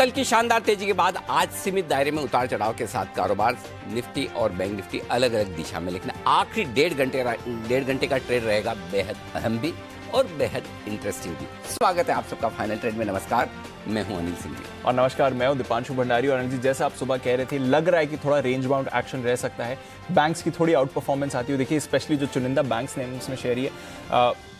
कल की शानदार तेजी के बाद आज सीमित दायरे में उतार चढ़ाव के साथ कारोबार निफ्टी और बैंक निफ्टी अलग अलग दिशा में, लेकिन आखिरी डेढ़ घंटे का ट्रेड रहेगा बेहद अहम भी और बेहद इंटरेस्टिंग भी। स्वागत है आप सबका फाइनल ट्रेड में। नमस्कार, मैं हूं अनिल सिंह जी और नमस्कार, मैं हूं दीपांशु भंडारी। और अनिल जी, जैसा आप सुबह कह रहे थे, लग रहा है कि थोड़ा रेंज बाउंड एक्शन रह सकता है, बैंक्स की थोड़ी आउट परफॉर्मेंस आती है। देखिए, स्पेशली जो चुनिंदा बैंक्स ने उसमें शेयर है,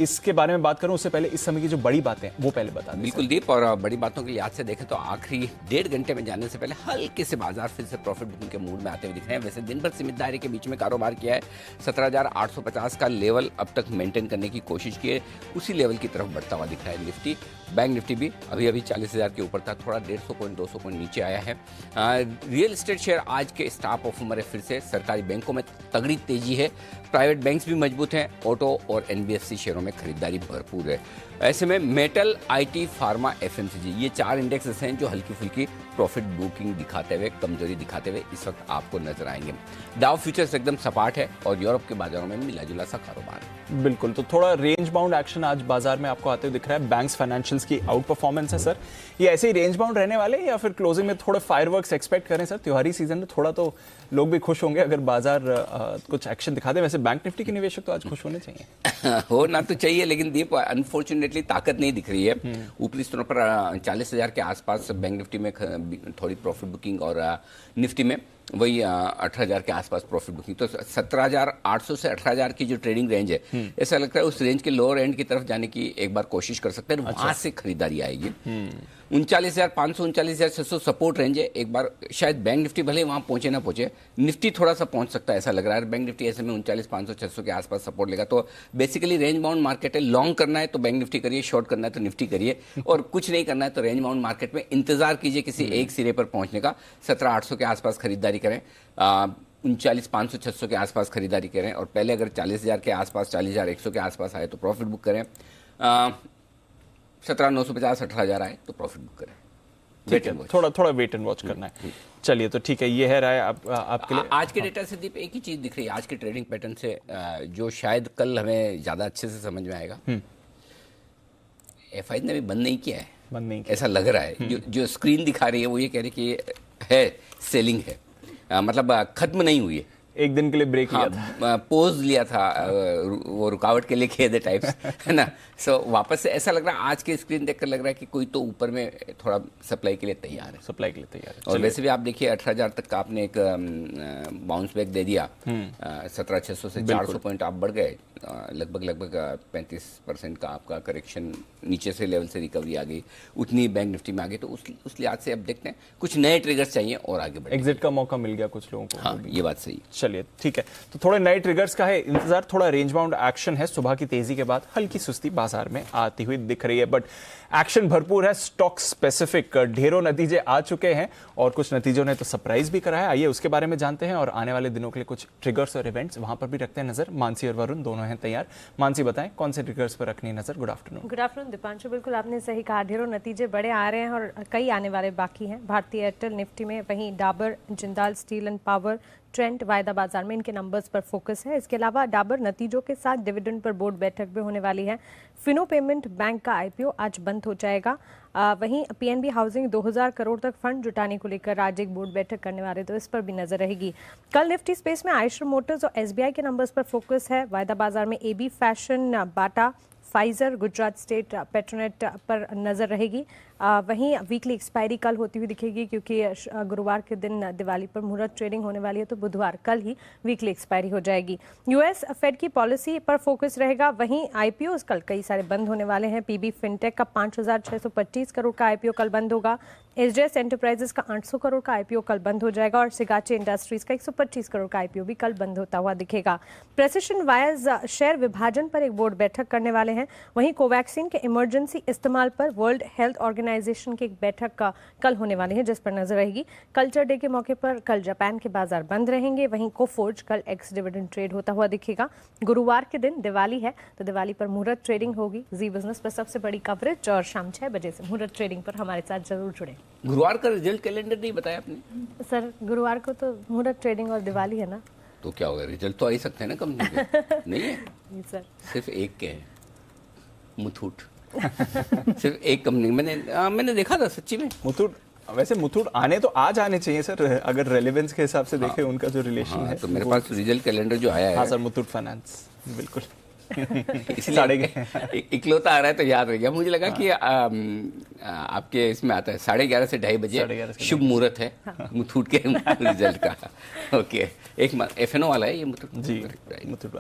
इसके बारे में बात करूं उससे पहले इस समय की जो बड़ी बातें हैं वो पहले बता दें। बिल्कुल दीप, और बड़ी बातों के लिहाज से देखें तो आखिरी डेढ़ घंटे में जाने से पहले हल्के से बाजार फिर से प्रॉफिट बुकिंग के मूड में आते हुए दिख रहे हैं। वैसे दिन भर सीमित दायरे के बीच में कारोबार किया है, 17,850 का लेवल अब तक मेंटेन करने की कोशिश की है, उसी लेवल की तरफ बढ़ता हुआ दिख रहा है निफ्टी। बैंक निफ्टी भी अभी 40,000 के ऊपर था, थोड़ा 150 पॉइंट 200 पॉइंट नीचे आया है। रियल एस्टेट शेयर आज के स्टार परफॉर्मर है फिर से। सरकारी बैंकों में तगड़ी तेजी है, प्राइवेट बैंक्स भी मजबूत हैं, ऑटो और एनबीएफसी शेयरों में खरीदारी भरपूर है। ऐसे में मेटल, आईटी, फार्मा, एफएमसीजी, ये 4 इंडेक्स ऐसे हैं जो हल्की फुल्की प्रॉफिट बुकिंग दिखाते हुए, कमजोरी दिखाते हुए इस वक्त आपको नजर आएंगे। डाउ फ्यूचर्स एकदम सपाट है और यूरोप के बाजारों में मिला जुला सा कारोबार है। बिल्कुल, तो थोड़ा रेंज बाउंड एक्शन आज बाजार में आपको आते हुए दिख रहा है। बैंक्स, फाइनेंशियल्स की आउट परफॉर्मेंस है सर, ये ऐसे ही रेंज बाउंड रहने वाले हैं या फिर क्लोजिंग में थोड़े फायरवर्क्स एक्सपेक्ट करें सर? त्योहारी सीजन में थोड़ा तो लोग भी खुश होंगे अगर बाजार कुछ एक्शन दिखा दे। वैसे बैंक निफ्टी के निवेशक तो आज खुश होने चाहिए। होना तो चाहिए, लेकिन दीप अनफॉर्चुनेटली ताकत नहीं दिख रही है। ऊपरी स्तरों पर 40,000 के आसपास बैंक निफ्टी में थोड़ी प्रॉफिट बुकिंग और निफ्टी में वही 18,000 के आसपास प्रॉफिट बुकिंग। तो 17,800 से 18,000 की जो ट्रेडिंग रेंज है, ऐसा लगता है उस रेंज के लोअर एंड की तरफ जाने की एक बार कोशिश कर सकते हैं। वहां से खरीदारी आएगी। 39,500 39,600 सपोर्ट रेंज है। एक बार शायद बैंक निफ्टी भले वहां पहुंचे ना पहुंचे, निफ्टी थोड़ा सा पहुंच सकता है ऐसा लग रहा है। बैंक निफ्टी ऐसे में 39,500 600 के आसपास सपोर्ट लेगा। तो बेसिकली रेंज बाउंड मार्केट है। लॉन्ग करना है तो बैंक निफ्टी करिए, शॉर्ट करना है तो निफ्टी करिए, और कुछ नहीं करना है तो रेंज बाउंड मार्केट में इंतजार कीजिए किसी एक सिरे पर पहुंचने का। 17,800 के आसपास खरीदारी करें, 39,500 600 के आसपास खरीदारी करें, और पहले अगर 40,000 के आसपास, 40,100 के आसपास आए तो प्रॉफिट बुक करें। 17,950 18,000 आए तो प्रॉफिट बुक करें। ठीक है, थोड़ा वेट एंड वॉच करना है। चलिए, तो ठीक है, ये है राय आपके लिए। आज के डेटा से दीप एक ही चीज दिख रही है आज के ट्रेडिंग पैटर्न से, जो शायद कल हमें ज्यादा अच्छे से समझ में आएगा। एफआई ने भी बंद नहीं किया है, ऐसा लग रहा है। जो स्क्रीन दिखा रही है वो ये कह रही है कि है सेलिंग है, मतलब खत्म नहीं हुई है। एक दिन के लिए ब्रेक लिया था, पोज लिया था, वो रुकावट के लिए खेद टाइप्स, है ना। सो वापस से ऐसा लग रहा है, आज की स्क्रीन देखकर लग रहा है कि कोई तो ऊपर में थोड़ा सप्लाई के लिए तैयार है। और वैसे भी आप देखिए 18,000 तक का आपने एक बाउंस बैक दे दिया। 17,600 से 400 पॉइंट आप बढ़ गए, लगभग 35% का आपका करेक्शन, नीचे से लेवल से रिकवरी आ गई, उतनी बैंक निफ्टी में आ गई। तो उस लिहाज से अब देखते हैं कुछ नए ट्रिगर्स चाहिए और आगे बढ़े। एग्जिट का मौका मिल गया कुछ लोगों को। हाँ, ये बात सही। चलिए, ठीक है, तो थोड़े नए ट्रिगर्स का है इंतजार, थोड़ा रेंज बाउंड एक्शन है। सुबह की तेजी के बाद हल्की सुस्ती बाजार में आती हुई दिख रही है, बट एक्शन भरपूर है। स्टॉक स्पेसिफिक ढेरों नतीजे आ चुके हैं और कुछ नतीजों ने तो सरप्राइज भी कराया। आइए उसके बारे में जानते हैं और आने वाले दिनों के लिए कुछ ट्रिगर्स और इवेंट्स वहां पर भी रखते हैं नजर। मानसी और वरुण दोनों हैं तैयार। मानसी, बताएं कौन से ट्रिगर्स पर रखनी है नजर? Good afternoon. Good afternoon Deepanshu, बिल्कुल आपने सही कहा, ढेरों नतीजे बड़े आ रहे हैं और कई आने वाले बाकी हैं। भारतीय एयरटेल निफ्टी में, वहीं Dabur, Jindal steel and power, trend, वायदा बाजार में इनके नंबर्स पर फोकस है। इसके अलावा डाबर नतीजों के साथ डिविडेंड पर बोर्ड बैठक भी होने वाली है। फिनो पेमेंट बैंक का आईपीओ आज बंद हो जाएगा। वहीं पीएनबी हाउसिंग 2,000 करोड़ तक फंड जुटाने को लेकर आज एक बोर्ड बैठक करने वाले, तो इस पर भी नजर रहेगी। कल निफ्टी स्पेस में आयशर मोटर्स और एसबीआई के नंबर्स पर फोकस है। वायदा बाजार में एबी फैशन, बाटा, फाइजर, गुजरात स्टेट पेट्रोनेट पर नजर रहेगी। वहीं वीकली एक्सपायरी कल होती हुई दिखेगी, क्योंकि गुरुवार के दिन दिवाली पर मुहूर्त ट्रेडिंग होने वाली है, तो बुधवार कल ही वीकली एक्सपायरी हो जाएगी। यूएस फेड की पॉलिसी पर फोकस रहेगा। वहीं आईपीओ कल कई सारे बंद होने वाले हैं। पीबी फिनटेक का 5,625 करोड़ का आईपीओ कल बंद होगा। एसजेएस एंटरप्राइजेस का 800 करोड़ का आईपीओ कल बंद हो जाएगा और सिगाचे इंडस्ट्रीज का 125 करोड़ का आईपीओ भी कल बंद होता हुआ दिखेगा। प्रेसिशन वायर्स शेयर विभाजन पर एक बोर्ड बैठक करने वाले हैं। वहीं कोवैक्सीन के इमरजेंसी इस्तेमाल पर वर्ल्ड हेल्थ ऑर्गेनाइजेशन की एक बैठक का कल होने वाली है, जिस पर नजर रहेगी। कल्चर डे के मौके पर कल जापान के बाजार बंद रहेंगे। वहीं कोफोर्ज कल एक्स डिविडेंड ट्रेड होता हुआ दिखेगा। गुरुवार के दिन दिवाली है, तो दिवाली पर मुहूर्त ट्रेडिंग होगी। जी बिजनेस पर सबसे बड़ी कवरेज और शाम 6 बजे से मुहूर्त ट्रेडिंग पर हमारे साथ जरूर जुड़े। गुरुवार का रिजल्ट कैलेंडर नहीं बताया आपने? सर, गुरुवार को तो मुहूर्त ट्रेडिंग और दिवाली है ना, तो क्या होगा, रिजल्ट तो आ ही सकते हैं ना कंपनी के। नहीं है सर, सिर्फ एक के है, मुथूट। सिर्फ एक कंपनी मैंने देखा था सच्ची में। मुथूट वैसे मुथूट आने तो आज आने चाहिए सर, अगर रेलेवेंस के हिसाब से देखें उनका जो रिलेशन हाँ, है। तो मेरे पास रिजल्ट कैलेंडर जो आया हाँ है सर, मुथूट फाइनेंस बिल्कुल इसलिए इकलौता आ रहा है तो याद रह गया। मुझे लगा कि आपके इसमें आता है 11:30 से 2:30 बजे शुभ मुहूर्त है मुथूट के रिजल्ट का। ओके, एक FNO वाला है ये मुथूट जी, मुथूट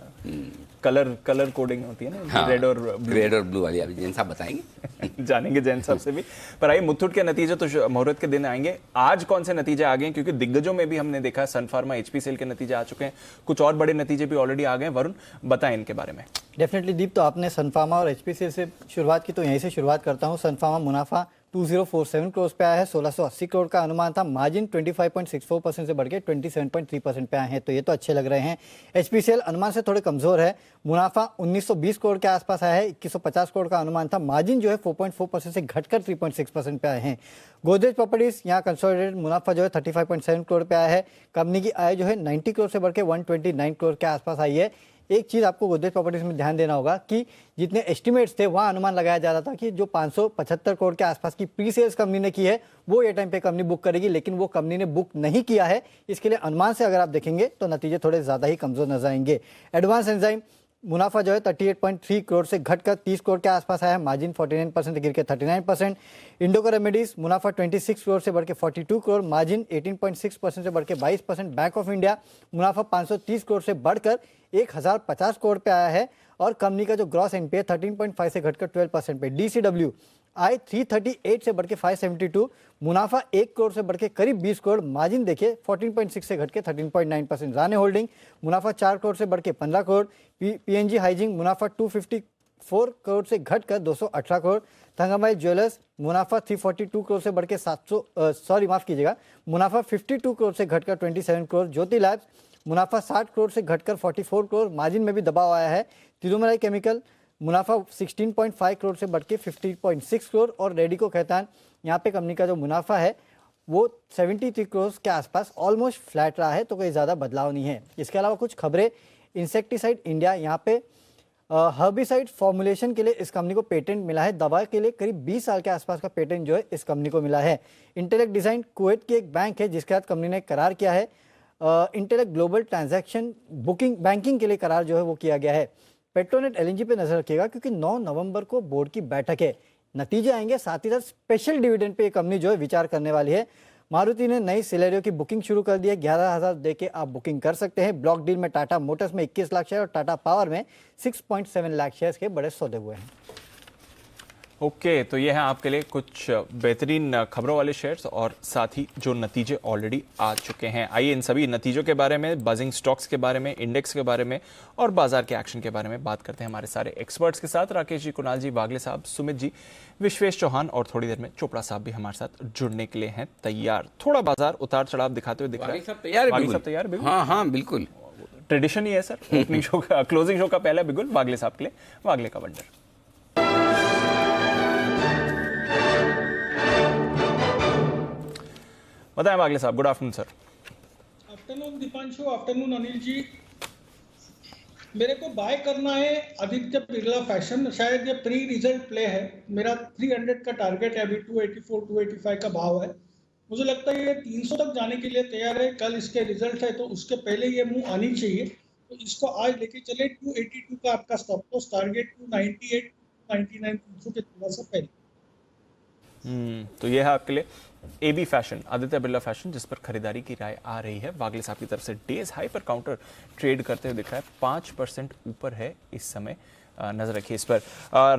कलर कोडिंग होती है ना, रेड और ब्लू वाली, अभी जैन साहब बताएंगे जानेंगे जैन साहब से भी। पर आइए मुथूट के नतीजे तो मुहूर्त के दिन आएंगे। आज कौन से नतीजे आ गए, क्योंकि दिग्गजों में भी हमने देखा सन फार्मा HPCL के नतीजे आ चुके हैं, कुछ और बड़े नतीजे भी ऑलरेडी आ गए। वरुण बताएं इनके बारे में। डेफिनेटली दीप, तो आपने सन फार्मा और HPCL से शुरुआत की, तो यहीं से शुरुआत करता हूं। सन फार्मा मुनाफा 2047 करोड़ पे आया है, 1680 करोड़ का अनुमान था, मार्जिन 25.64% से बढ़ के 27.3% पे आए हैं, तो ये तो अच्छे लग रहे हैं। HPCL अनुमान से थोड़े कमजोर है, मुनाफा 1920 करोड़ के आसपास आया है, 2150 करोड़ का अनुमान था, मार्जिन जो है 4.4% से घटकर 3.6% पे आए हैं। गोदरेज प्रॉपर्टीज यहाँ कंसोलिडेटेड मुनाफा जो है 35.7 करोड़ पे आया है, कंपनी की आय जो है 90 करोड़ से बढ़ के 129 करोड़ के आसपास आई है। एक चीज़ आपको गोदरेज प्रॉपर्टीज में ध्यान देना होगा कि जितने एस्टिमेट्स थे वहाँ अनुमान लगाया जा रहा था कि जो 575 करोड़ के आसपास की प्री सेल्स कंपनी ने की है वो ये टाइम पे कंपनी बुक करेगी, लेकिन वो कंपनी ने बुक नहीं किया है। इसके लिए अनुमान से अगर आप देखेंगे तो नतीजे थोड़े ज़्यादा ही कमज़ोर नजर आएंगे। एडवांस एंजाइम मुनाफा जो है 38.3 करोड़ से घटकर 30 करोड़ के आसपास आया है, मार्जिन 49% से गिर के 39%। इंडोको रेमेडीज मुनाफा 26 करोड़ से बढ़ के 42 करोड़, मार्जिन 18.6% से बढ़ के 22%। बैंक ऑफ इंडिया मुनाफा 530 करोड़ से बढ़कर 1050 करोड़ पे आया है, और कंपनी का जो ग्रॉस एनपीए 13.5 से घटकर 12% पे। DCW आय 338 से बढ़ के 572, मुनाफा 1 करोड़ से बढ़ के करीब 20 करोड़, मार्जिन देखिए 14.6 से घट के 13.9%। राणे होल्डिंग मुनाफा 4 करोड़ से बढ़ के 15 करोड़। PNG हाइजिंग मुनाफा 254 करोड़ से घटकर 218 करोड़। थंगामाइल ज्वेलर्स मुनाफा 342 करोड़ से बढ़ के मुनाफा 52 करोड़ से घटकर 27 करोड़। ज्योति लैब्स मुनाफा 60 करोड़ से घटकर 44 करोड़, मार्जिन में भी दबाव आया है। तिरुमलाई केमिकल मुनाफा 16.5 करोड़ से बढ़ के 50.6 करोड़, और रेडिको खैतान यहाँ पे कंपनी का जो मुनाफा है वो 73 करोड़ के आसपास ऑलमोस्ट फ्लैट रहा है, तो कोई ज़्यादा बदलाव नहीं है। इसके अलावा कुछ खबरें, इंसेक्टिसाइड इंडिया यहाँ पे हर्बिसाइड फॉर्मुलेशन के लिए इस कंपनी को पेटेंट मिला है, दवा के लिए करीब 20 साल के आसपास का पेटेंट जो है इस कंपनी को मिला है। इंटेलेक्ट डिजाइन कुवैत की एक बैंक है जिसके साथ कंपनी ने करार किया है, intellect global transaction booking banking के लिए करार जो है वो किया गया है। पेट्रोनेट LNG पे नजर रखिएगा क्योंकि 9 नवंबर को बोर्ड की बैठक है, नतीजे आएंगे, साथ ही साथ स्पेशल डिविडेंड पे कंपनी जो है विचार करने वाली है। मारुति ने नई सिलेरियो की बुकिंग शुरू कर दी है, 11,000 दे के आप बुकिंग कर सकते हैं। ब्लॉक डील में टाटा मोटर्स में 21 लाख शेयर और टाटा पावर में 6.7 लाख शेयर के बड़े सौदे हुए हैं। ओके, तो ये है आपके लिए कुछ बेहतरीन खबरों वाले शेयर्स और साथ ही जो नतीजे ऑलरेडी आ चुके हैं। आइए इन सभी नतीजों के बारे में, बजिंग स्टॉक्स के बारे में, इंडेक्स के बारे में और बाजार के एक्शन के बारे में बात करते हैं हमारे सारे एक्सपर्ट्स के साथ। राकेश जी, कुणाल जी, वागले साहब, सुमित जी, विश्वेश चौहान और थोड़ी देर में चोपड़ा साहब भी हमारे साथ जुड़ने के लिए हैं तैयार। थोड़ा बाजार उतार चढ़ाव दिखाते हुए दिख रहा है। सब तैयार है? हाँ, बिल्कुल ट्रेडिशन ही है सर, ओपनिंग शो का, क्लोजिंग शो का पहला बिगुल वागले साहब के लिए, वागले का वंडर। बताएं वागले साहब। Good afternoon sir. Afternoon Deepanshu, afternoon Anil ji. मेरे को बाय करना है आदित्य बिरला फैशन, शायद ये प्री रिजल्ट प्ले है। मेरा 300 का टारगेट है, अभी 284 285 का भाव है। मुझे लगता है ये 300 तक जाने के लिए तैयार है। कल इसके रिजल्ट है तो उसके पहले ये मूव आनी चाहिए, तो इसको आज लेके चले। 282 का आपका स्टॉप लॉस टारगेट, 298 299 300 के थोड़ा सा पहले। तो ये है आपके लिए AB fashion, Aditya Birla fashion, जिस पर खरीदारी की राय आ रही है। वागले साहब की तरफ से डेज हाई पर काउंटर ट्रेड करते हुए दिख रहा है, 5% ऊपर है इस समय। नजर रखिए इस पर।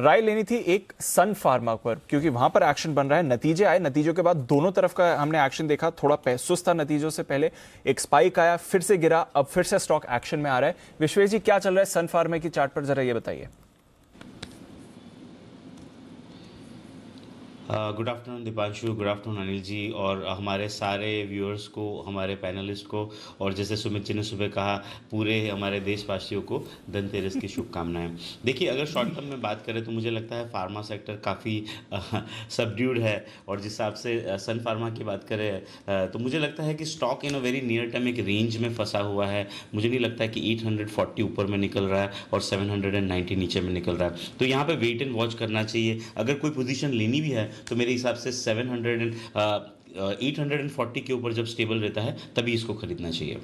राय लेनी थी एक सन फार्मा पर, क्योंकि वहां पर एक्शन बन रहा है। नतीजे आए, नतीजों के बाद दोनों तरफ का हमने एक्शन देखा। थोड़ा सुस्त था नतीजों से पहले, एक स्पाइक आया, फिर से गिरा, अब फिर से स्टॉक एक्शन में आ रहा है। विश्वेश जी, क्या चल रहा है सन फार्मा की चार्ट पर, जरा ये बताइए। Good afternoon Deepanshu, good afternoon Anil ji और हमारे सारे व्यूअर्स को, हमारे पैनलिस्ट को, और जैसे सुमित जी ने सुबह कहा, पूरे हमारे देशवासियों को धनतेरस की शुभकामनाएं। देखिए, अगर शॉर्ट टर्म में बात करें तो मुझे लगता है फार्मा सेक्टर काफ़ी सबड्यूड है, और जिस हिसाब से सन फार्मा की बात करें तो मुझे लगता है कि stock in a very near term एक रेंज में फंसा हुआ है। मुझे नहीं लगता है कि 840 ऊपर में निकल रहा है और 790 नीचे में निकल रहा है, तो यहाँ पे वेट एंड वॉच करना चाहिए। अगर कोई पोजीशन लेनी भी है तो मेरे हिसाब से 840 के ऊपर जब स्टेबल रहता है तभी इसको खरीदना चाहिए।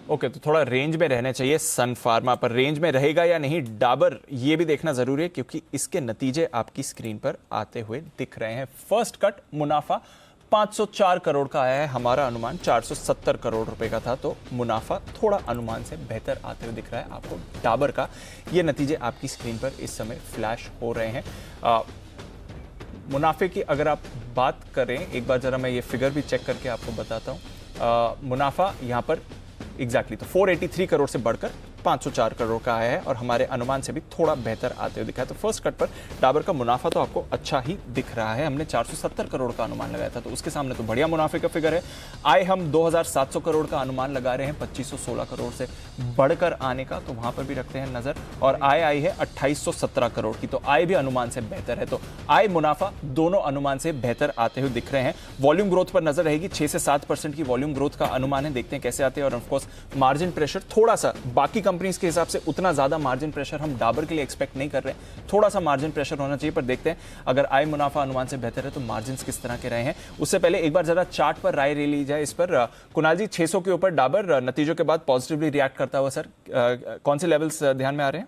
ओके, तो थोड़ा रेंज में रहने चाहिए सन फार्मा पर। रेंज में रहेगा या नहीं डाबर, ये भी देखना जरूरी है क्योंकि इसके नतीजे आपकी स्क्रीन पर आते हुए दिख रहे हैं। फर्स्ट कट मुनाफा 504 करोड़ का आया है, हमारा अनुमान 470 करोड़ रुपए का था, तो मुनाफा थोड़ा अनुमान से बेहतर आते हुए दिख रहा है आपको डाबर का। ये नतीजे आपकी स्क्रीन पर इस समय फ्लैश हो रहे हैं। मुनाफे की अगर आप बात करें, एक बार जरा मैं ये फिगर भी चेक करके आपको बताता हूं। मुनाफा यहां पर एग्जैक्टली तो 483 करोड़ से बढ़कर 504 करोड़ का आया है और हमारे अनुमान से भी थोड़ा बेहतर आते हुए दिखा है। तो फर्स्ट कट पर डाबर का मुनाफा तो आपको अच्छा ही दिख रहा है। हमने 470 करोड़ का अनुमान लगाया था, तो उसके सामने तो बढ़िया मुनाफे का फिगर है। आय हम 2700 करोड़ का अनुमान लगा रहे हैं 2516 करोड़ से बढ़कर आने का, तो वहां पर भी रखते हैं नजर। और आय आई है 2817 करोड़ की, तो आय भी अनुमान से बेहतर है। तो आय मुनाफा दोनों अनुमान से बेहतर आते हुए दिख रहे हैं। वॉल्यूम ग्रोथ पर नजर रहेगी, 6 से 7% की वॉल्यूम ग्रोथ का अनुमान है, देखते हैं कैसे आते हैं। और ऑफकोर्स मार्जिन प्रेशर थोड़ा सा बाकी कंपनीज के हिसाब से उतना ज्यादा मार्जिन प्रेशर हम डाबर के लिए एक्सपेक्ट नहीं कर रहे हैं। थोड़ा सा मार्जिन प्रेशर होना चाहिए, पर देखते हैं अगर आय मुनाफा अनुमान से बेहतर है तो मार्जिन किस तरह के रहे हैं। उससे पहले एक बार जरा चार्ट पर राय ले ली जाए इस पर। कुणाल जी, 600 के ऊपर डाबर नतीजों के बाद पॉजिटिवली रिएक्ट करता हुआ, सर कौन से लेवल्स ध्यान में आ रहे हैं?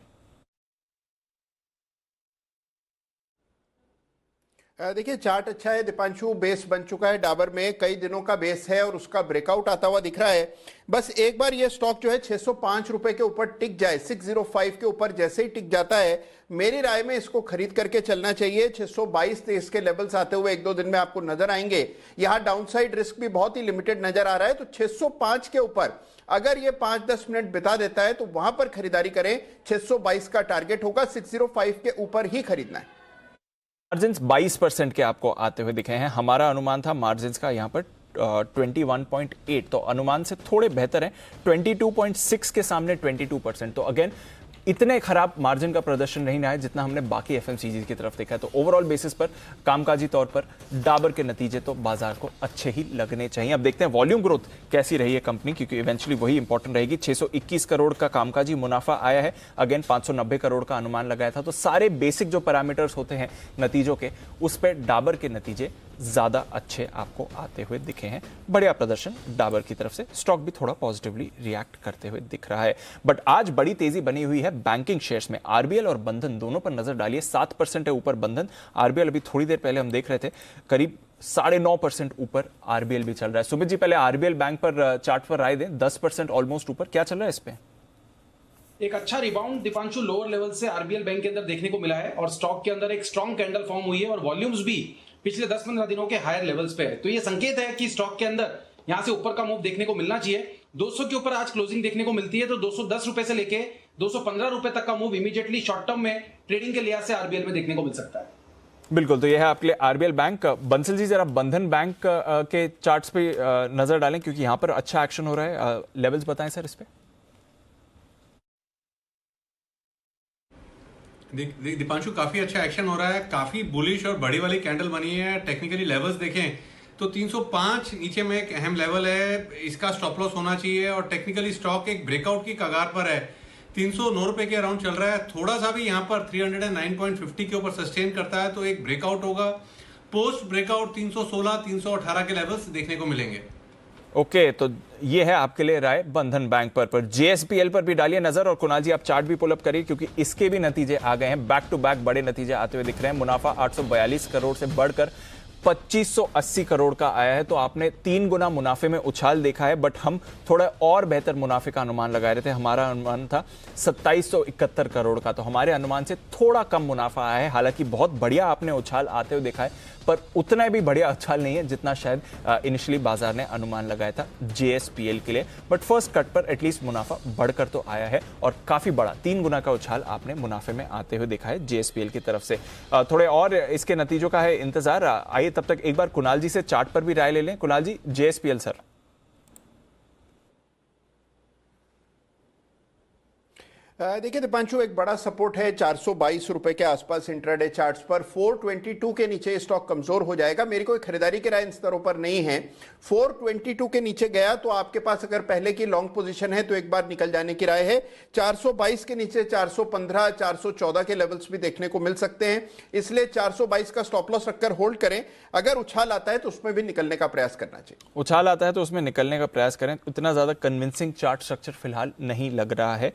देखिए, चार्ट अच्छा है दीपांशु, बेस बन चुका है डाबर में, कई दिनों का बेस है और उसका ब्रेकआउट आता हुआ दिख रहा है। बस एक बार ये स्टॉक जो है 605 रुपए के ऊपर टिक जाए, 605 के ऊपर जैसे ही टिक जाता है, मेरी राय में इसको खरीद करके चलना चाहिए। 622 इसके लेवल्स आते हुए 1-2 दिन में आपको नजर आएंगे। यहाँ डाउनसाइड रिस्क भी बहुत ही लिमिटेड नजर आ रहा है, तो 605 के ऊपर अगर ये 5-10 मिनट बिता देता है तो वहां पर खरीदारी करें। 622 का टारगेट होगा, 605 के ऊपर ही खरीदना है। मार्जिन्स 22% के आपको आते हुए दिखे हैं। हमारा अनुमान था मार्जिन्स का यहाँ पर 21.8, तो अनुमान से थोड़े बेहतर है। 22.6 के सामने 22%, तो अगेन इतने खराब मार्जिन का प्रदर्शन नहीं रहा है जितना हमने बाकी एफएमसीजी की तरफ देखा है। तो ओवरऑल बेसिस पर, कामकाजी तौर पर डाबर के नतीजे तो बाजार को अच्छे ही लगने चाहिए। अब देखते हैं वॉल्यूम ग्रोथ कैसी रही है कंपनी, क्योंकि इवेंचुअली वही इंपॉर्टेंट रहेगी। 621 करोड़ का कामकाजी मुनाफा आया है, अगेन 590 करोड़ का अनुमान लगाया था। तो सारे बेसिक जो पैरामीटर्स होते हैं नतीजों के, उस पर डाबर के नतीजे ज्यादा अच्छे आपको आते हुए दिखे हैं। बढ़िया प्रदर्शन डाबर की तरफ से, स्टॉक भी थोड़ा पॉजिटिवली रिएक्ट करते हुए दिख रहा है। बट आज बड़ी तेजी बनी हुई है बैंकिंग शेयर्स में। आरबीएल और बंधन दोनों पर नजर डालिए, 7% है ऊपर बंधन। आरबीएल अभी थोड़ी देर पहले हम देख रहे थे करीब 9.5% ऊपर आरबीएल भी चल रहा है। सुमित जी, पहले आरबीएल बैंक पर चार्ट पर राय दें, 10% ऑलमोस्ट ऊपर, क्या चल रहा है इस पे? एक अच्छा रिबाउंड दीपांशु लोअर लेवल से आरबीएल बैंक के अंदर देखने को मिला है और स्टॉक के अंदर एक स्ट्रॉन्ग कैंडल फॉर्म हुई है और वॉल्यूम्स भी पिछले 10-15 दिनों के हायर लेवल्स पे है। तो ये संकेत है कि स्टॉक के अंदर यहां से ऊपर का मूव देखने को मिलना चाहिए। 200 के ऊपर आज क्लोजिंग देखने को मिलती है, तो 210 रुपए से लेके 215 रुपए तक का मूव इमीडिएटली शॉर्ट टर्म में ट्रेडिंग के लिहाज से आरबीएल में देखने को मिल सकता है। बिल्कुल, तो यह है आपके लिए आरबीएल बैंक। बंसल जी, जरा बंधन बैंक के चार्ट्स पे नजर डालें क्योंकि यहां पर अच्छा एक्शन हो रहा है। लेवल्स बताएं सर इस पे। दीपांशु, काफी अच्छा एक्शन हो रहा है, काफी बुलिश और बड़ी वाली कैंडल बनी है। टेक्निकली लेवल्स देखें तो 305 नीचे में एक अहम लेवल है, इसका स्टॉप लॉस होना चाहिए और टेक्निकली स्टॉक एक ब्रेकआउट की कगार पर है। 309 रुपए के अराउंड चल रहा है, थोड़ा सा भी यहाँ पर 309.50 के ऊपर सस्टेन करता है तो एक ब्रेकआउट होगा। पोस्ट ब्रेकआउट 316, 318 के लेवल्स देखने को मिलेंगे। ओके, तो ये है आपके लिए राय बंधन बैंक पर जेएसपीएल पर भी डालिए नजर। और कुणाल जी, आप चार्ट भी पुल अप करिए क्योंकि इसके भी नतीजे आ गए हैं। बैक टू बैक बड़े नतीजे आते हुए दिख रहे हैं। मुनाफा 842 करोड़ से बढ़कर 2580 करोड़ का आया है, तो आपने 3 गुना मुनाफे में उछाल देखा है। बट हम थोड़ा और बेहतर मुनाफे का अनुमान लगा रहे थे। हमारा अनुमान था 2771 करोड़ का, तो हमारे अनुमान से थोड़ा कम मुनाफा आया है। हालांकि बहुत बढ़िया आपने उछाल आते हुए देखा है, पर उतना भी बढ़िया उछाल नहीं है जितना शायद इनिशियली बाजार ने अनुमान लगाया था जेएसपीएल के लिए। बट फर्स्ट कट पर एटलीस्ट मुनाफा बढ़कर तो आया है और काफी बड़ा 3 गुना का उछाल आपने मुनाफे में आते हुए देखा है जेएसपीएल की तरफ से। थोड़े और इसके नतीजों का है इंतजार। आइए तब तक एक बार कुणाल जी से चार्ट पर भी राय ले लें। कुणाल जी, जेएसपीएल सर। देखिए दीपांशु, एक बड़ा सपोर्ट है 422 रुपए के आसपास इंट्राडे चार्ट्स पर। 422 के नीचे स्टॉक कमजोर हो जाएगा। मेरी कोई खरीदारी की राय इन स्तरों पर नहीं है। 422 के नीचे गया तो आपके पास अगर पहले की लॉन्ग पोजीशन है तो एक बार निकल जाने की राय है। 422 के नीचे 415, 414 के लेवल्स भी देखने को मिल सकते हैं, इसलिए 422 का स्टॉप लॉस रखकर होल्ड करें। अगर उछाल आता है तो उसमें भी निकलने का प्रयास करना चाहिए। उछाल आता है तो उसमें निकलने का प्रयास करें। इतना ज्यादा कन्विंसिंग चार्ट स्ट्रक्चर फिलहाल नहीं लग रहा है।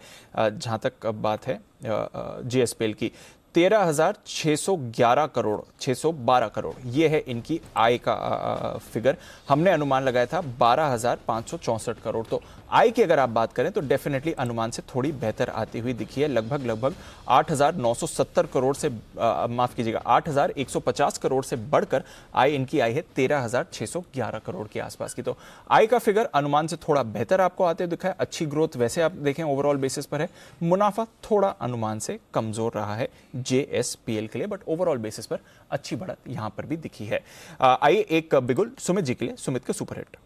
जहां तक अब बात है जीएसपीएल की, 13,611 करोड़ 612 करोड़ ये है इनकी आय का फिगर। हमने अनुमान लगाया था 12,564 करोड़। तो आय की अगर आप बात करें तो डेफिनेटली अनुमान से थोड़ी बेहतर आती हुई दिखी है। लगभग 8,970 करोड़ से माफ कीजिएगा 8,150 करोड़ से बढ़कर आय इनकी आई है 13,611 करोड़ के आसपास की। तो आय का फिगर अनुमान से थोड़ा बेहतर आपको आते दिखा है। अच्छी ग्रोथ वैसे आप देखें ओवरऑल बेसिस पर है। मुनाफा थोड़ा अनुमान से कमजोर रहा है जेएसपीएल के लिए, बट ओवरऑल बेसिस पर अच्छी बढ़त यहां पर भी दिखी है। आइए एक बिगुल सुमित जी के लिए, सुमित के सुपरहिट।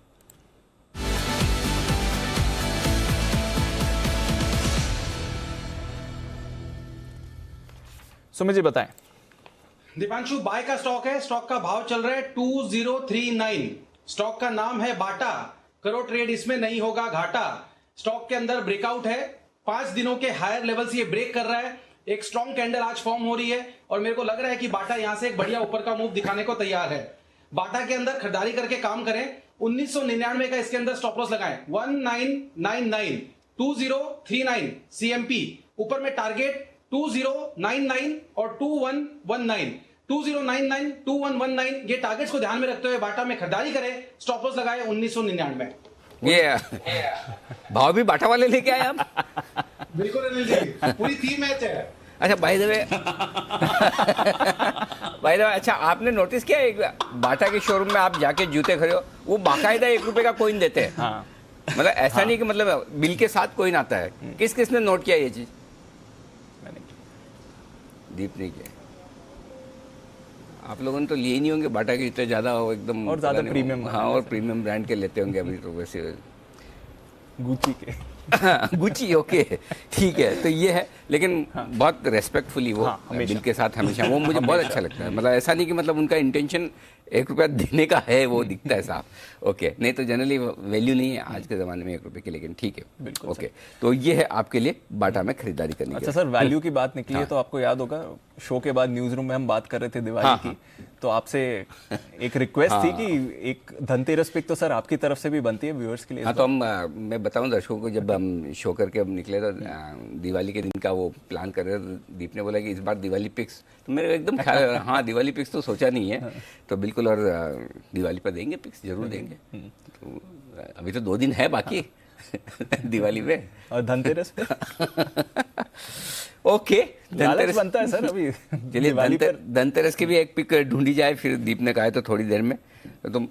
सुमित जी बताएं। दीपांशु, बाय का स्टॉक है। स्टॉक का भाव चल रहा है 2039। स्टॉक का नाम है बाटा। करो ट्रेड, इसमें नहीं होगा घाटा। स्टॉक के अंदर ब्रेकआउट है। 5 दिनों के हायर लेवल से ये ब्रेक कर रहा है। एक स्ट्रॉन्ग कैंडल आज फॉर्म हो रही है और मेरे को लग रहा है कि बाटा यहां से एक बढ़िया ऊपर का मूव दिखाने को तैयार है। बाटा के अंदर खरीदारी करके काम करें। 1999 का इसके अंदर स्टॉप लॉस लगाएं 1999, 2039 सीएमपी। ऊपर में टारगेट 2099 और 2119। 2099, 2119 ये टारगेट्स को ध्यान में रखते हुए बाटा में खरीदारी करें। स्टॉप लॉस लगाए 1999। ये भाव भी बाटा वाले लेके आए आप। बिल्कुल अनिल जी, पूरी थीम मैच है। अच्छा बाय द वे अच्छा आपने नोटिस किया एक बाटा के शोरूम में आप जाके जूते खरीदो, वो बाकायदा 1 रुपए का कॉइन देते हैं। हाँ। मतलब ऐसा नहीं कि मतलब बिल के साथ कॉइन आता है। किस किसने नोट किया ये चीज? दीप नहीं किया। आप लोगों ने तो लिए नहीं होंगे बाटा के इतने ज्यादा एकदम और ज्यादा प्रीमियम। हाँ, और प्रीमियम ब्रांड के लेते होंगे अभी तो वैसे गुची के गुची। ओके ठीक है, तो ये है। लेकिन बहुत रेस्पेक्टफुली वो बिल के साथ हमेशा, वो मुझे बहुत अच्छा लगता है। मतलब ऐसा नहीं कि मतलब उनका इंटेंशन 1 रुपया देने का है, वो दिखता है साफ। ओके, नहीं तो जनरली वैल्यू नहीं है आज के ज़माने में 1 रुपये की, लेकिन ठीक है। बिल्कुल। ओके, तो ये है आपके लिए बाटा में खरीदारी करनी। अच्छा सर, वैल्यू की बात निकली है तो आपको याद होगा शो के बाद न्यूज रूम में हम बात कर रहे थे दिवाली की, तो आपसे एक रिक्वेस्ट थी कि एक धनतेरस पिक तो सर आपकी तरफ से भी बनती है व्यूअर्स के लिए। हाँ, तो हम मैं बताऊं दर्शकों को, जब हम शो करके हम निकले तो दिवाली के दिन का वो प्लान कर रहे थे, दीप ने बोला कि इस बार दिवाली पिक्स, तो मेरे एकदम ख्याल हाँ दिवाली पिक्स तो सोचा नहीं है, तो बिल्कुल। और दिवाली पर देंगे पिक्स, जरूर देंगे। तो अभी तो 2 दिन है बाकी दिवाली में और धनतेरस पे। ओके, धनतेरस बनता है सर अभी। चलिए धनतेरस की भी एक पिक ढूंढी जाए, फिर दीप ने कहा तो थोड़ी देर में, तो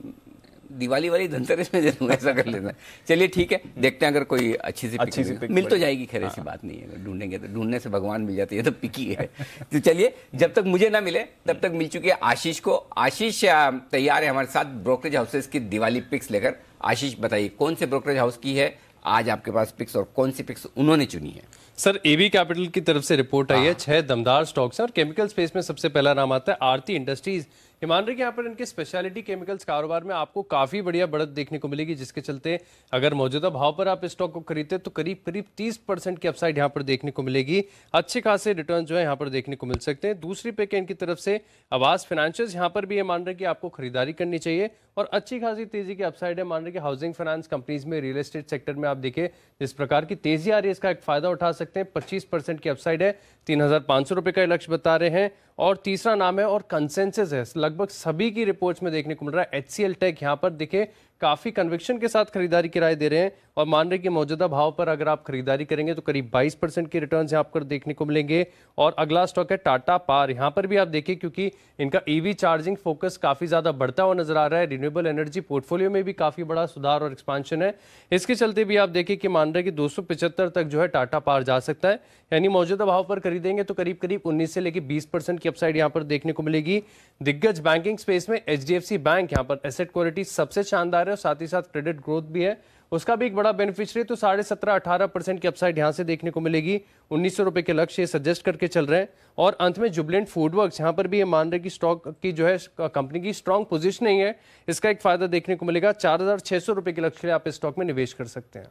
दिवाली वाली धनतेरस में जरूर ऐसा कर लेना। चलिए ठीक है, देखते हैं अगर कोई अच्छी सी पिक मिल तो जाएगी। खैर ऐसी बात नहीं है, अगर ढूंढेंगे तो, ढूंढने से भगवान मिल जाती है, तो पिक ही है। तो चलिए, जब तक मुझे ना मिले तब तक मिल चुकी है आशीष को। आशीष तैयार है हमारे साथ ब्रोकरेज हाउसेस की दिवाली पिक्स लेकर। आशीष बताइए कौन से ब्रोकरेज हाउस की है आज आपके पास पिक्स, और कौन सी पिक्स उन्होंने चुनी है? सर एबी कैपिटल की तरफ से रिपोर्ट आई है। 6 दमदार स्टॉक्स हैं और केमिकल स्पेस में सबसे पहला नाम आता है आरती इंडस्ट्रीज। ये मान रहे कि यहाँ पर इनके स्पेशलिटी केमिकल्स कारोबार में आपको काफी बढ़िया बढ़त देखने को मिलेगी, जिसके चलते अगर मौजूदा भाव पर आप इस स्टॉक को खरीदते तो करीब 30% की अपसाइड यहाँ पर देखने को मिलेगी। अच्छे खासे रिटर्न जो है यहाँ पर देखने को मिल सकते हैं। दूसरी पिक इनकी तरफ से आवास फाइनेंशियल्स, यहाँ पर भी ये मान रहे कि आपको खरीदारी करनी चाहिए और अच्छी खासी तेजी की अपसाइड है। मान रहे कि हाउसिंग फाइनेंस कंपनीज में, रियल एस्टेट सेक्टर में आप देखिए जिस प्रकार की तेजी आ रही है, इसका एक फायदा उठा सकते हैं। 25% की अपसाइड है, 3,500 रुपए का लक्ष्य बता रहे हैं। और तीसरा नाम है और कंसेंसस है, लगभग सभी की रिपोर्ट्स में देखने को मिल रहा है। HCL टेक यहाँ पर दिखे काफी कन्विक्शन के साथ खरीदारी की राय दे रहे हैं और मान रहे कि मौजूदा भाव पर अगर आप खरीदारी करेंगे तो करीब 22% के रिटर्न्स यहाँ पर देखने को मिलेंगे। और अगला स्टॉक है टाटा पावर। यहाँ पर भी आप देखिए क्योंकि इनका ईवी चार्जिंग फोकस काफी ज्यादा बढ़ता हुआ नजर आ रहा है। रिन्यूएबल एनर्जी पोर्टफोलियो में भी काफी बड़ा सुधार और एक्सपांशन है। इसके चलते भी आप देखिए कि मान रहे कि 275 तक जो है टाटा पावर जा सकता है, यानी मौजूदा भाव पर खरीदेंगे तो करीब 19 से लेकर 20% की अपसाइड यहाँ पर देखने को मिलेगी। दिग्गज बैंकिंग स्पेस में HDFC बैंक यहाँ पर एसेट क्वालिटी सबसे शानदार है और साथ ही साथ क्रेडिट ग्रोथ भी है। उसका भी एक बड़ा बेनिफिशियरी, तो 17.5-18% की अपसाइड यहां से देखने को मिलेगी। 1900 रुपए के लक्ष्य सजेस्ट करके चल रहे हैं। और अंत में जुबिलेंट फूडवर्क्स, यहां पर भी ये मान रहे कि स्टॉक की जो है कंपनी की स्ट्रॉन्ग पोजीशनिंग है, इसका एक फायदा देखने को मिलेगा। 4600 रुपए के लक्ष्य आप इस स्टॉक में निवेश कर सकते हैं।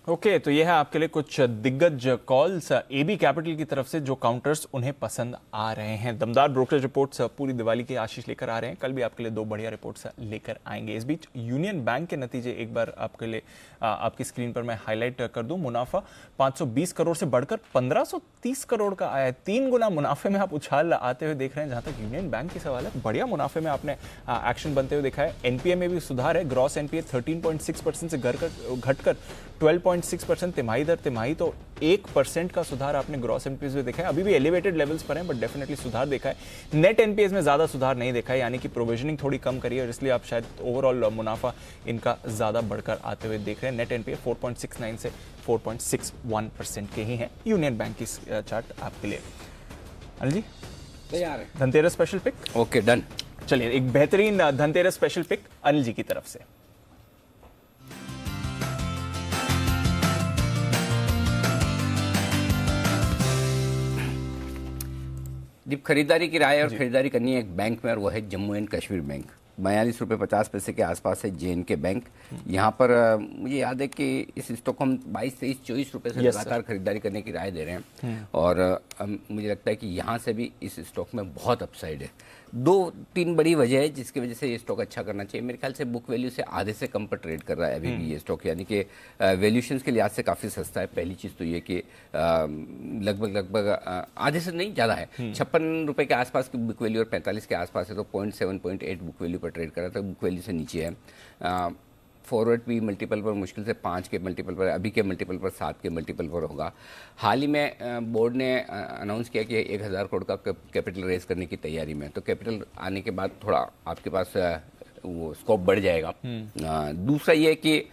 ओके, तो यह है आपके लिए कुछ दिग्गज कॉल्स एबी कैपिटल की तरफ से, जो काउंटर्स उन्हें पसंद आ रहे हैं। दमदार ब्रोकरेज रिपोर्ट्स पूरी दिवाली की आशीष लेकर आ रहे हैं। कल भी आपके लिए 2 बढ़िया रिपोर्ट्स लेकर आएंगे। इस बीच यूनियन बैंक के नतीजे एक बार आपके लिए आपकी स्क्रीन पर मैं हाईलाइट कर दूं। मुनाफा 520 करोड़ से बढ़कर 1530 करोड़ का आया है। 3 गुना मुनाफे में आप उछाल आते हुए देख रहे हैं। जहां तक यूनियन बैंक की सवाल है, बढ़िया मुनाफे में आपने एक्शन बनते हुए देखा है। एनपीए में भी सुधार है। ग्रॉस एनपीए 13.6% से घटकर 12.6%। तिमाही दर तिमाही तो 1% का सुधार आपने ग्रॉस एनपीएस में देखा है। अभी भी एलिवेटेड लेवल्स पर हैं, बट डेफिनेटली सुधार देखा है। नेट एनपीएस में ज्यादा सुधार नहीं देखा है, यानी कि प्रोविजनिंग थोड़ी कम करी है और इसलिए आप शायद ओवरऑल मुनाफा इनका ज्यादा बढ़कर आते हुए देख रहे हैं। नेट एनपीए 4.69 से 4.61% के ही हैं। यूनियन बैंक की चार्ट आपके लिए। अनिल जी तैयार है? Dhanteras special pick. Okay, done. चलिए, एक बेहतरीन धनतेरस स्पेशल पिक अनिल जी की तरफ से। जब खरीदारी की राय और खरीदारी करनी है एक बैंक में, और वो है जम्मू एंड कश्मीर बैंक। 42 रुपये 50 पैसे के आसपास है JNK बैंक। यहाँ पर मुझे याद है कि इस स्टॉक को हम 22, 23, 24 रुपये से लगातार खरीदारी करने की राय दे रहे हैं। और मुझे लगता है कि यहाँ से भी इस स्टॉक में बहुत अपसाइड है। 2-3 बड़ी वजह है जिसकी वजह से ये स्टॉक अच्छा करना चाहिए। मेरे ख्याल से बुक वैल्यू से आधे से कम पर ट्रेड कर रहा है अभी भी ये स्टॉक, यानी कि वैल्यूशंस के लिहाज से काफ़ी सस्ता है। पहली चीज़ तो ये कि लगभग आधे से नहीं ज़्यादा है। 56 रुपये के आसपास की बुक वैल्यू और 45 के आसपास है, तो 0.7, 0.8 बुक वैल्यू पर ट्रेड कर रहा था। बुक वैल्यू से नीचे है। फॉरवर्ड भी मल्टीपल पर मुश्किल से 5 के मल्टीपल पर, अभी के मल्टीपल पर 7 के मल्टीपल पर होगा। हाल ही में बोर्ड ने अनाउंस किया कि 1000 करोड़ का कैपिटल रेज करने की तैयारी में, तो कैपिटल आने के बाद थोड़ा आपके पास वो स्कोप बढ़ जाएगा। दूसरा ये कि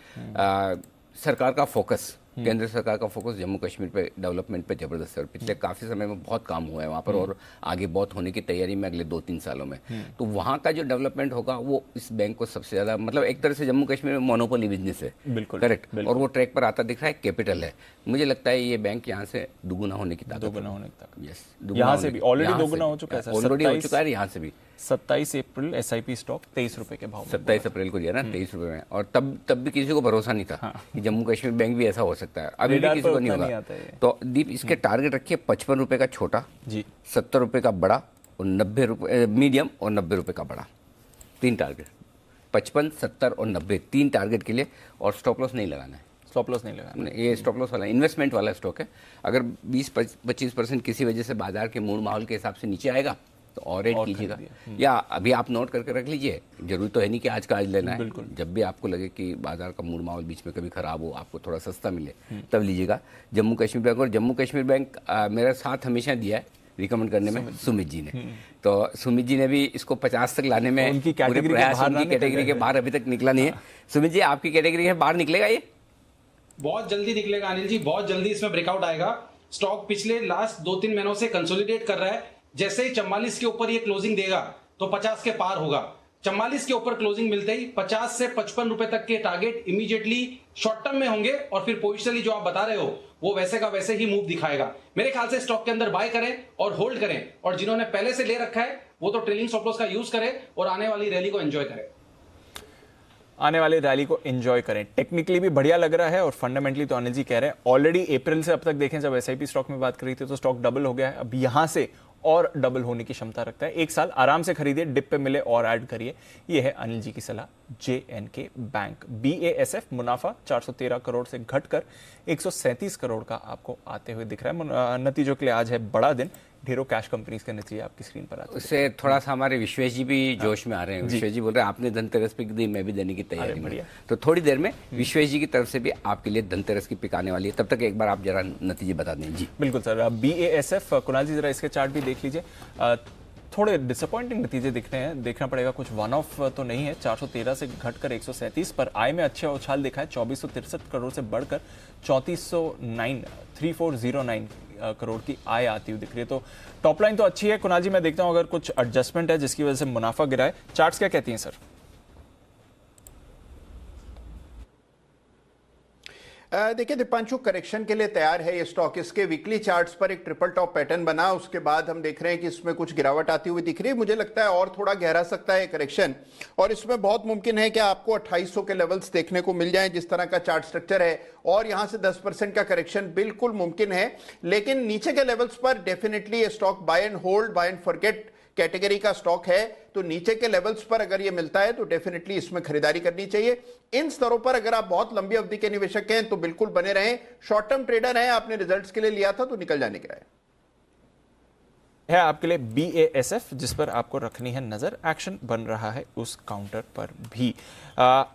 सरकार का फोकस, केंद्र सरकार का फोकस जम्मू कश्मीर पे डेवलपमेंट पे जबरदस्त है। और पिछले काफ़ी समय में बहुत काम हुआ है वहाँ पर, और आगे बहुत होने की तैयारी में अगले 2-3 सालों में। तो वहाँ का जो डेवलपमेंट होगा वो इस बैंक को सबसे ज़्यादा, मतलब एक तरह से जम्मू कश्मीर में मोनोपोली बिजनेस है। बिल्कुल, करेक्ट। और वो ट्रैक पर आता दिख रहा है, कैपिटल है। मुझे लगता है ये बैंक यहाँ से दुगुना होने की ताकत, दुगुना होने की ताकत। यस, यहाँ से भी ऑलरेडी दुगुना हो चुका है। ऑलरेडी हो चुका है, यहाँ से भी। 27 अप्रैल SIP स्टॉक 23 रुपए के भाव में, 27 अप्रैल को दिया ना 23 रुपए में। और तब भी किसी को भरोसा नहीं था कि जम्मू कश्मीर बैंक भी ऐसा हो सकता है। अभी भी किसी को नहीं होगा। तो दीप इसके टारगेट रखिए 55 रुपए का छोटा जी, 70 रुपए का बड़ा, और 90 रुपए मीडियम, और 90 रुपए का बड़ा। 3 टारगेट, 55, 70 और 90, 3 टारगेट के लिए। और स्टॉप लॉस नहीं लगाना है। स्टॉप लॉस नहीं लगाना, ये स्टॉप लॉस वाला इन्वेस्टमेंट वाला स्टॉक है। अगर 20-25% किसी वजह से बाजार के मूड माहौल के हिसाब से नीचे आएगा तो और ऐड कीजिएगा, या अभी आप नोट करके रख लीजिए। जरूरी तो है नहीं कि आज का आज लेना है। जब भी आपको लगे कि बाजार का मूड माहौल बीच में कभी खराब हो, आपको थोड़ा सस्ता मिले, तब लीजिएगा जम्मू कश्मीर बैंक। और जम्मू कश्मीर बैंक मेरा साथ हमेशा दिया है रिकमेंड करने में सुमित जी ने। तो सुमित जी ने भी इसको 50 तक लाने में उनकी कैटेगरी के बाहर अभी तक निकला नहीं है। सुमित जी, आपकी कैटेगरी के बाहर निकलेगा ये? बहुत जल्दी निकलेगा अनिल जी, बहुत जल्दी इसमें ब्रेकआउट आएगा। स्टॉक पिछले लास्ट 2-3 महीनों से कंसोलिडेट कर रहा है। जैसे ही 44 के ऊपर ये क्लोजिंग देगा तो 50 के पार होगा। 44 के ऊपर क्लोजिंग मिलते ही 50 से 55 रुपए तक के टारगेट इमीडिएटली शॉर्ट टर्म में होंगे, और फिर पोजिशनली जो आप बता रहे हो वो वैसे का वैसे ही मूव दिखाएगा। मेरे ख्याल से स्टॉक के अंदर बाय करें और होल्ड करें, और जिन्होंने पहले से ले रखा है वो तो ट्रेलिंग स्टॉप लॉस का यूज करें और आने वाली रैली को एंजॉय करें। आने वाली रैली को एंजॉय करें। टेक्निकली भी बढ़िया लग रहा है, और फंडामेंटली तो अनिल जी कह रहे हैं ऑलरेडी अप्रैल से अब तक देखें, जब SIP स्टॉक में बात करी थी तो स्टॉक डबल हो गया है। अब यहां से और डबल होने की क्षमता रखता है। 1 साल आराम से खरीदिए, डिप पे मिले और ऐड करिए। ये है अनिल जी की सलाह। JNK बैंक BASF मुनाफा 413 करोड़ से घटकर 137 करोड़ का आपको आते हुए दिख रहा है। नतीजों के लिए आज है बड़ा दिन। ढेरों कैश कंपनीज के नतीजे आपकी स्क्रीन पर आते हैं। उससे थोड़ा सा हमारे विश्वेश जी भी जोश में आ रहे हैं। विश्वेश जी बोल रहे हैं आपने धनतेरस पिक दी, मैं भी देने की तैयारी में। तो थोड़ी देर में विश्वेश जी की तरफ से भी आपके लिए धनतेरस की पिक आने वाली है। तब तक एक बार आप जरा नतीजे बता दें जी। बिल्कुल सर। BASF कुणाल जी जरा इसके चार्ट भी देख लीजिए। थोड़े डिसअपॉइंटिंग नतीजे दिख रहे हैं, देखना पड़ेगा। कुछ वन ऑफ तो नहीं है। 413 से घटकर 137 पर। आय में अच्छा उछाल दिखा है, 2463 करोड़ से बढ़कर 3409 करोड़ की आय आती हुई दिख रही है। तो टॉप लाइन तो अच्छी है। कुणाल जी, मैं देखता हूं अगर कुछ एडजस्टमेंट है जिसकी वजह से मुनाफा गिरा है। चार्ट्स क्या कहती हैं सर? देखिए दीपांशु, करेक्शन के लिए तैयार है ये स्टॉक। इसके वीकली चार्ट्स पर एक ट्रिपल टॉप पैटर्न बना, उसके बाद हम देख रहे हैं कि इसमें कुछ गिरावट आती हुई दिख रही है। मुझे लगता है और थोड़ा गहरा सकता है करेक्शन, और इसमें बहुत मुमकिन है कि आपको 2800 के लेवल्स देखने को मिल जाएं जिस तरह का चार्ट स्ट्रक्चर है, और यहां से 10% का करेक्शन बिल्कुल मुमकिन है। लेकिन नीचे के लेवल्स पर डेफिनेटली ये stock buy and hold, buy and forget category का स्टॉक है। तो नीचे के लेवल्स पर अगर ये मिलता है तो डेफिनेटली इसमें खरीदारी करनी चाहिए। इन स्तरों पर अगर आप बहुत लंबी अवधि के निवेशक हैं तो बिल्कुल बने रहें। शॉर्ट टर्म ट्रेडर हैं, आपने रिजल्ट्स के लिए लिया था तो निकल जाने की राय है आपके लिए BASF, जिस पर आपको रखनी है नजर। एक्शन बन रहा है उस काउंटर पर भी।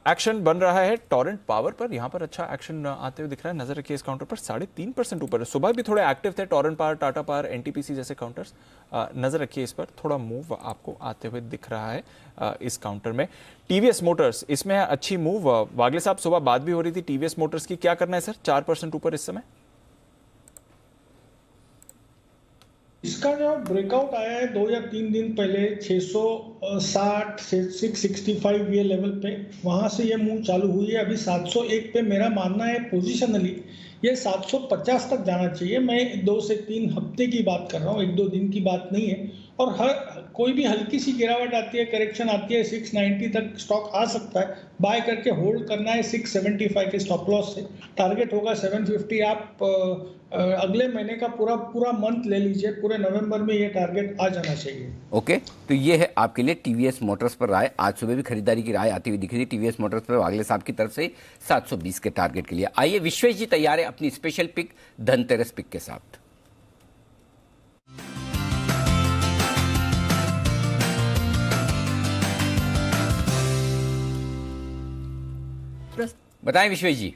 एक्शन बन रहा है टोरेंट पावर पर, यहां पर अच्छा एक्शन आते हुए दिख रहा है। नजर रखिए इस काउंटर पर 3.5% ऊपर है। सुबह भी थोड़े एक्टिव थे Torrent power, Tata power, NTPC जैसे काउंटर्स। नजर रखिए इस पर, थोड़ा मूव आपको आते हुए दिख रहा है इस काउंटर में। TVS मोटर्स, इसमें है अच्छी मूव। वागले साहब, सुबह बात भी हो रही थी TVS मोटर्स की, क्या करना है सर? 4% ऊपर इस समय। इसका जो ब्रेकआउट आया है 2 या 3 दिन पहले 660 से 665 ये लेवल पे, वहां से ये मूव चालू हुई है। अभी 701 पे मेरा मानना है पोजीशनली ये 750 तक जाना चाहिए। मैं 2 से 3 हफ्ते की बात कर रहा हूँ, 1-2 दिन की बात नहीं है। और हर कोई भी हल्की सी गिरावट आती है, करेक्शन आती है, 690 तक स्टॉक आ सकता है। बाय करके होल्ड करना है 675 के स्टॉप लॉस से। टारगेट होगा 750। आप अगले महीने का पूरा मंथ ले लीजिए, पूरे नवंबर में ये टारगेट आ जाना चाहिए। ओके, तो ये है आपके लिए TVS मोटर्स पर राय। आज सुबह भी खरीदारी की राय आती हुई दिख रही है TVS मोटर्स पर वागले साहब की तरफ से 720 के टारगेट के लिए। आइए विश्वेश जी तैयार है अपनी स्पेशल पिक धनतेरस पिक के साथ। बताएं विश्वेश जी।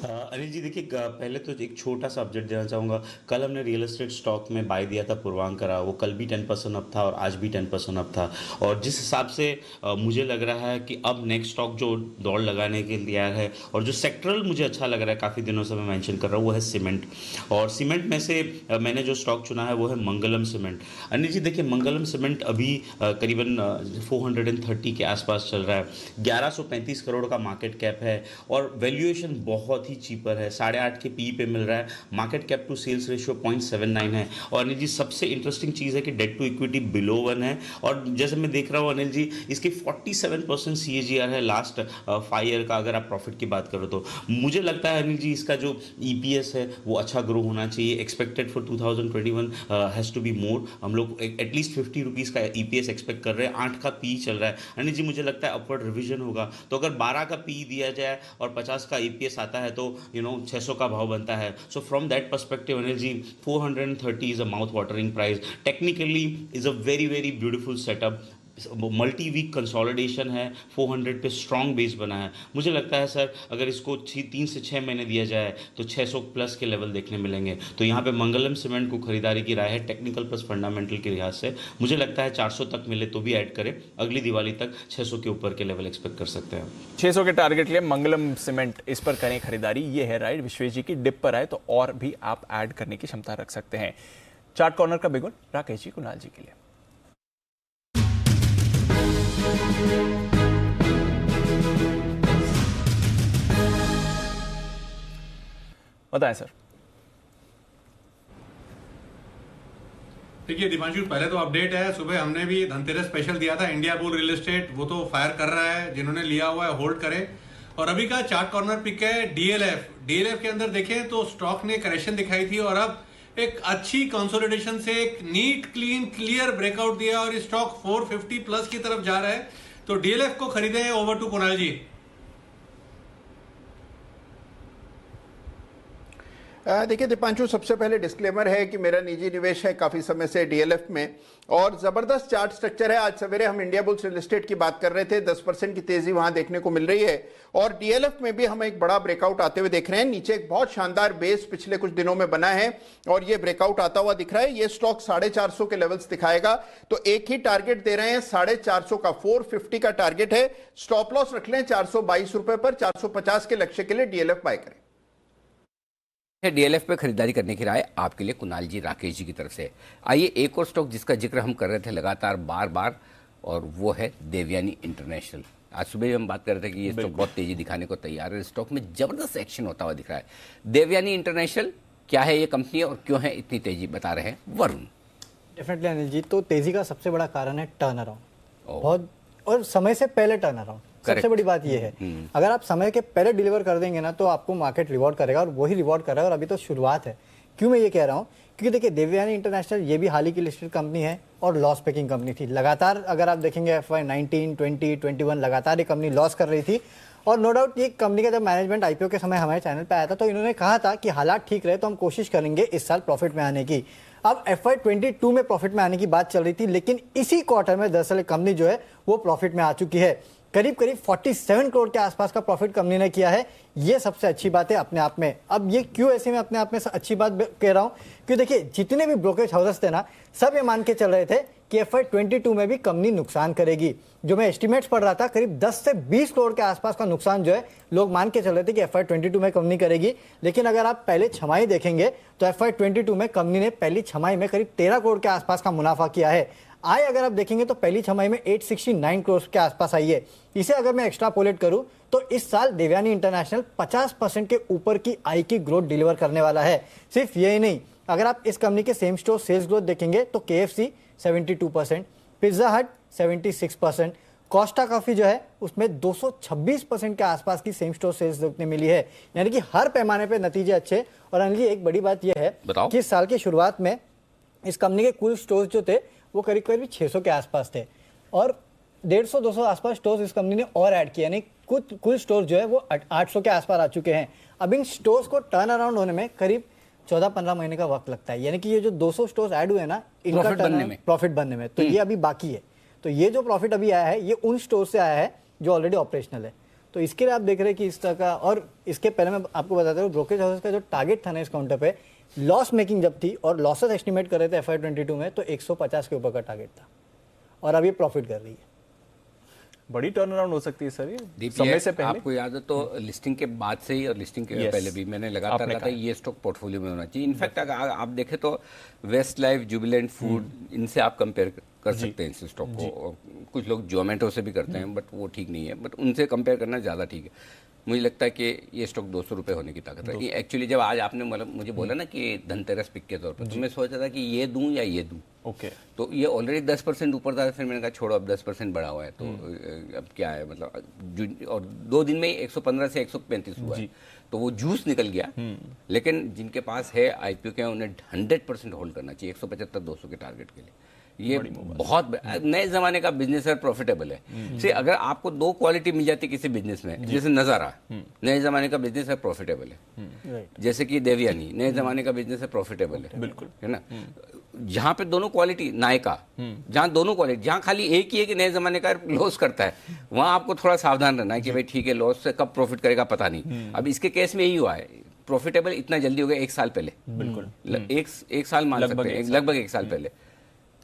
अनिल जी देखिए, पहले तो एक छोटा सा अपडेट देना चाहूँगा। कल हमने रियल एस्टेट स्टॉक में बाय दिया था पूर्वांकरा, वो कल भी 10% अप था और आज भी 10% अप था। और जिस हिसाब से मुझे लग रहा है कि अब नेक्स्ट स्टॉक जो दौड़ लगाने के लिए तैयार है, और जो सेक्टरल मुझे अच्छा लग रहा है, काफ़ी दिनों से मैं मेंशन कर रहा हूँ, वो है सीमेंट। और सीमेंट में से मैंने जो स्टॉक चुना है वो है मंगलम सीमेंट। अनिल जी देखिए, मंगलम सीमेंट अभी करीबन 430 के आसपास चल रहा है। 1135 करोड़ का मार्केट कैप है और वैल्यूएशन बहुत ही चीपर है। 8.5 के PE पे मिल रहा है। Market cap to sales ratio 0.79 है। और अनिल जी सबसे इंटरेस्टिंग चीज़ है कि डेट टू इक्विटी बिलो 1 है। और जैसे मैं देख रहा हूँ अनिल जी, इसकी 47% CAGR है लास्ट 5 ईयर का, अगर आप प्रॉफिट की बात करो तो। मुझे लगता है अनिल जी इसका जो EPS है वो अच्छा ग्रो होना चाहिए। Expected for 2021 has to be more. हम लोग एटलीस्ट 50 रुपीज़ का EPS एक्सपेक्ट कर रहे हैं। 8 का PE चल रहा है अनिल जी। मुझे लगता है अपवर्ड रिविजन होगा, तो अगर 12 का PE दिया जाए और 50 का EPS आता है तो 600 का भाव बनता है। So from that perspective Anil ji 430 is a mouth watering price. Technically is a very very beautiful setup. Multi week consolidation है, 400 पे स्ट्रॉन्ग बेस बना है। मुझे लगता है सर अगर इसको 3 से 6 महीने दिया जाए तो 600 प्लस के लेवल देखने मिलेंगे। तो यहाँ पे मंगलम सीमेंट को खरीदारी की राय है टेक्निकल प्लस फंडामेंटल के लिहाज से। मुझे लगता है 400 तक मिले तो भी ऐड करें। अगली दिवाली तक 600 के ऊपर के लेवल एक्सपेक्ट कर सकते हैं। 600 के टारगेट लिए मंगलम सीमेंट, इस पर करें खरीदारी। ये है राइट। विश्वेश जी की डिप पर आए तो और भी आप ऐड करने की क्षमता रख सकते हैं। चार्ट कॉर्नर का बिगुल राकेश जी, कुणाल जी के लिए। बताएं सर। देखिए दीपांशु, पहले तो अपडेट है, सुबह हमने भी धनतेरस स्पेशल दिया था इंडिया बुल रियल एस्टेट, वो तो फायर कर रहा है। जिन्होंने लिया हुआ है होल्ड करें। और अभी का चार्ट कॉर्नर पिक है DLF के अंदर देखें तो स्टॉक ने करेक्शन दिखाई थी और अब एक अच्छी कंसोलिडेशन से एक नीट क्लीन क्लियर ब्रेकआउट दिया और स्टॉक 450 प्लस की तरफ जा रहा है। तो DLF को खरीदे। ओवर टू कुणाल जी। देखिए दीपांशु, सबसे पहले डिस्क्लेमर है कि मेरा निजी निवेश है काफी समय से DLF में, और जबरदस्त चार्ट स्ट्रक्चर है। आज सवेरे हम इंडिया बुल्स रियल एस्टेट की बात कर रहे थे, 10% की तेजी वहां देखने को मिल रही है। और DLF में भी हम एक बड़ा ब्रेकआउट आते हुए देख रहे हैं। नीचे एक बहुत शानदार बेस पिछले कुछ दिनों में बना है और ये ब्रेकआउट आता हुआ दिख रहा है। ये स्टॉक 450 के लेवल्स दिखाएगा। तो एक ही टारगेट दे रहे हैं 450 का, 450 का टारगेट है। स्टॉप लॉस रख लें 422 रुपए पर। 450 के लक्ष्य के लिए DLF बाय करें। DLF पे खरीदारी करने की राय आपके लिए कुणाल जी राकेश जी की तरफ से। आइए एक और स्टॉक जिसका जिक्र हम कर रहे थे लगातार बार बार, और वो है देवयानी इंटरनेशनल। आज सुबह भी हम बात कर रहे थे कि ये स्टॉक बहुत तेजी दिखाने को तैयार है, स्टॉक में जबरदस्त एक्शन होता हुआ दिख रहा है। देवयानी इंटरनेशनल क्या है ये कंपनी और क्यों है इतनी तेजी, बता रहे हैं वरुण। डेफिनेटली अनिल जी, तो तेजी का सबसे बड़ा कारण है टर्न अराउंड, बहुत और समय से पहले टर्न अराउंड। सबसे बड़ी बात ये है, अगर आप समय के पहले डिलीवर कर देंगे ना तो आपको मार्केट रिवॉर्ड करेगा, और वही रिवॉर्ड कर रहा है, और अभी तो शुरुआत है। क्यों मैं ये कह रहा हूँ, क्योंकि देखिए देवयानी इंटरनेशनल ये भी हाल ही की लिस्टेड कंपनी है और लॉस पेकिंग कंपनी थी। लगातार अगर आप देखेंगे FY 19, 20, 21 लगातार ये कंपनी लॉस कर रही थी, और नो डाउट ये कंपनी का जब मैनेजमेंट IPO के समय हमारे चैनल पे आया था तो इन्होंने कहा था कि हालात ठीक रहे तो हम कोशिश करेंगे इस साल प्रॉफिट में आने की। अब FY 22 में प्रॉफिट में आने की बात चल रही थी, लेकिन इसी क्वार्टर में दरअसल कंपनी जो है वो प्रॉफिट में आ चुकी है। करीब 47 करोड़ के आसपास का प्रॉफिट कंपनी ने किया है। ये सबसे अच्छी बात है अपने आप में। अब ये क्यों ऐसे में अपने आप में अच्छी बात कह रहा हूं, क्योंकि देखिए जितने भी ब्रोकरेज हाउसेस थे ना, सब ये मान के चल रहे थे कि FY 22 में भी कंपनी नुकसान करेगी। जो मैं एस्टिमेट्स पढ़ रहा था, करीब 10 से 20 करोड़ के आसपास का नुकसान जो है लोग मान के चल रहे थे कि FY 22 में कंपनी करेगी। लेकिन अगर आप पहले छमाही देखेंगे तो FY 22 में कंपनी ने पहली छमाही में करीब 13 करोड़ के आसपास का मुनाफा किया है। आय अगर आप देखेंगे तो पहली छमाही में 869 करोड़ के आसपास आई है। इसे अगर मैं एक्स्ट्रापोलेट करूं तो इस साल देवयानी इंटरनेशनल 50% के ऊपर की आय की ग्रोथ डिलीवर करने वाला है। सिर्फ यही नहीं, अगर आप इस कंपनी के सेम स्टोर सेल्स ग्रोथ देखेंगे तो KFC 72%, पिज्जा हट 76%, कोस्टा कॉफी जो है उसमें 226% के आसपास की सेम स्टोर सेल्स देखने मिली है। यानी कि हर पैमाने पे नतीजे अच्छे। और अनिल जी एक बड़ी बात यह है कि इस साल की शुरुआत में इस कंपनी के कुल स्टोर्स जो थे वो करीब करीब 600 के आसपास थे, और 150-200 आसपास स्टोर्स इस कंपनी ने और ऐड किए, यानी कुल स्टोर जो है वो 800 के आसपास आ चुके हैं। अब इन स्टोर्स को टर्न अराउंड होने में करीब 14-15 महीने का वक्त लगता है। यानी कि ये जो 200 स्टोर्स ऐड हुए ना, इनका प्रॉफिट बनने में तो ये अभी बाकी है। तो ये जो प्रॉफिट अभी आया है ये उन स्टोर से आया है जो ऑलरेडी ऑपरेशनल है। तो इसके लिए आप देख रहे हैं कि इस तरह का, और इसके पहले मैं आपको बताता हूँ ब्रोकरेज हाउस का जो टारगेट था ना इस काउंटर पे, लॉस मेकिंग जब थी और लॉसेस एस्टिमेट कर रहे थे FY 22 में तो 150 के ऊपर का टारगेट था, और अब ये प्रॉफिट कर रही है। बड़ी टर्न अराउंड हो सकती है सर ये समय से पहले। आपको याद है तो लिस्टिंग के बाद से ही और लिस्टिंग के पहले भी मैंने लगातार कहा था ये स्टॉक पोर्टफोलियो में होना चाहिए। इनफैक्ट अगर आप देखें तो वेस्ट लाइफ, जुबिलेंट फूड, इनसे आप कंपेयर कर सकते हैं इस स्टॉक को। कुछ लोग जोमेटो से भी करते हैं बट वो ठीक नहीं है, बट उनसे कंपेयर करना ज़्यादा ठीक है। मुझे लगता है कि ये स्टॉक 200 रुपये होने की ताकत है। एक्चुअली जब आज आपने मुझे बोला ना कि धनतेरस पिक के तौर पर, तो मैं सोचा था कि ये दूं या ये दूं। ओके, तो ये ऑलरेडी 10% ऊपर था, फिर मैंने कहा छोड़ो अब 10% बढ़ा हुआ है तो अब क्या है, मतलब और 2 दिन में ही 115 से 135 हुआ है, तो वो जूस निकल गया। लेकिन जिनके पास है IPO के, उन्हें 100% होल्ड करना चाहिए 175-200 के टारगेट के लिए। ये बहुत नए जमाने का बिजनेस है, प्रॉफिटेबल है। से अगर आपको 2 क्वालिटी मिल जाती किसी बिजनेस में, जैसे नजारा नए जमाने का बिजनेस है, प्रॉफिटेबल है, जैसे कि देवयानी नए जमाने का बिजनेस है, प्रॉफिटेबल है, बिल्कुल है ना। जहां पे दोनों क्वालिटी, नायका जहां दोनों क्वालिटी, जहां खाली एक ही है कि नए जमाने का लॉस करता है, वहां आपको थोड़ा सावधान रहना है कि भाई ठीक है, लॉस से कब प्रॉफिट करेगा पता नहीं। अब इसके केस में यही हुआ है, प्रॉफिटेबल इतना जल्दी हो गया 1 साल पहले, बिल्कुल एक साल मान सकते हैं, लगभग 1 साल पहले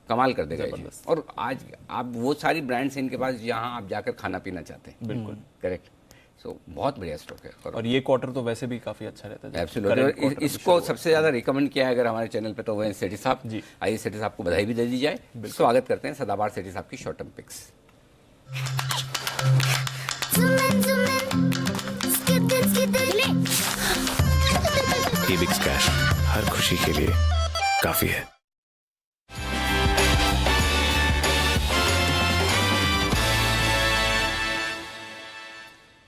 कमाल कर देगा ये। और आज आप वो सारी ब्रांड्स हैं इनके पास जहां आप जाकर खाना पीना चाहते हैं, बिल्कुल करेक्ट। सो बहुत बढ़िया स्टॉक है, और ये क्वार्टर तो वैसे भी काफी अच्छा रहता है। एब्सोल्युटली, इसको सबसे ज्यादा रिकमेंड किया है अगर हमारे चैनल पे तो वो है सेठी साहब जी। आइए सेठी साहब को बधाई भी दे दी जाए। स्वागत करते हैं सदाबहार सेठी साहब की short term picks. Ebix cash हर खुशी के लिए काफी है।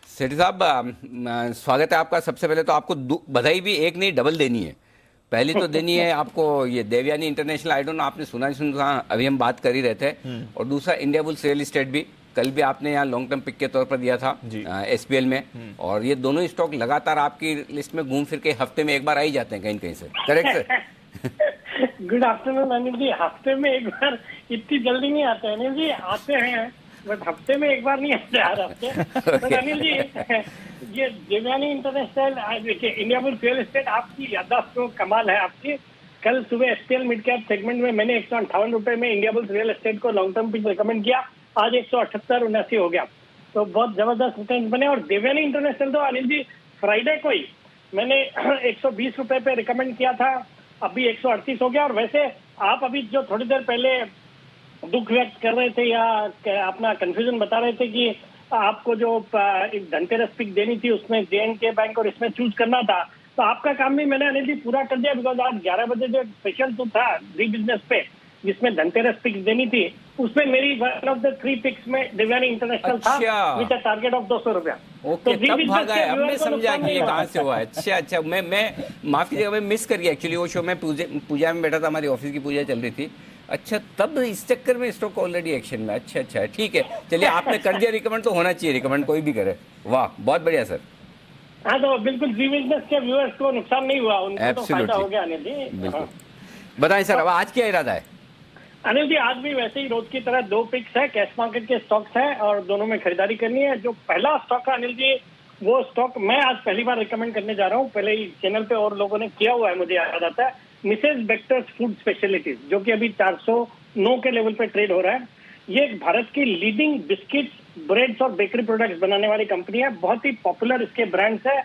सेठी साहब स्वागत है आपका। सबसे पहले तो आपको बधाई भी एक नहीं डबल देनी है। पहली तो देनी है आपको ये Devyani international, I don't know आपने सुना, अभी हम बात कर ही रहे थे। और दूसरा इंडिया बुल्स रियल एस्टेट भी कल भी आपने यहाँ लॉन्ग टर्म पिक के तौर पर दिया था SPL में, और ये दोनों स्टॉक लगातार आपकी लिस्ट में घूम फिर के हफ्ते में एक बार आ ही जाते हैं कहीं कहीं से, correct sir? Good afternoon Anil ji. हफ्ते में एक बार इतनी जल्दी नहीं आते अनिल जी, आते हैं बट हफ्ते में एक बार नहीं आते हर हफ्ते। बट अनिल जी ये देवयानी इंटरनेशनल, देखिए इंडिया बुल्स रियल एस्टेट, आपकी याददाश्त तो कमाल है आपकी। कल सुबह SPL मिड कैप सेगमेंट में मैंने 158 रुपए में इंडिया बुल्स रियल एस्टेट को लॉन्ग टर्म पिक रिकमेंड किया, आज 178-79 हो गया, तो बहुत जबरदस्त रिटर्न बने। और देवयानी इंटरनेशनल तो अनिल जी फ्राइडे को ही मैंने 120 रुपए पे रिकमेंड किया था, अभी 138 हो गया। और वैसे आप अभी जो थोड़ी देर पहले दुख व्यक्त कर रहे थे या अपना कंफ्यूजन बता रहे थे कि आपको जो एक धनतेरस पिक देनी थी उसमें J&K बैंक और इसमें चूज करना था, तो आपका काम भी मैंने अनिल जी पूरा कर दिया, बिकॉज आज 11 बजे जो स्पेशल तो था री बिजनेस पे जिसमें धनतेरस पिक्स देनी थी, उसमें मेरी वन ऑफ द 3 पिक्स में देवयानी इंटरनेशनल था विद अ टारगेट ऑफ 200 रुपया। ओके, तब भागा है। अब मैं समझा कि ये कहाँ से हुआ है। अच्छा, मैं माफ कीजिएगा, मैं मिस कर गया एक्चुअली वो शो में पूजा में बैठा था, हमारी ऑफिस की पूजा चल रही थी। अच्छा, तब इस चक्कर में स्टॉक ऑलरेडी एक्शन में। अच्छा, ठीक है, चलिए आपने कर दिया रिकमेंड, तो होना चाहिए रिकमेंड, कोई भी करे। वाह, बहुत बढ़िया सर। हाँ, तो बिल्कुल जी बिजनेस के व्यूअर्स को नुकसान नहीं हुआ, उनको तो फायदा हो गया अनिल जी। बताएं सर, अब आज क्या इरादा है? अनिल जी, आज भी वैसे ही रोज की तरह 2 पिक्स है, कैश मार्केट के स्टॉक्स हैं और दोनों में खरीदारी करनी है। जो पहला स्टॉक है अनिल जी, वो स्टॉक मैं आज पहली बार रिकमेंड करने जा रहा हूँ, पहले ही चैनल पे और लोगों ने किया हुआ है, मुझे याद आता है। मिसेस बेक्टर्स फूड स्पेशलिटीज, जो कि अभी 409 के लेवल पे ट्रेड हो रहा है। ये एक भारत की लीडिंग बिस्किट्स, ब्रेड्स और बेकरी प्रोडक्ट्स बनाने वाली कंपनी है। बहुत ही पॉपुलर इसके ब्रांड्स है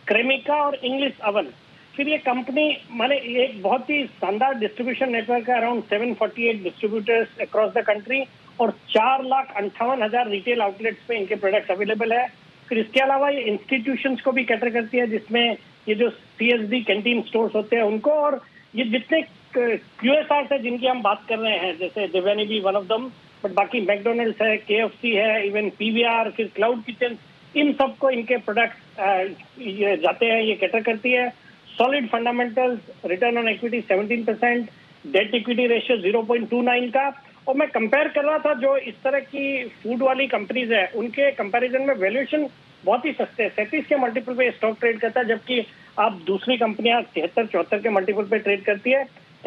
क्रेमिका और इंग्लिश अवन। फिर ये कंपनी माने एक बहुत ही शानदार डिस्ट्रीब्यूशन नेटवर्क है, around 748 distributors across the country और 4,58,000 रिटेल आउटलेट्स पे इनके प्रोडक्ट्स अवेलेबल है। फिर इसके अलावा ये इंस्टीट्यूशंस को भी कैटर करती है, जिसमें ये जो CSD कैंटीन स्टोर्स होते हैं उनको, और ये जितने QSRs है जिनकी हम बात कर रहे हैं, जैसे देवयानी भी वन ऑफ दम, बट बाकी मैकडोनल्ड्स है, KFC है, इवन PVR, फिर क्लाउड किचन, इन सबको इनके प्रोडक्ट्स ये जाते हैं, ये कैटर करती है। Solid fundamentals, return on equity 17%, debt equity ratio 0.29 का। और मैं कंपेयर कर रहा था जो इस तरह की फूड वाली कंपनीज है, उनके कंपैरिजन में वैल्यूएशन बहुत ही सस्ते है। 37 के मल्टीपल पे स्टॉक ट्रेड करता है, जबकि आप दूसरी कंपनियां 73-74 के मल्टीपल पे ट्रेड करती है।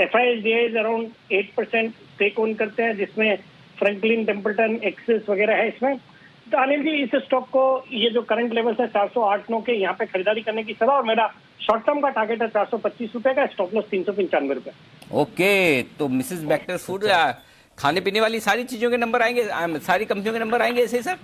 FISDAs अराउंड 8% स्टेक ओन करते हैं, जिसमें फ्रैंकलिन टेम्पल्टन, एक्सिस वगैरह है इसमें। तो अनिल जी, इस स्टॉक को ये जो करंट लेवल है 408-9 के, यहाँ पे खरीदारी करने की सलाह, और मेरा शॉर्ट टर्म का टारगेट है 425 रुपए का, स्टॉप लॉस 395 रुपए। ओके, तो मिसेस बेक्टर्स फूड, खाने पीने वाली सारी चीजों के नंबर आएंगे, सारी कंपनियों के नंबर आएंगे ऐसे सर?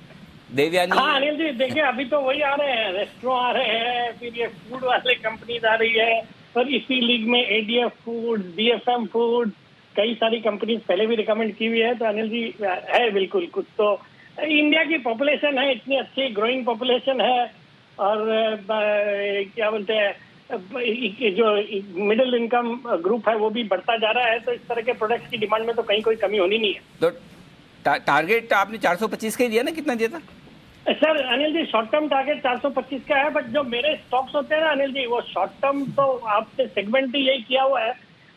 देवयानी, हाँ अनिल जी, देखिए अभी तो वही आ रहे हैं, रेस्टोरेंट आ रहे हैं, फिर ये फूड वाले कंपनीज आ रही है, और इसी लीग में ADF फूड, DFM फूड, कई सारी कंपनीज पहले भी रिकमेंड की हुई है। तो अनिल जी है बिल्कुल कुछ तो, इंडिया की पॉपुलेशन है, इतनी अच्छी ग्रोइंग पॉपुलेशन है, और क्या बोलते हैं, जो मिडिल इनकम ग्रुप है वो भी बढ़ता जा रहा है, तो इस तरह के प्रोडक्ट्स की डिमांड में तो कहीं कोई कमी होनी नहीं है। तो टारगेट आपने 425 का ही दिया ना, कितना दिया था sir? Anil ji, short term target 425 का है, बट जो मेरे स्टॉक्स होते हैं ना अनिल जी, वो शॉर्ट टर्म तो आपने सेगमेंट ही यही किया हुआ है,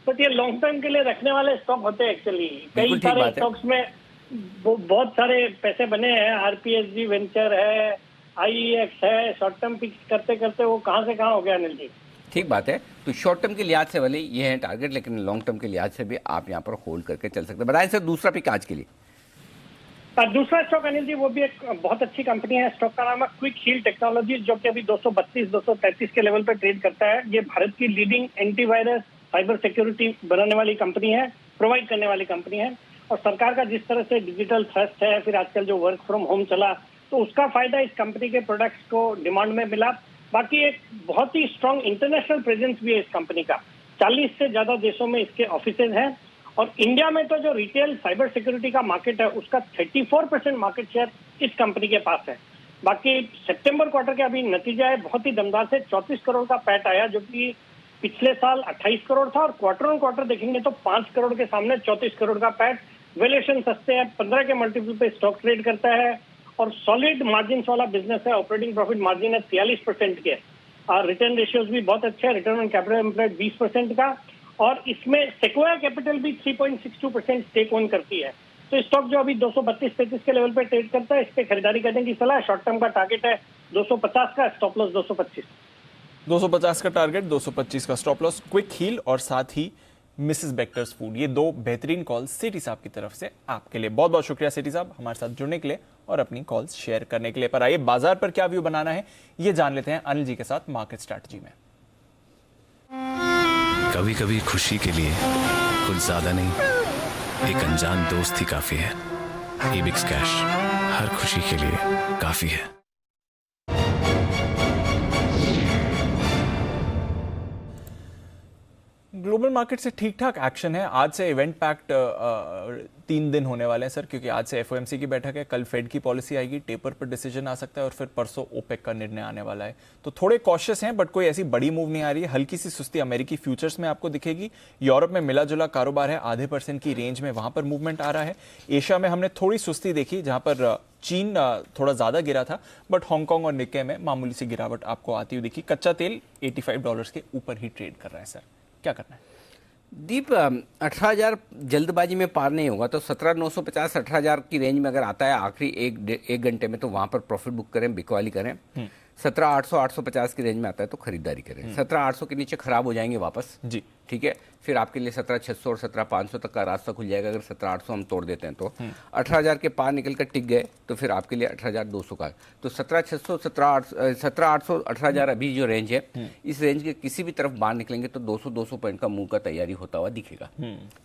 बट ये लॉन्ग टर्म के लिए रखने वाले स्टॉक होते हैं एक्चुअली। कई सारे स्टॉक्स में बहुत सारे पैसे बने हैं, RPSG वेंचर है, IEX है, शॉर्ट टर्म पिक्स करते करते वो कहाँ से कहाँ हो गया अनिल जी। ठीक बात है, तो शॉर्ट टर्म के लिहाज से वाले ये है टारगेट, लेकिन लॉन्ग टर्म के लिहाज से भी आप यहाँ पर होल्ड करके चल सकते हैं। बताएं सर, दूसरा पिक आज के लिए? दूसरा स्टॉक अनिल जी, वो भी एक बहुत अच्छी कंपनी है, स्टॉक का नाम है क्विक हील टेक्नोलॉजीज, जो कि अभी 232-233 के लेवल पर ट्रेड करता है। ये भारत की लीडिंग एंटीवायरस साइबर सिक्योरिटी बनाने वाली कंपनी है, प्रोवाइड करने वाली कंपनी है। और सरकार का जिस तरह से डिजिटल थ्रस्ट है, फिर आजकल जो वर्क फ्रॉम होम चला, तो उसका फायदा इस कंपनी के प्रोडक्ट्स को डिमांड में मिला। बाकी एक बहुत ही स्ट्रांग इंटरनेशनल प्रेजेंस भी है इस कंपनी का, 40 से ज्यादा देशों में इसके ऑफिसेज हैं। और इंडिया में तो जो रिटेल साइबर सिक्योरिटी का मार्केट है, उसका 34% मार्केट शेयर इस कंपनी के पास है। बाकी सितंबर क्वार्टर के अभी नतीजा है बहुत ही दमदार से, 34 करोड़ का पैट आया, जो कि पिछले साल 28 करोड़ था, और क्वार्टर ऑन क्वार्टर देखेंगे तो 5 करोड़ के सामने 34 करोड़ का पैट। वैल्यूएशन सस्ते हैं, 15 के मल्टीपल पे स्टॉक ट्रेड करता है, और सॉलिड मार्जिन वाला बिजनेस है। ऑपरेटिंग प्रॉफिट मार्जिन है 43% के, और रिटर्न रेशियोज भी बहुत अच्छे हैं, रिटर्न ऑन कैपिटल एम्प्लॉयड 20% का, और इसमें सेक्वायर कैपिटल भी 3.62% स्टेक ओन करती है। तो स्टॉक जो अभी 232-33 के लेवल पे ट्रेड करता है, इस पे खरीदारी करने की सलाह है। शॉर्ट टर्म का टारगेट है 250 का, स्टॉप लॉस 225। 250 का टारगेट, 225 का स्टॉप लॉस। क्विक हील और साथ ही मिसेस बेक्टर्स फूड, ये 2 बेहतरीन कॉल्स सेठी साहब की तरफ से आपके लिए। बहुत बहुत शुक्रिया सेठी साहब हमारे साथ जुड़ने के लिए और अपनी कॉल्स शेयर करने के लिए। पर आइए बाजार पर क्या व्यू बनाना है ये जान लेते हैं अनिल जी के साथ मार्केट स्ट्रैटेजी में। कभी कभी खुशी के लिए कुछ ज्यादा नहीं, एक अनजान दोस्त ही काफी है। एबिक्स कैश हर खुशी के लिए काफी है। ग्लोबल मार्केट से ठीक ठाक एक्शन है। आज से इवेंट पैक्ट 3 दिन होने वाले हैं सर, क्योंकि आज से एफओएमसी की बैठक है, कल फेड की पॉलिसी आएगी, टेपर पर डिसीजन आ सकता है और फिर परसों ओपेक का निर्णय आने वाला है। तो थोड़े कॉशियस हैं, बट कोई ऐसी बड़ी मूव नहीं आ रही है। हल्की सी सुस्ती अमेरिकी फ्यूचर्स में आपको दिखेगी। यूरोप में मिला जुला कारोबार है, आधे % की रेंज में वहां पर मूवमेंट आ रहा है। एशिया में हमने थोड़ी सुस्ती देखी, जहां पर चीन थोड़ा ज्यादा गिरा था, बट हांगकांग और निक्के में मामूली सी गिरावट आपको आती हुई दिखी। कच्चा तेल $85 के ऊपर ही ट्रेड कर रहा है सर, क्या करना है? दीप 18,000 जल्दबाजी में पार नहीं होगा, तो 17,950 18,000 की रेंज में अगर आता है आखिरी एक घंटे में, तो वहां पर प्रॉफिट बुक करें, बिकवाली करें। 17,800 850 की रेंज में आता है तो खरीदारी करें। 17,800 के नीचे खराब हो जाएंगे वापस जी, ठीक है। फिर आपके लिए 17,600 और 17,500 तक का रास्ता खुल जाएगा अगर 17,800 हम तोड़ देते हैं तो। 18,000 के पार निकल कर टिक गए तो फिर आपके लिए 18,200 का, तो 17,600 17,800 18,000 अभी जो रेंज है, इस रेंज के किसी भी तरफ बाहर निकलेंगे तो 200 पॉइंट का मूव का तैयारी होता हुआ दिखेगा।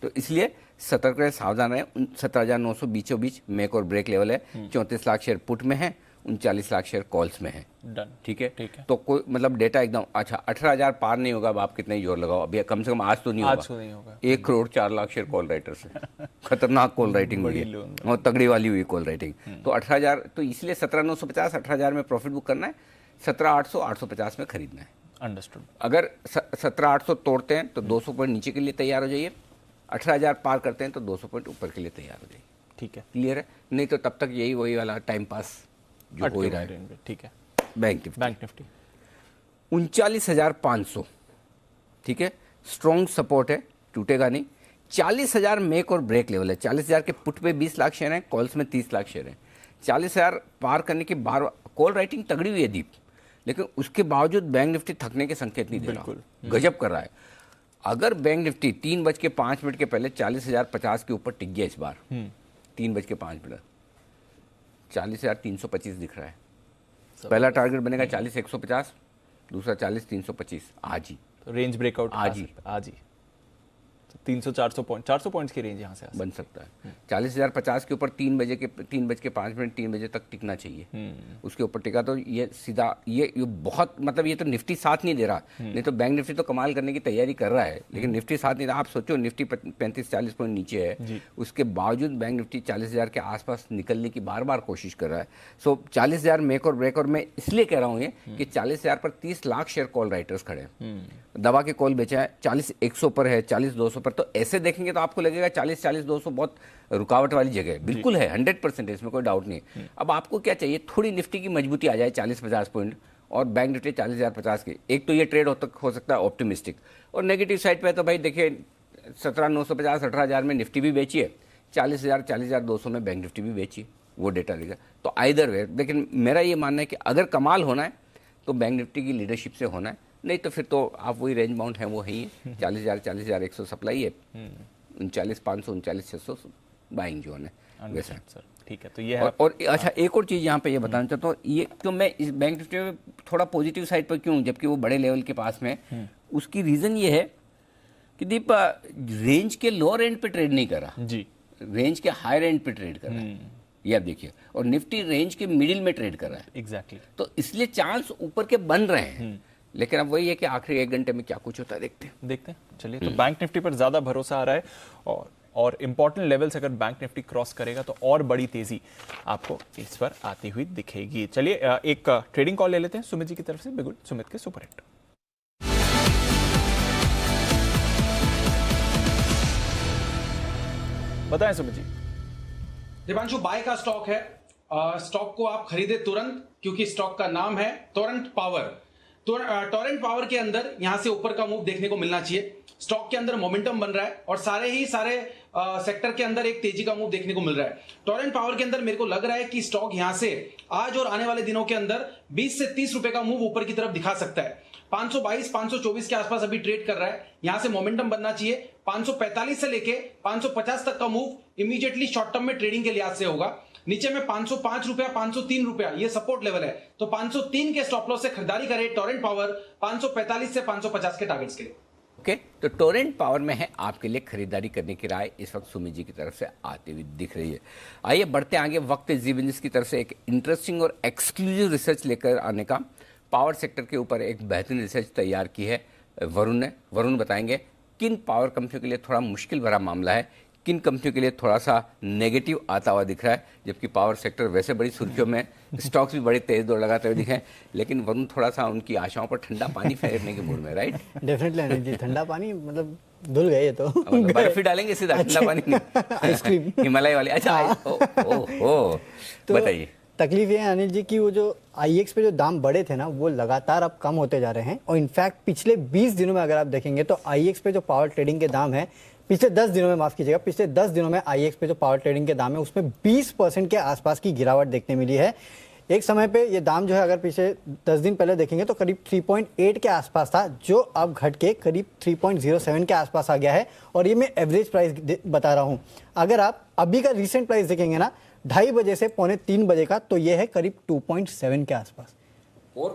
तो इसलिए सतर्क रहे, सावधान रहे। 17,900 बीचों बीच मेक और ब्रेक लेवल है। 34 लाख शेयर पुट में है, 39 लाख शेयर कॉल्स में है। डन, ठीक है। तो कोई मतलब डेटा एकदम अच्छा। 18,000 पार नहीं होगा, अब आप कितना ही जोर लगाओ, अभी कम से कम आज तो नहीं होगा। 1 crore 4 lakh share call writer से खतरनाक कॉल राइटिंग हुई है और तगड़ी वाली हुई कॉल राइटिंग। तो 18,000, तो इसलिए 17,950 18,000 में प्रॉफिट बुक करना है, 17,800 850 में खरीदना है। अंडरस्टूड। अगर 17,800 तोड़ते हैं तो 200 पॉइंट नीचे के लिए तैयार हो जाइए। 18,000 पार करते हैं तो 200 पॉइंट ऊपर के लिए तैयार हो जाइए। ठीक है, क्लियर है। नहीं तो तब तक यही वही वाला टाइम पास जो हो ही रहा है। ठीक है। बैंक निफ्टी 39,500, ठीक है, स्ट्रॉन्ग सपोर्ट है, टूटेगा नहीं। 40,000 मेक और ब्रेक लेवल है। 40,000 के पुट पे 20 लाख शेयर हैं, कॉल्स में 30 लाख शेयर हैं। 40,000 पार करने के बाद कॉल राइटिंग तगड़ी हुई है दीप, लेकिन उसके बावजूद बैंक निफ्टी थकने के संकेत नहीं दे रहा, गजब कर रहा है। अगर बैंक निफ्टी 3:05 के पहले 40,050 के ऊपर टिक गया इस बार, 3:05, 40,325 दिख रहा है। पहला टारगेट बनेगा 40,150, दूसरा 40,325 आज ही। तो रेंज ब्रेकआउट आज ही 300 400 पॉइंट्स की रेंज यहाँ से बन सकता है। 40,050 के ऊपर 3:05 3 बजे तक टिकना चाहिए। उसके ऊपर टिका तो ये सीधा ये बहुत मतलब ये तो निफ्टी साथ नहीं दे रहा। नहीं तो बैंक निफ्टी तो कमाल करने की तैयारी कर रहा है, लेकिन निफ्टी साथ नहीं रहा। आप सोचो निफ्टी 35-40 पॉइंट नीचे है, उसके बावजूद बैंक निफ्टी 40,000 के आसपास निकलने की बार बार कोशिश कर रहा है। सो 40,000 मेक और ब्रेक, और मैं इसलिए कह रहा हूँ ये कि 40,000 पर 30 लाख शेयर कॉल राइटर्स खड़े हैं, दबा के कॉल बेचा है। 40,100 पर है, 40,200 पर, तो ऐसे देखेंगे तो आपको लगेगा 40,200 बहुत रुकावट वाली जगह है। बिल्कुल है, 100% है, इसमें कोई डाउट नहीं है। अब आपको क्या चाहिए, थोड़ी निफ्टी की मजबूती आ जाए 40-50 पॉइंट और बैंक निफ्टी 40,050 की। एक तो ये ट्रेड हो सकता है ऑप्टिमिस्टिक, और नेगेटिव साइड पे तो भाई देखिए 17,950 18,000 में निफ्टी भी बेचिए, 40,000 40,200 में बैंक निफ्टी भी बेचिए, वो डेटा देगा। तो आइदर वे, लेकिन मेरा ये मानना है कि अगर कमाल होना है तो बैंक निफ्टी की लीडरशिप से होना है, नहीं तो फिर तो आप वही रेंज बाउंड है, वो है ही 40,000 40,100 सप्लाई है, 39,500 39,600 बाइंग जोन है वैसा। ठीक है, तो ये है। और अच्छा एक और चीज़ यहाँ पे ये बताना चाहता हूँ, ये क्यों मैं इस बैंक निफ्टी में थोड़ा पॉजिटिव साइड पर क्यों, जबकि वो बड़े लेवल के पास में, उसकी रीज़न ये है कि दीप रेंज के लोअर एंड पे ट्रेड नहीं कर रहा जी, रेंज के हायर एंड पे ट्रेड कर रहा है, ये आप देखिए। और निफ्टी रेंज के मिडिल में ट्रेड कर रहा है। एग्जैक्टली। तो इसलिए चांस ऊपर के बन रहे हैं, लेकिन अब वही है कि आखिरी 1 घंटे में क्या कुछ होता है देखते हैं। चलिए, तो बैंक निफ्टी पर ज्यादा भरोसा आ रहा है, और इंपॉर्टेंट लेवल्स अगर बैंक निफ्टी क्रॉस करेगा तो और बड़ी तेजी आपको इस पर आती हुई दिखेगी। चलिए एक ट्रेडिंग कॉल ले लेते हैं सुमित जी की तरफ से। बिगुल सुमित के सुपरहिट। बताएं सुमित जी। दीपांशु, बाय का स्टॉक है, स्टॉक को आप खरीदे तुरंत, क्योंकि स्टॉक का नाम है टोरेंट पावर। टोरेंट पावर के अंदर यहां से ऊपर का मूव देखने को मिलना चाहिए। स्टॉक के अंदर मोमेंटम बन रहा है और सारे सेक्टर के अंदर एक तेजी का मूव देखने को मिल रहा है। टोरेंट पावर के अंदर मेरे को लग रहा है कि स्टॉक यहां से आज और आने वाले दिनों के अंदर 20 से 30 रुपए का मूव ऊपर की तरफ दिखा सकता है। 522 524 के आसपास अभी ट्रेड कर रहा है, यहां से मोमेंटम बनना चाहिए। 545 से लेके 550 तक का मूव इमीडिएटली शॉर्ट टर्म में ट्रेडिंग के लिहाज से होगा। नीचे में 505 रुपया 503 रुपया ये सपोर्ट लेवल है, तो 503 के स्टॉप लॉस से खरीदारी करें टोरेंट पावर 545 से 550 के टारगेट्स के लिए। ओके, तो टोरेंट पावर में है आपके लिए खरीदारी करने की राय इस वक्त सुमित जी की तरफ से आती हुई दिख रही है। आइए बढ़ते आगे, वक्त जी बिजनेस की तरफ से एक इंटरेस्टिंग और एक्सक्लूसिव रिसर्च लेकर आने का। पावर सेक्टर के ऊपर एक बेहतरीन रिसर्च तैयार की है वरुण ने। वरुण बताएंगे किन पावर कंपनियों के लिए थोड़ा मुश्किल भरा मामला है, किन कंपनियों के लिए थोड़ा सा नेगेटिव आता हुआ दिख रहा है, जबकि पावर सेक्टर वैसे बड़ी सुर्खियों में, स्टॉक्स भी बड़े तेज दौड़ लगाते हुए दिखे हैं, लेकिन वरुण थोड़ा सा उनकी आशाओं पर ठंडा पानी फेरने के मूड में, राइट? डेफिनेटली अनिल जी, ठंडा पानी मतलब धुल गए ये तो। बर्फी डालेंगे सीधा, ठंडा पानी नहीं, आइसक्रीम हिमालय वाली। अच्छा, ओ बताइए। तकलीफ ये है अनिल जी कि वो जो IEX पे जो दाम बढ़े थे ना, वो लगातार अब कम होते जा रहे हैं। और इनफैक्ट पिछले 20 दिनों में अगर आप देखेंगे तो IEX पे जो पावर ट्रेडिंग के दाम है, पिछले 10 दिनों में, माफ कीजिएगा, पिछले 10 दिनों में IEX पे जो पावर ट्रेडिंग के दाम है उसमें 20% के आसपास की गिरावट देखने मिली है। एक समय पे ये दाम जो है अगर पिछले 10 दिन पहले देखेंगे तो करीब 3.8 के आसपास था, जो अब घट के करीब 3.07 के आसपास आ गया है। और ये मैं एवरेज प्राइस बता रहा हूँ। अगर आप अभी का रिसेंट प्राइस देखेंगे ना, 2:30 बजे से 2:45 बजे का, तो ये है करीब 2.7 के आसपास, और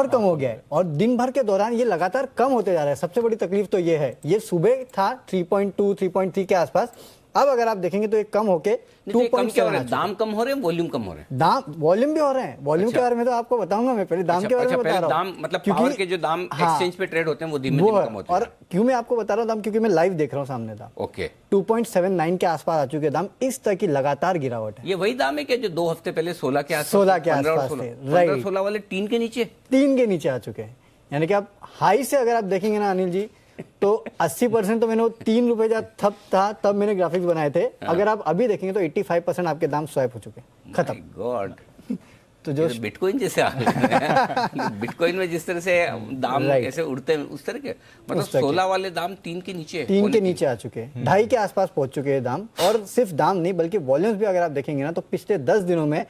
कम हो गया है। और दिन भर के दौरान ये लगातार कम होते जा रहा है। सबसे बड़ी तकलीफ तो ये है, ये सुबह था 3.2 3.3 के आसपास, अब अगर आप देखेंगे तो ये कम होके 2.7। दाम कम हो रहे हैं, वॉल्यूम कम हो रहे हैं? दाम वॉल्यूम भी हो रहे हैं। वॉल्यूम के बारे में तो आपको बताऊंगा मैं, पहले दाम के बारे में बता रहा हूं। दाम मतलब पावर के जो दाम एक्सचेंज पे ट्रेड होते हैं वो धीमे धीमे कम होते हैं। और क्यों मैं आपको बता रहा हूं दाम, क्योंकि मैं लाइव देख रहा हूं सामने दाम। ओके, 2.79 के आसपास आ चुके दाम। इस तरह की लगातार गिरावट है। ये वही दाम है क्या जो 2 हफ्ते पहले 16 के आसपास, 16 के आसपास थे, राइट। 16 वाले 3 के नीचे, 3 के नीचे आ चुके हैं। यानी कि आप हाई से अगर आप देखेंगे ना अनिल जी, तो 80% तो मैंने वो 3 रुपए जब था तब मैंने ग्राफिक्स बनाए थे। अगर आप अभी देखेंगे तो 85% आपके दाम स्वैप हो चुके हैं, खत्म। गॉड, तो जो बिटकॉइन जैसे आ बिटकॉइन में जिस तरह से दाम ऐसे उड़ते हैं उस तरह के, मतलब 16 वाले दाम 3 के नीचे, 3 के नीचे आ चुके हैं, 2.5 के आसपास पहुंच चुके हैं दाम। और सिर्फ दाम नहीं बल्कि वॉल्यूम्स भी अगर आप देखेंगे ना, तो पिछले 10 दिनों में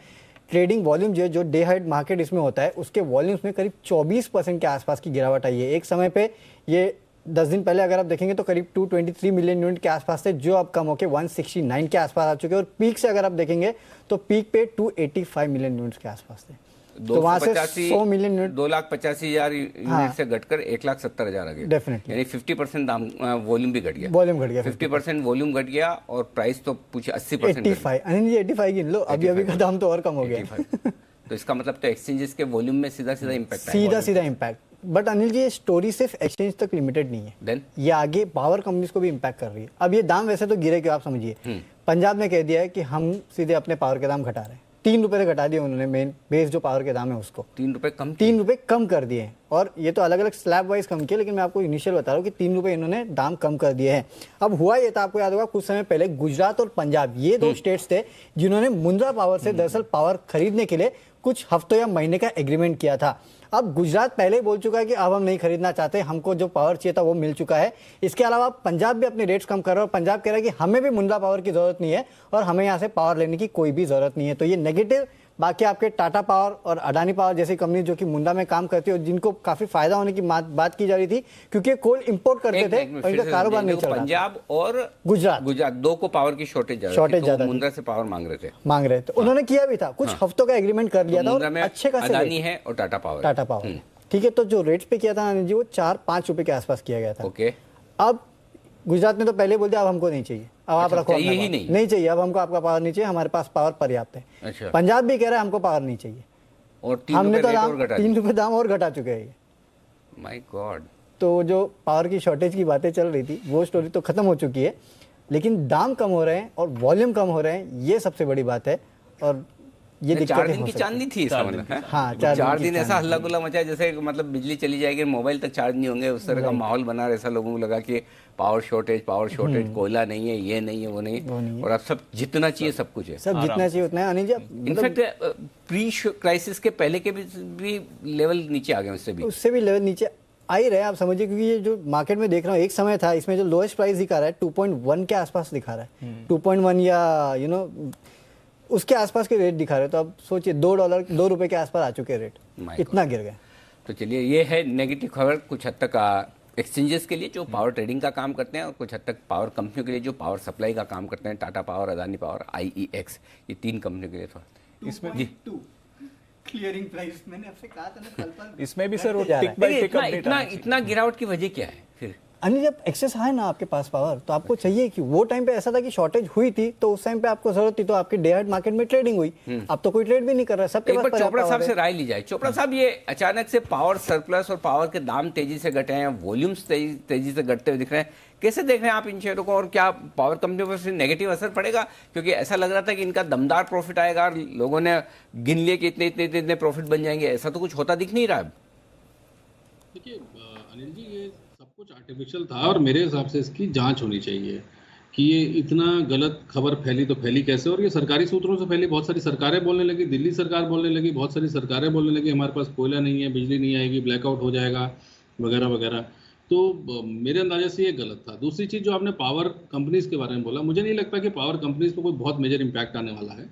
ट्रेडिंग वॉल्यूम जो डे हाइड मार्केट इसमें होता है, उसके वॉल्यूम्स में करीब 24% के आसपास की गिरावट आई है। एक समय पे ये 10 दिन पहले अगर आप देखेंगे तो करीब 223 मिलियन यूनिट के आसपास थे, जो अब कम होकर 169 के आसपास आ चुके हैं। और पीक से अगर आप देखेंगे तो पीक पे 285 मिलियन यूनिट के आसपास थे। तो वहां से 100 मिलियन यूनिट, 2,85,000 यूनिट से घटकर 1,70,000 आ गए। डेफिनेटली, यानी 50% दाम वॉल्यूम भी घट गया। वॉल्यूम घट गया, 50% वॉल्यूम घट गया और प्राइस तो पूछे 80%। 85, अनिल जी 85 गिन लो, अभी का दाम तो और कम हो गया। तो इसका मतलब तो एक्सचेंजेस के वॉल्यूम में सीधा इम्पैक्ट, सीधा इम्पैक्ट। बट अनिल जी ये स्टोरी सिर्फ एक्सचेंज तक लिमिटेड नहीं है। Then? ये आगे पावर कंपनीज को भी इम्पैक्ट कर रही है। अब ये दाम वैसे तो गिरे क्यों, आप समझिए। पंजाब ने कह दिया है कि हम सीधे अपने पावर के दाम घटा रहे हैं। 3 रुपए से घटा दिए उन्होंने, मेन बेस जो पावर के दाम है उसको 3 रुपए कम कर दिए। और ये तो अलग अलग स्लैब वाइज कम किए, लेकिन मैं आपको इनिशियल बता रहा हूँ कि 3 रुपए इन्होंने दाम कम कर दिए हैं। अब हुआ ये था, आपको याद होगा कुछ समय पहले गुजरात और पंजाब, ये 2 स्टेट्स थे जिन्होंने मुंद्रा पावर से दरअसल पावर खरीदने के लिए कुछ हफ्तों या महीने का एग्रीमेंट किया था। अब गुजरात पहले ही बोल चुका है कि अब हम नहीं खरीदना चाहते, हमको जो पावर चाहिए था वो मिल चुका है। इसके अलावा पंजाब भी अपने रेट्स कम कर रहा है और पंजाब कह रहा है कि हमें भी मुंद्रा पावर की जरूरत नहीं है और हमें यहाँ से पावर लेने की कोई भी जरूरत नहीं है। तो ये नेगेटिव। बाकी आपके टाटा पावर और अडानी पावर जैसी कंपनी जो कि मुंद्रा में काम करती है और जिनको काफी फायदा होने की बात की जा रही थी, क्योंकि कोल इंपोर्ट करते थे और इनका कारोबार नहीं चल रहा। पंजाब और गुजरात 2 को पावर की शॉर्टेज ज्यादा, मुंद्रा से पावर मांग रहे थे। उन्होंने किया भी था, कुछ हफ्तों का एग्रीमेंट कर लिया था और अच्छे खासे अडानी है और टाटा पावर। ठीक है, तो जो रेट्स पे किया था ना जी, वो 4-5 रुपए के आसपास किया गया था। ओके, अब गुजरात ने तो पहले बोल दिया अब हमको नहीं चाहिए, अब आप रखो, नहीं चाहिए, अब हमको आपका पावर नहीं चाहिए, हमारे पास पावर पर्याप्त है। अच्छा। पंजाब भी कह रहा है हमको पावर नहीं चाहिए और हमने तो 3 रुपए दाम और घटा चुके हैं। My God. तो जो पावर की शॉर्टेज की बातें चल रही थी वो स्टोरी तो खत्म हो चुकी है, लेकिन दाम कम हो रहे हैं और वॉल्यूम कम हो रहे हैं, ये सबसे बड़ी बात है। और ये 4 दिन की चांदनी थी इसका मतलब है। हाँ, 4 दिन ऐसा हल्ला गुल्ला मचा जैसे मतलब बिजली चली जाएगी, मोबाइल तक चार्ज नहीं होंगे, उस तरह का माहौल बना। ऐसा लोगों को लगा कि पावर शॉर्टेज, कोयला नहीं है, ये नहीं है, वो नहीं है। और अब सब जितना चाहिए सब कुछ है, सब जितना चाहिए उतना है। Anil ji in fact pre crisis के पहले के भी लेवल नीचे आ गए, उससे भी लेवल नीचे आ ही रहे, आप समझिए। क्योंकि ये जो मार्केट में देख रहा हूँ, एक समय था इसमें जो लोएस्ट प्राइस दिखा रहा है 2.1 के आसपास दिखा रहा है, 2.1 या उसके आसपास के रेट दिखा रहे। तो अब सोचिए $2 रुपए के आसपास आ चुके रेट, इतना गिर गए। तो चलिए, ये है नेगेटिव खबर कुछ हद तक एक्सचेंजेस के लिए जो पावर ट्रेडिंग का काम करते हैं और कुछ हद तक पावर कंपनियों के लिए जो पावर सप्लाई का काम करते हैं, Tata power, Adani power, IEX, ये 3 कंपनियों के लिए थोड़ा इसमें जी क्लियरिंग प्राइस मैंने आपसे कहा था ना कल पर, इसमें भी सर वो टिक बाय टिक इतना गिरावट की वजह क्या है फिर? अनिल जब एक्सेस है ना आपके पास पावर, तो आपको चाहिए कि वो टाइम पे ऐसा था कि शॉर्टेज हुई थी तो उस टाइम पे आपको जरूरत थी तो आपकी डे हेड मार्केट में ट्रेडिंग हुई। अब तो कोई ट्रेड भी नहीं कर रहा है, सबके एक पास बार चोपड़ा साहब है। से राय ली जाए। चोपड़ा साहब, ये अचानक से पावर सरप्लस और पावर के दाम तेजी से घटे हैं, वॉल्यूम्स तेजी से घटते हुए दिख रहे हैं, कैसे देख रहे हैं आप इन शेयरों को, और क्या पावर कंपनियों पर फिर नेगेटिव असर पड़ेगा? क्योंकि ऐसा लग रहा था कि इनका दमदार प्रॉफिट आएगा, लोगों ने गिन लिए कि इतने इतने इतने प्रॉफिट बन जाएंगे, ऐसा तो कुछ होता दिख नहीं रहा है। देखिए अनिल जी, ये सब कुछ आर्टिफिशियल था और मेरे हिसाब से इसकी जांच होनी चाहिए कि ये इतना गलत खबर फैली तो फैली कैसे, और ये सरकारी सूत्रों से फैली। बहुत सारी सरकारें बोलने लगी, दिल्ली सरकार बोलने लगी, बहुत सारी सरकारें बोलने लगी हमारे पास कोयला नहीं है, बिजली नहीं आएगी, ब्लैकआउट हो जाएगा वगैरह वगैरह। तो मेरे अंदाजे से ये गलत था। दूसरी चीज़ जो आपने पावर कंपनीज के बारे में बोला, मुझे नहीं लगता कि पावर कंपनीज पर कोई बहुत मेजर इम्पैक्ट आने वाला है,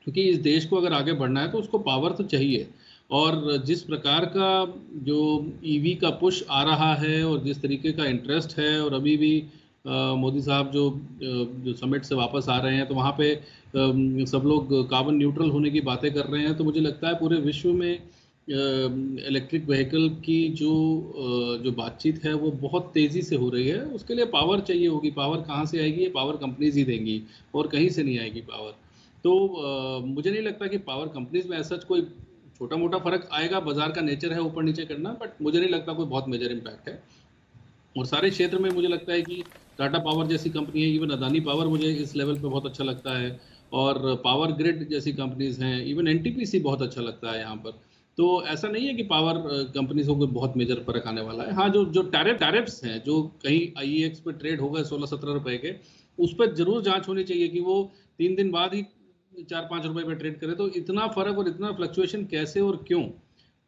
क्योंकि इस देश को अगर आगे बढ़ना है तो उसको पावर तो चाहिए। और जिस प्रकार का जो ईवी का पुश आ रहा है और जिस तरीके का इंटरेस्ट है, और अभी भी मोदी साहब जो समिट से वापस आ रहे हैं तो वहाँ पे सब लोग कार्बन न्यूट्रल होने की बातें कर रहे हैं, तो मुझे लगता है पूरे विश्व में इलेक्ट्रिक व्हीकल की जो बातचीत है वो बहुत तेज़ी से हो रही है। उसके लिए पावर चाहिए होगी। पावर कहाँ से आएगी? ये पावर कंपनीज ही देंगी और कहीं से नहीं आएगी पावर। तो मुझे नहीं लगता कि पावर कंपनीज में ऐसा कोई छोटा मोटा फर्क आएगा, बाजार का नेचर है ऊपर नीचे करना, बट मुझे नहीं लगता कोई बहुत मेजर इम्पैक्ट है। और सारे क्षेत्र में मुझे लगता है कि टाटा पावर जैसी कंपनी है, इवन अदानी पावर मुझे इस लेवल पे बहुत अच्छा लगता है, और पावर ग्रिड जैसी कंपनीज हैं, इवन एनटीपीसी बहुत अच्छा लगता है यहाँ पर। तो ऐसा नहीं है कि पावर कंपनीज को कोई बहुत मेजर फर्क आने वाला है। हाँ, जो टैरिफ्स हैं जो कहीं IEX पे ट्रेड हो गए 16-17 रुपए के, उस पर जरूर जांच होनी चाहिए कि वो 3 दिन बाद ही 4-5 रुपए पे ट्रेड करे। तो इतना फर्क और इतना फ्लक्चुएशन कैसे और क्यों?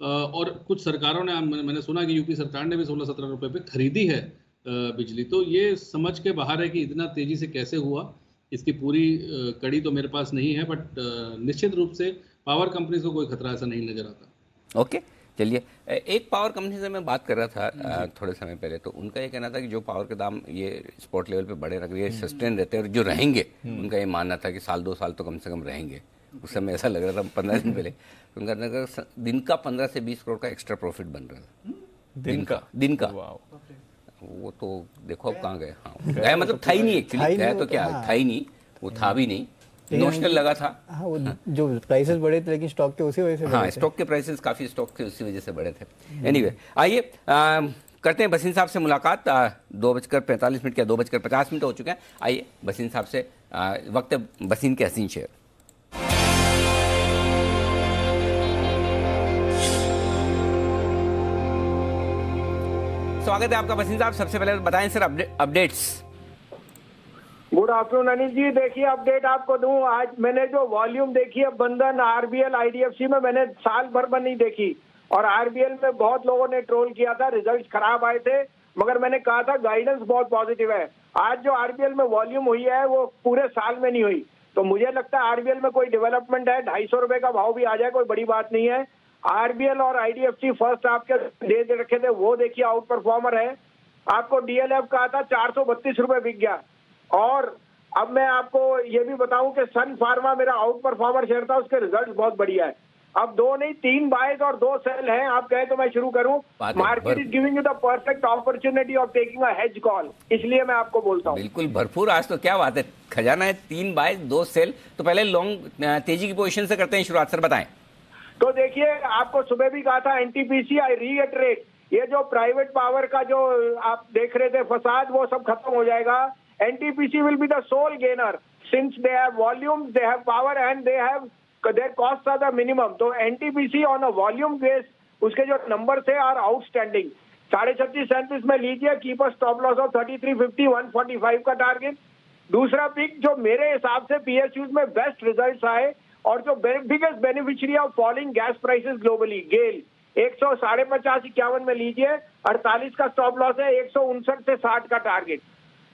और कुछ सरकारों ने, मैंने सुना कि यूपी सरकार ने भी 16-17 रुपए पे खरीदी है बिजली। तो ये समझ के बाहर है कि इतना तेजी से कैसे हुआ। इसकी पूरी कड़ी तो मेरे पास नहीं है, बट निश्चित रूप से पावर कंपनी को कोई खतरा ऐसा नहीं नजर आता। ओके, चलिए, एक पावर कंपनी से मैं बात कर रहा था थोड़े समय पहले, तो उनका ये कहना था कि जो पावर के दाम ये स्पॉट लेवल पे बढ़े रख ये सस्टेन रहते हैं, और जो रहेंगे उनका ये मानना था कि 1-2 साल तो कम से कम रहेंगे। उस समय ऐसा लग रहा था 15 दिन पहले, उनका दिन का 15 से 20 करोड़ का एक्स्ट्रा प्रॉफिट बन रहा था। दिन का वो तो देखो अब कहाँ गए। हाँ, गया मतलब था ही नहीं, एक्चुअली गया तो क्या था ही नहीं, वो था भी नहीं, नोशनल लगा था। हाँ, वो जो प्राइसेस बढ़े थे लेकिन स्टॉक के उसी वजह से, हाँ, स्टॉक के प्राइसेस काफी स्टॉक के उसी वजह से बढ़े थे। एनीवे, आइए करते हैं बसीन साहब से मुलाकात। 2:45 या 2:50 हो चुके हैं। आइए बसीन साहब से वक्त है बसीन के हसीन शेयर। स्वागत है आपका बसीन साहब। सबसे पहले बताएं sir updates. Good afternoon Anil ji. देखिए अपडेट आपको दूं, आज मैंने जो वॉल्यूम देखी है बंधन, RBL, IDFC में मैंने साल भर में नहीं देखी, और RBL में बहुत लोगों ने ट्रोल किया था, रिजल्ट्स खराब आए थे, मगर मैंने कहा था गाइडेंस बहुत पॉजिटिव है। आज जो RBL में वॉल्यूम हुई है वो पूरे साल में नहीं हुई, तो मुझे लगता है RBL में कोई डेवलपमेंट है, 250 रुपए का भाव भी आ जाए कोई बड़ी बात नहीं है। RBL और IDFC फर्स्ट आपके दे रखे थे, वो देखिए आउट परफॉर्मर है। आपको DLF कहा था 432 रुपए बिक गया। और अब मैं आपको ये भी बताऊं कि सन फार्मा मेरा आउट परफॉर्मर शेयर था, उसके रिजल्ट्स बहुत बढ़िया है। अब 2 नहीं 3 बाइज और 2 सेल हैं। आप कहें तो मैं शुरू करूं। Market is giving you the perfect opportunity of taking a hedge call, इसलिए मैं आपको बोलता हूं। बिल्कुल भरपूर, आज तो क्या बात है, खजाना है। 3 बाइज 2 सेल। तो पहले लॉन्ग तेजी की पोजीशन से करते हैं शुरुआत। सर बताएं। तो देखिए, आपको सुबह भी कहा था NTPC, आई रीइटरेट, ये जो प्राइवेट पावर का जो आप देख रहे थे फसाद, वो सब खत्म हो जाएगा। NTPC will be the sole gainer since they have volume, they have power and they have their costs are the minimum. तो NTPC on a volume base उसके जो नंबर थे आर आउटस्टैंडिंग। 36-37 में लीजिए, कीपर स्टॉप लॉस ऑफ 3350, 145 का target. दूसरा pick जो मेरे हिसाब से PSUs में बेस्ट रिजल्ट्स आए और जो biggest beneficiary of falling gas prices globally, GAIL 150-51 में लीजिए, 48 का स्टॉप लॉस है, 159 से 60 का टारगेट।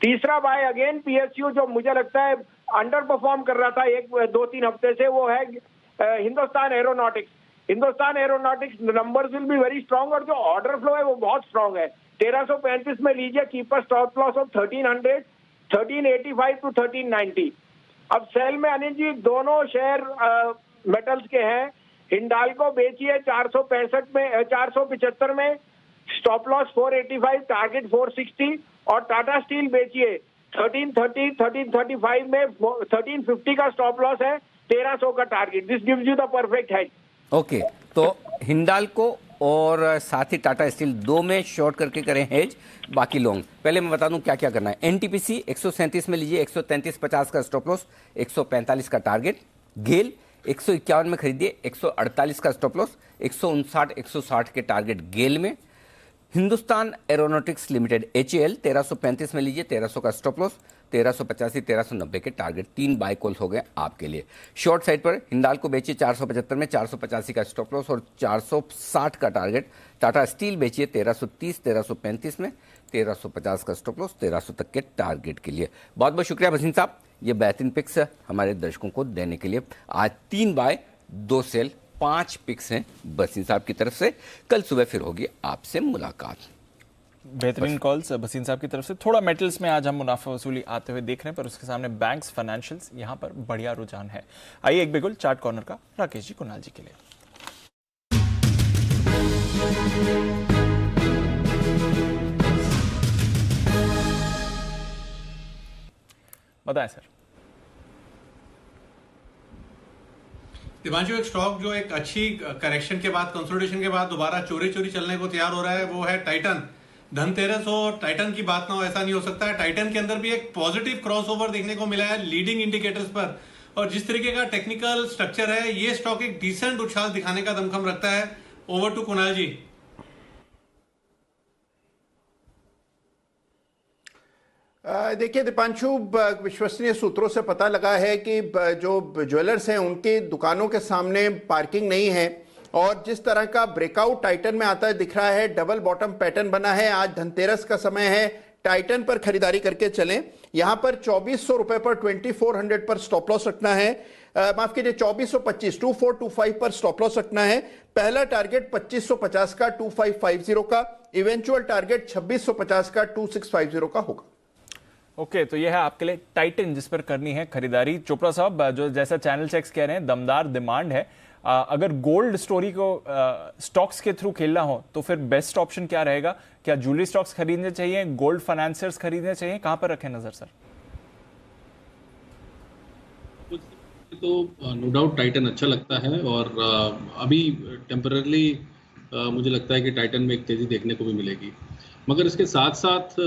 तीसरा बाय अगेन PSU जो मुझे लगता है अंडर परफॉर्म कर रहा था 1-2-3 हफ्ते से, वो है Hindustan aeronautics. Hindustan aeronautics numbers will be very strong, और जो ऑर्डर फ्लो है वो बहुत स्ट्रांग है। 1335 में लीजिए, keep a stop loss of 1300, 1385 to 1390। अब सेल में अनिल जी दोनों शेयर मेटल्स के हैं। हिंडाल्को बेचिए 465 में, 475 में, स्टॉप लॉस 485, टारगेट 460, और टाटा स्टील बेचिए 1330, 1335 में 1350 का स्टॉप लॉस है, 1300 का target. This gives you the perfect hedge. Okay, तो हिंडाल्को और साथ ही टाटा स्टील दो में शॉर्ट करके करें हेज, बाकी लॉन्ग। पहले मैं बता दूं क्या क्या करना है। एनटीपीसी 137 में लीजिए, 133.50 का स्टॉप लॉस, 145 का टारगेट। गेल 151 में खरीदिए, 148 का स्टॉप लॉस, 159 के टारगेट गेल में। हिंदुस्तान एरोनॉटिक्स लिमिटेड HAL 1335 में लीजिए, 1300 का स्टॉप लॉस, 1385 1390 के टारगेट। 3 बाय कॉल्स हो गए आपके लिए। शॉर्ट साइड पर हिंडाल्को बेचिए 475 में, 485 का स्टॉप लॉस और 460 का टारगेट। टाटा स्टील बेचिए 1330 1335 में, 1350 का स्टॉप लॉस, 1300 तक के टारगेट के लिए। बहुत बहुत शुक्रिया भसीन साहब, ये बेहतरीन पिक्स हमारे दर्शकों को देने के लिए। आज 3 बाय 2 सेल 5 पिक्स हैं भसीन साहब की तरफ से। कल सुबह फिर होगी आपसे मुलाकात। बेहतरीन कॉल्स भसीन साहब की तरफ से। थोड़ा मेटल्स में आज हम मुनाफा वसूली आते हुए देख रहे हैं, पर उसके सामने बैंक्स, फाइनेंशियल्स, यहाँ पर बढ़िया रुझान है। आइए एक बिगुल चार्ट कॉर्नर का राकेश जी, कुणाल जी के लिए। बताएं सर। दिवांशु, एक स्टॉक जो एक अच्छी करेक्शन के बाद, कंसोलिडेशन के बाद दोबारा चोरी चलने को तैयार हो रहा है, वो है टाइटन। धनतेरस हो और टाइटन की बात ना हो, ऐसा नहीं हो सकता है। टाइटन के अंदर भी एक पॉजिटिव क्रॉसओवर देखने को मिला है लीडिंग इंडिकेटर्स पर, और जिस तरीके का टेक्निकल स्ट्रक्चर है, ये स्टॉक एक डिसेंट उछाल दिखाने का दमखम रखता है। ओवर टू कुणाल जी। देखिए दीपांशु, विश्वसनीय सूत्रों से पता लगा है कि जो ज्वेलर्स हैं उनकी दुकानों के सामने पार्किंग नहीं है, और जिस तरह का ब्रेकआउट टाइटन में आता है दिख रहा है, डबल बॉटम पैटर्न बना है। आज धनतेरस का समय है, टाइटन पर खरीदारी करके चलें। यहां पर 2400 रुपए पर 2400 पर स्टॉप लॉस रखना है। माफ कीजिए, 2425 2425 पर स्टॉप लॉस रखना है। पहला टारगेट 2550 का 2550 का, इवेंचुअल टारगेट 2650 का 2650 का होगा। ओके, तो यह है आपके लिए टाइटन जिस पर करनी है खरीदारी। चोपड़ा साहब, जो जैसा चैनल चेक्स कह रहे हैं, दमदार डिमांड है। अगर गोल्ड स्टोरी को स्टॉक्स के थ्रू खेलना हो तो फिर बेस्ट ऑप्शन क्या रहेगा? क्या ज्वेलरी स्टॉक्स खरीदने चाहिए, गोल्ड फाइनेंसर्स खरीदने चाहिए, कहां पर रखें नजर सर? तो नो डाउट टाइटन अच्छा लगता है, और अभी टेम्पररली मुझे लगता है कि टाइटन में एक तेजी देखने को भी मिलेगी। मगर इसके साथ साथ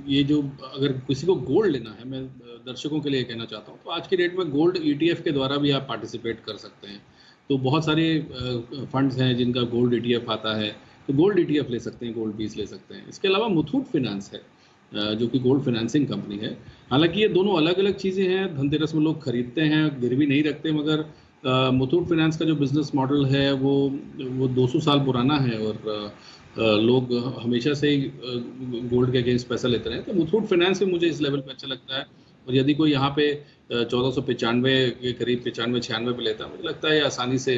ये जो, अगर किसी को गोल्ड लेना है, मैं दर्शकों के लिए कहना चाहता हूँ, तो आज की डेट में गोल्ड ETF के द्वारा भी आप पार्टिसिपेट कर सकते हैं। तो बहुत सारे फंड्स हैं जिनका गोल्ड ETF आता है, तो गोल्ड ETF ले सकते हैं, गोल्ड पीस ले सकते हैं। इसके अलावा मुथूट फिनेंस है, जो कि गोल्ड फाइनेंसिंग कंपनी है। हालांकि ये दोनों अलग अलग चीज़ें हैं। धनतेरस में लोग खरीदते हैं, गिरवी नहीं रखते, मगर मुथूट फिनेंस का जो बिजनेस मॉडल है वो 200 साल पुराना है, और लोग हमेशा से ही गोल्ड के अगेंस्ट पैसा लेते रहे। तो मुथूट फाइनेंस में मुझे इस लेवल पे अच्छा लगता है, और यदि कोई यहाँ पे 1495 के करीब 95-96 पे लेता है, मुझे लगता है ये आसानी से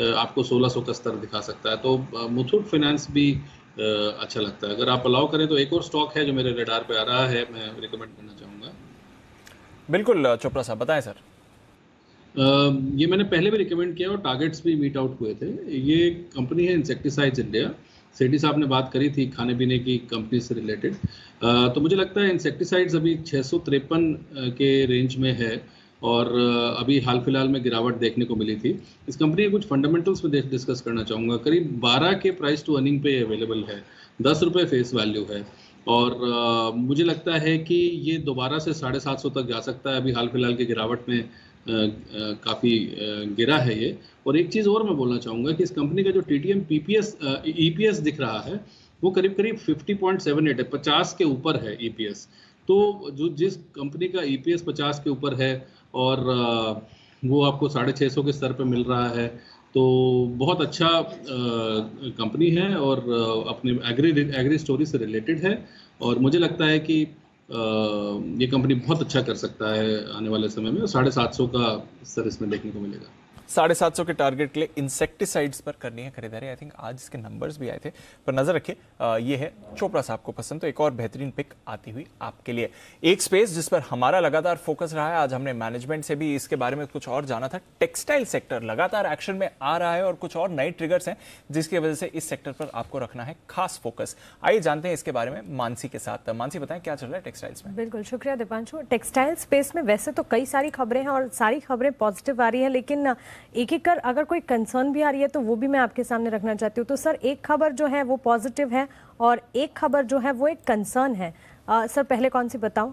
आपको 1600 का स्तर दिखा सकता है। तो मुथूट फाइनेंस भी अच्छा लगता है। अगर आप अलाउ करें तो एक और स्टॉक है जो मेरे रडार पे आ रहा है, मैं रिकमेंड करना चाहूँगा। बिल्कुल चोपड़ा साहब, बताएं सर। ये मैंने पहले भी रिकमेंड किया और टारगेट्स भी मीट आउट हुए थे। ये कंपनी है इंसेक्टिसाइड्स इंडिया। सेठी साहब ने बात करी थी खाने पीने की कंपनी से रिलेटेड, तो मुझे लगता है इंसेक्टिसाइड्स अभी 653 के रेंज में है, और अभी हाल फिलहाल में गिरावट देखने को मिली थी। इस कंपनी के कुछ फंडामेंटल्स में डिस्कस करना चाहूँगा। करीब 12 के प्राइस टू अर्निंग पे अवेलेबल है, 10 रुपये फेस वैल्यू है, और मुझे लगता है कि ये दोबारा से 750 तक जा सकता है। अभी हाल फिलहाल की गिरावट में काफ़ी गिरा है ये। और एक चीज़ और मैं बोलना चाहूँगा कि इस कंपनी का जो TTM EPS दिख रहा है वो करीब 50.78 है, 50 के ऊपर है EPS। तो जो जिस कंपनी का EPS 50 के ऊपर है और वो आपको 650 के स्तर पे मिल रहा है, तो बहुत अच्छा कंपनी है, और अपने एग्री स्टोरी से रिलेटेड है, और मुझे लगता है कि ये कंपनी बहुत अच्छा कर सकता है आने वाले समय में। 750 का स्तर इसमें देखने को मिलेगा। 750 के टारगेट के लिए इंसेक्टिसाइड्स पर करनी है खरीदारी। आई थिंक आज इसके नंबर्स भी आए थे, पर नजर रखिए ये है चोपड़ा साहब को पसंद, तो एक और बेहतरीन पिक आती हुई आपके लिए। एक स्पेस जिस पर हमारा लगातार फोकस रहा है, आज हमने मैनेजमेंट से भी इसके बारे में कुछ और जाना था। टेक्सटाइल सेक्टर लगातार एक्शन में आ रहा है और कुछ और नए ट्रिगर्स हैं जिसकी वजह से इस सेक्टर पर आपको रखना है खास फोकस। आइए जानते हैं इसके बारे में मानसी के साथ। मानसी बताएं क्या चल रहा है टेक्सटाइल्स में। बिल्कुल, शुक्रिया दीपांशु। टेक्सटाइल स्पेस में वैसे तो कई सारी खबरें हैं और सारी खबरें पॉजिटिव आ रही है, लेकिन एक एक कर अगर कोई कंसर्न भी आ रही है तो वो भी मैं आपके सामने रखना चाहती हूँ। तो सर, एक खबर जो है वो पॉजिटिव है और एक खबर जो है वो एक कंसर्न है। सर, पहले कौन सी बताऊं?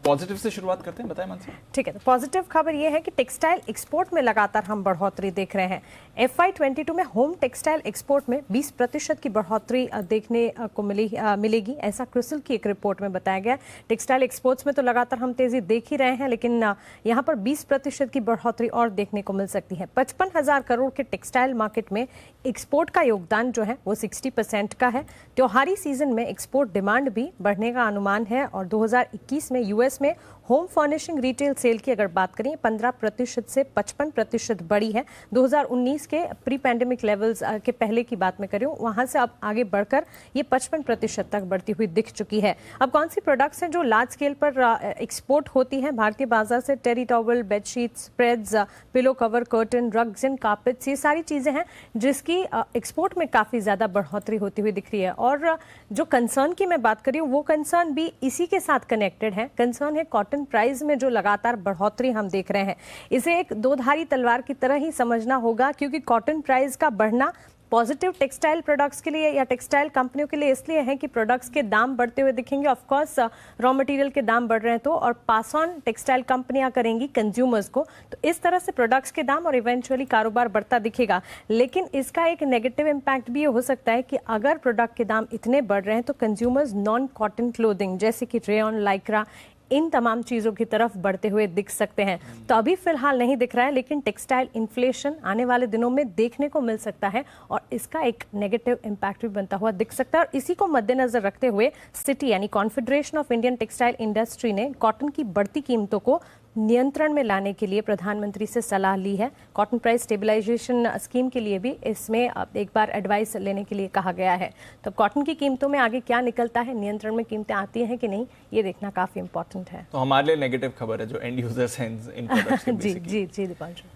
पॉजिटिव से शुरुआत करते हैं, बताएं मानसी। ठीक है, तो पॉजिटिव खबर यह है कि टेक्सटाइल एक्सपोर्ट में लगातार हम बढ़ोतरी देख रहे हैं। FY22 में होम टेक्सटाइल एक्सपोर्ट में 20% की बढ़ोतरी देखने को मिलेगी, ऐसा क्रिसिल की एक रिपोर्ट में बताया गया। टेक्सटाइल एक्सपोर्ट्स में तो लगातार हम तेजी देख ही रहे हैं, लेकिन यहाँ पर 20% की बढ़ोतरी और देखने को मिल सकती है। 55,000 करोड़ के टेक्सटाइल मार्केट में एक्सपोर्ट का योगदान जो है वो 60% का है। त्योहारी सीजन में एक्सपोर्ट डिमांड भी बढ़ने का अनुमान है और 2021 में यूएस में होम फर्निशिंग रिटेल सेल की अगर बात करें 15% से 55% बढ़ी है। 2019 के प्री पैंडेमिक लेवल्स के पहले की बात मैं करूं, वहां से अब आगे बढ़कर ये 55% तक बढ़ती हुई दिख चुकी है। अब कौन सी प्रोडक्ट्स हैं जो लार्ज स्केल पर एक्सपोर्ट होती हैं भारतीय बाजार से? Terry towel, bedsheet, spreads, pillow cover, curtain, rugs and carpets, ये सारी चीजें हैं जिसकी एक्सपोर्ट में काफी ज्यादा बढ़ोतरी होती हुई दिख रही है। और जो कंसर्न की मैं बात कर रही हूँ वो कंसर्न भी इसी के साथ कनेक्टेड है। कंसर्न है कॉटन प्राइस में जो लगातार बढ़ोतरी हम देख रहे हैं, इसे एक दो धारी तलवार की तरह ही समझना होगा, क्योंकि कॉटन प्राइस का बढ़ना पॉजिटिव टेक्सटाइल प्रोडक्ट्स के लिए या टेक्सटाइल कंपनियों के लिए इसलिए है कि प्रोडक्ट्स के दाम बढ़ते हुए दिखेंगे। ऑफ कोर्स रॉ मटेरियल के दाम बढ़ रहे हैं तो, और पास ऑन टेक्सटाइल कंपनियां करेंगी कंज्यूमर्स को, तो इस तरह से प्रोडक्ट्स के दाम और इवेंचुअली कारोबार बढ़ता दिखेगा। लेकिन इसका एक नेगेटिव इम्पैक्ट भी ये हो सकता है कि अगर प्रोडक्ट के दाम इतने बढ़ रहे हैं तो कंज्यूमर्स नॉन कॉटन क्लोथिंग जैसे कि रेयॉन, लाइक्रा, इन तमाम चीजों की तरफ बढ़ते हुए दिख सकते हैं। तो अभी फिलहाल नहीं दिख रहा है, लेकिन टेक्सटाइल इन्फ्लेशन आने वाले दिनों में देखने को मिल सकता है और इसका एक नेगेटिव इम्पैक्ट भी बनता हुआ दिख सकता है। और इसी को मद्देनजर रखते हुए सिटी यानी confederation of Indian textile industry ने कॉटन की बढ़ती कीमतों को नियंत्रण में लाने के लिए प्रधानमंत्री से सलाह ली है। कॉटन प्राइस स्टेबलाइजेशन स्कीम के लिए भी इसमें एक बार एडवाइस लेने के लिए कहा गया है। तो कॉटन की कीमतों में आगे क्या निकलता है, नियंत्रण में कीमतें आती हैं कि नहीं, ये देखना काफी इंपॉर्टेंट है। तो हमारे लिए नेगेटिव खबर है जो एंड यूजर्स हैं इन प्रोडक्ट्स के। जी जी जी दीपांशु,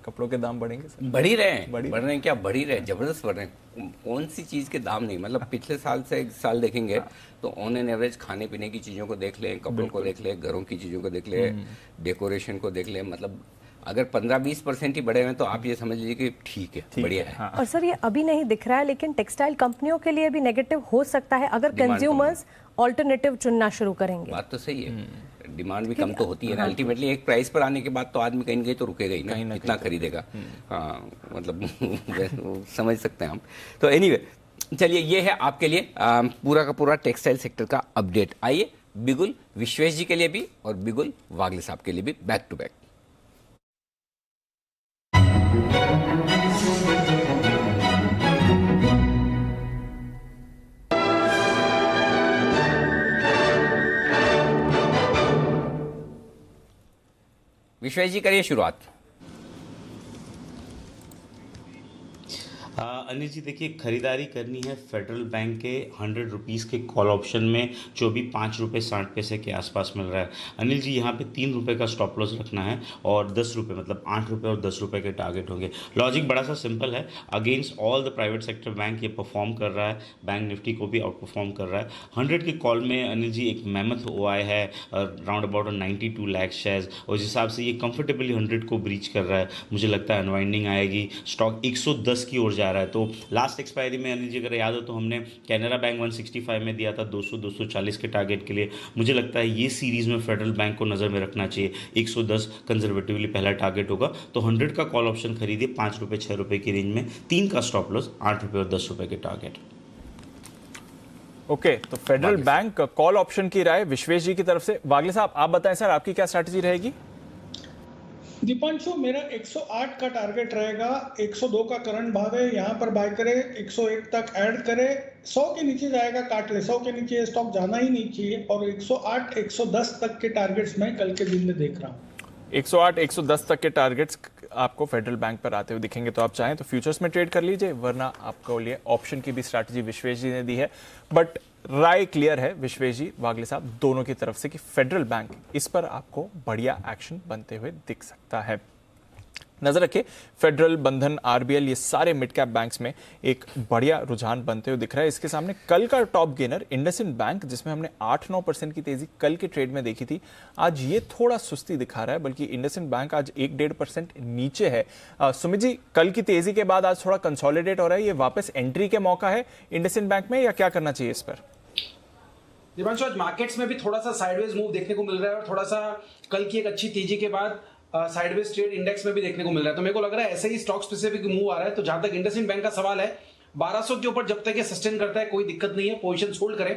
कपड़ों के दाम बढ़ेंगे सर? बढ़ ही रहे हैं, बढ़ रहे हैं, क्या बढ़ ही रहे हैं, जबरदस्त बढ़ रहे हैं। कौन सी चीज के दाम नहीं, मतलब पिछले साल से एक साल देखेंगे तो ऑन एन एवरेज खाने पीने की चीजों को देख लें, कपड़ों को देख लें, घरों की चीजों को देख लें, डेकोरेशन को देख लें, मतलब अगर 15-20% ही बढ़े हुए तो आप ये समझ लीजिए कि ठीक है, बढ़िया है। और सर ये अभी नहीं दिख रहा है, लेकिन टेक्सटाइल कंपनियों के लिए भी नेगेटिव हो सकता है अगर कंज्यूमर्स ऑल्टरनेटिव चुनना शुरू करेंगे। बात तो सही है, डिमांड भी कम तो होती है ना अल्टीमेटली। एक प्राइस पर आने के बाद तो आदमी कहीं न कहीं तो रुकेगा ही ना, कितना खरीदेगा। हाँ, मतलब समझ सकते हैं हम। तो एनीवे, चलिए ये है आपके लिए पूरा का पूरा टेक्सटाइल सेक्टर का अपडेट। आइए बिगुल विश्वेश जी के लिए भी और बिगुल वागले साहब के लिए भी बैक टू बैक। विश्वेश जी करिए शुरुआत। अनिल जी देखिए, खरीदारी करनी है फेडरल बैंक के 100 रुपीज़ के कॉल ऑप्शन में जो भी 5 रुपये 60 पैसे के आसपास मिल रहा है। अनिल जी यहाँ पे 3 रुपये का स्टॉप लॉस रखना है और 10 रुपये, मतलब 8 रुपये और 10 रुपये के टारगेट होंगे। लॉजिक बड़ा सा सिंपल है, against all the private sector bank ये परफॉर्म कर रहा है, बैंक निफ्टी को भी आउट परफॉर्म कर रहा है। 100 के कॉल में अनिल जी एक मेमथ ओआई है राउंड अबाउट 92 लाख शेयर्स, और इस हिसाब से ये कंफर्टेबली 100 को ब्रीच कर रहा है। मुझे लगता है अनवाइंडिंग आएगी, स्टॉक 110 की ओर जा रहा है। तो लास्ट एक्सपायरी में अनिल जी अगर याद हो तो हमने कैनरा बैंक 165 में दिया था 200-240 के टारगेट के लिए। मुझे लगता है ये सीरीज़ में फेडरल बैंक को नज़र में रखना चाहिए। 110 कंजर्वेटिवली पहला टारगेट होगा, तो 100 का कॉल ऑप्शन खरीदिए 5 रुपये 6 रुपये की रेंज में, 3 का स्टॉप लॉस, 8 रुपये और 10 रुपये के टारगेट। ओके, तो फेडरल बैंक कॉल ऑप्शन की राय विश्वेश जी की तरफ से। वागले साहब आप बताएं सर, आपकी क्या स्ट्रैटेजी रहेगी? दीपांशु, मेरा 108 का टारगेट रहेगा, 102 का करंट भाव है, यहाँ पर बाय करे, 101 तक ऐड करे, 100 के नीचे जाएगा काट ले, 100 के नीचे स्टॉक जाना ही नहीं चाहिए, और 108 110 तक के टारगेट्स मैं कल के दिन में देख रहा हूँ। 108, 110 तक के टारगेट्स आपको फेडरल बैंक पर आते हुए दिखेंगे, तो आप चाहें तो फ्यूचर्स में ट्रेड कर लीजिए, वरना आपको लिए ऑप्शन की भी स्ट्रैटेजी विश्वेश जी ने दी है। बट राय क्लियर है विश्वेश जी, वागले साहब दोनों की तरफ से कि फेडरल बैंक इस पर आपको बढ़िया एक्शन बनते हुए दिख सकता है। नजर रखिए, फेडरल, बंधन, आरबीएल, ये सारे मिड कैप बैंक्स में एक बढ़िया रुझान बनते हुए दिख रहा है। इसके सामने कल का टॉप गेनर इंडसइंड बैंक, जिसमें हमने 8-9% की तेजी कल के ट्रेड में देखी थी, आज ये थोड़ा सुस्ती दिखा रहा है, बल्कि इंडसइंड बैंक आज 1-1.5% नीचे है। सुमित जी, कल की तेजी के बाद आज थोड़ा कंसोलिडेट हो रहा है, ये वापस एंट्री के मौका है इंडसइंड बैंक में, या क्या करना चाहिए इस पर? दिवांशु, आज मार्केट्स में भी थोड़ा सा साइडवेज मूव देखने को मिल रहा है और थोड़ा सा कल की एक अच्छी तेजी के बाद साइडवेज ट्रेड इंडेक्स में भी देखने को मिल रहा है। तो मेरे को लग रहा है ऐसे ही स्टॉक स्पेसिफिक मूव आ रहा है। तो जहां तक इंडसइंड बैंक का सवाल है, 1200 के ऊपर जब तक ये सस्टेन करता है कोई दिक्कत नहीं है, पोजीशन होल्ड करें।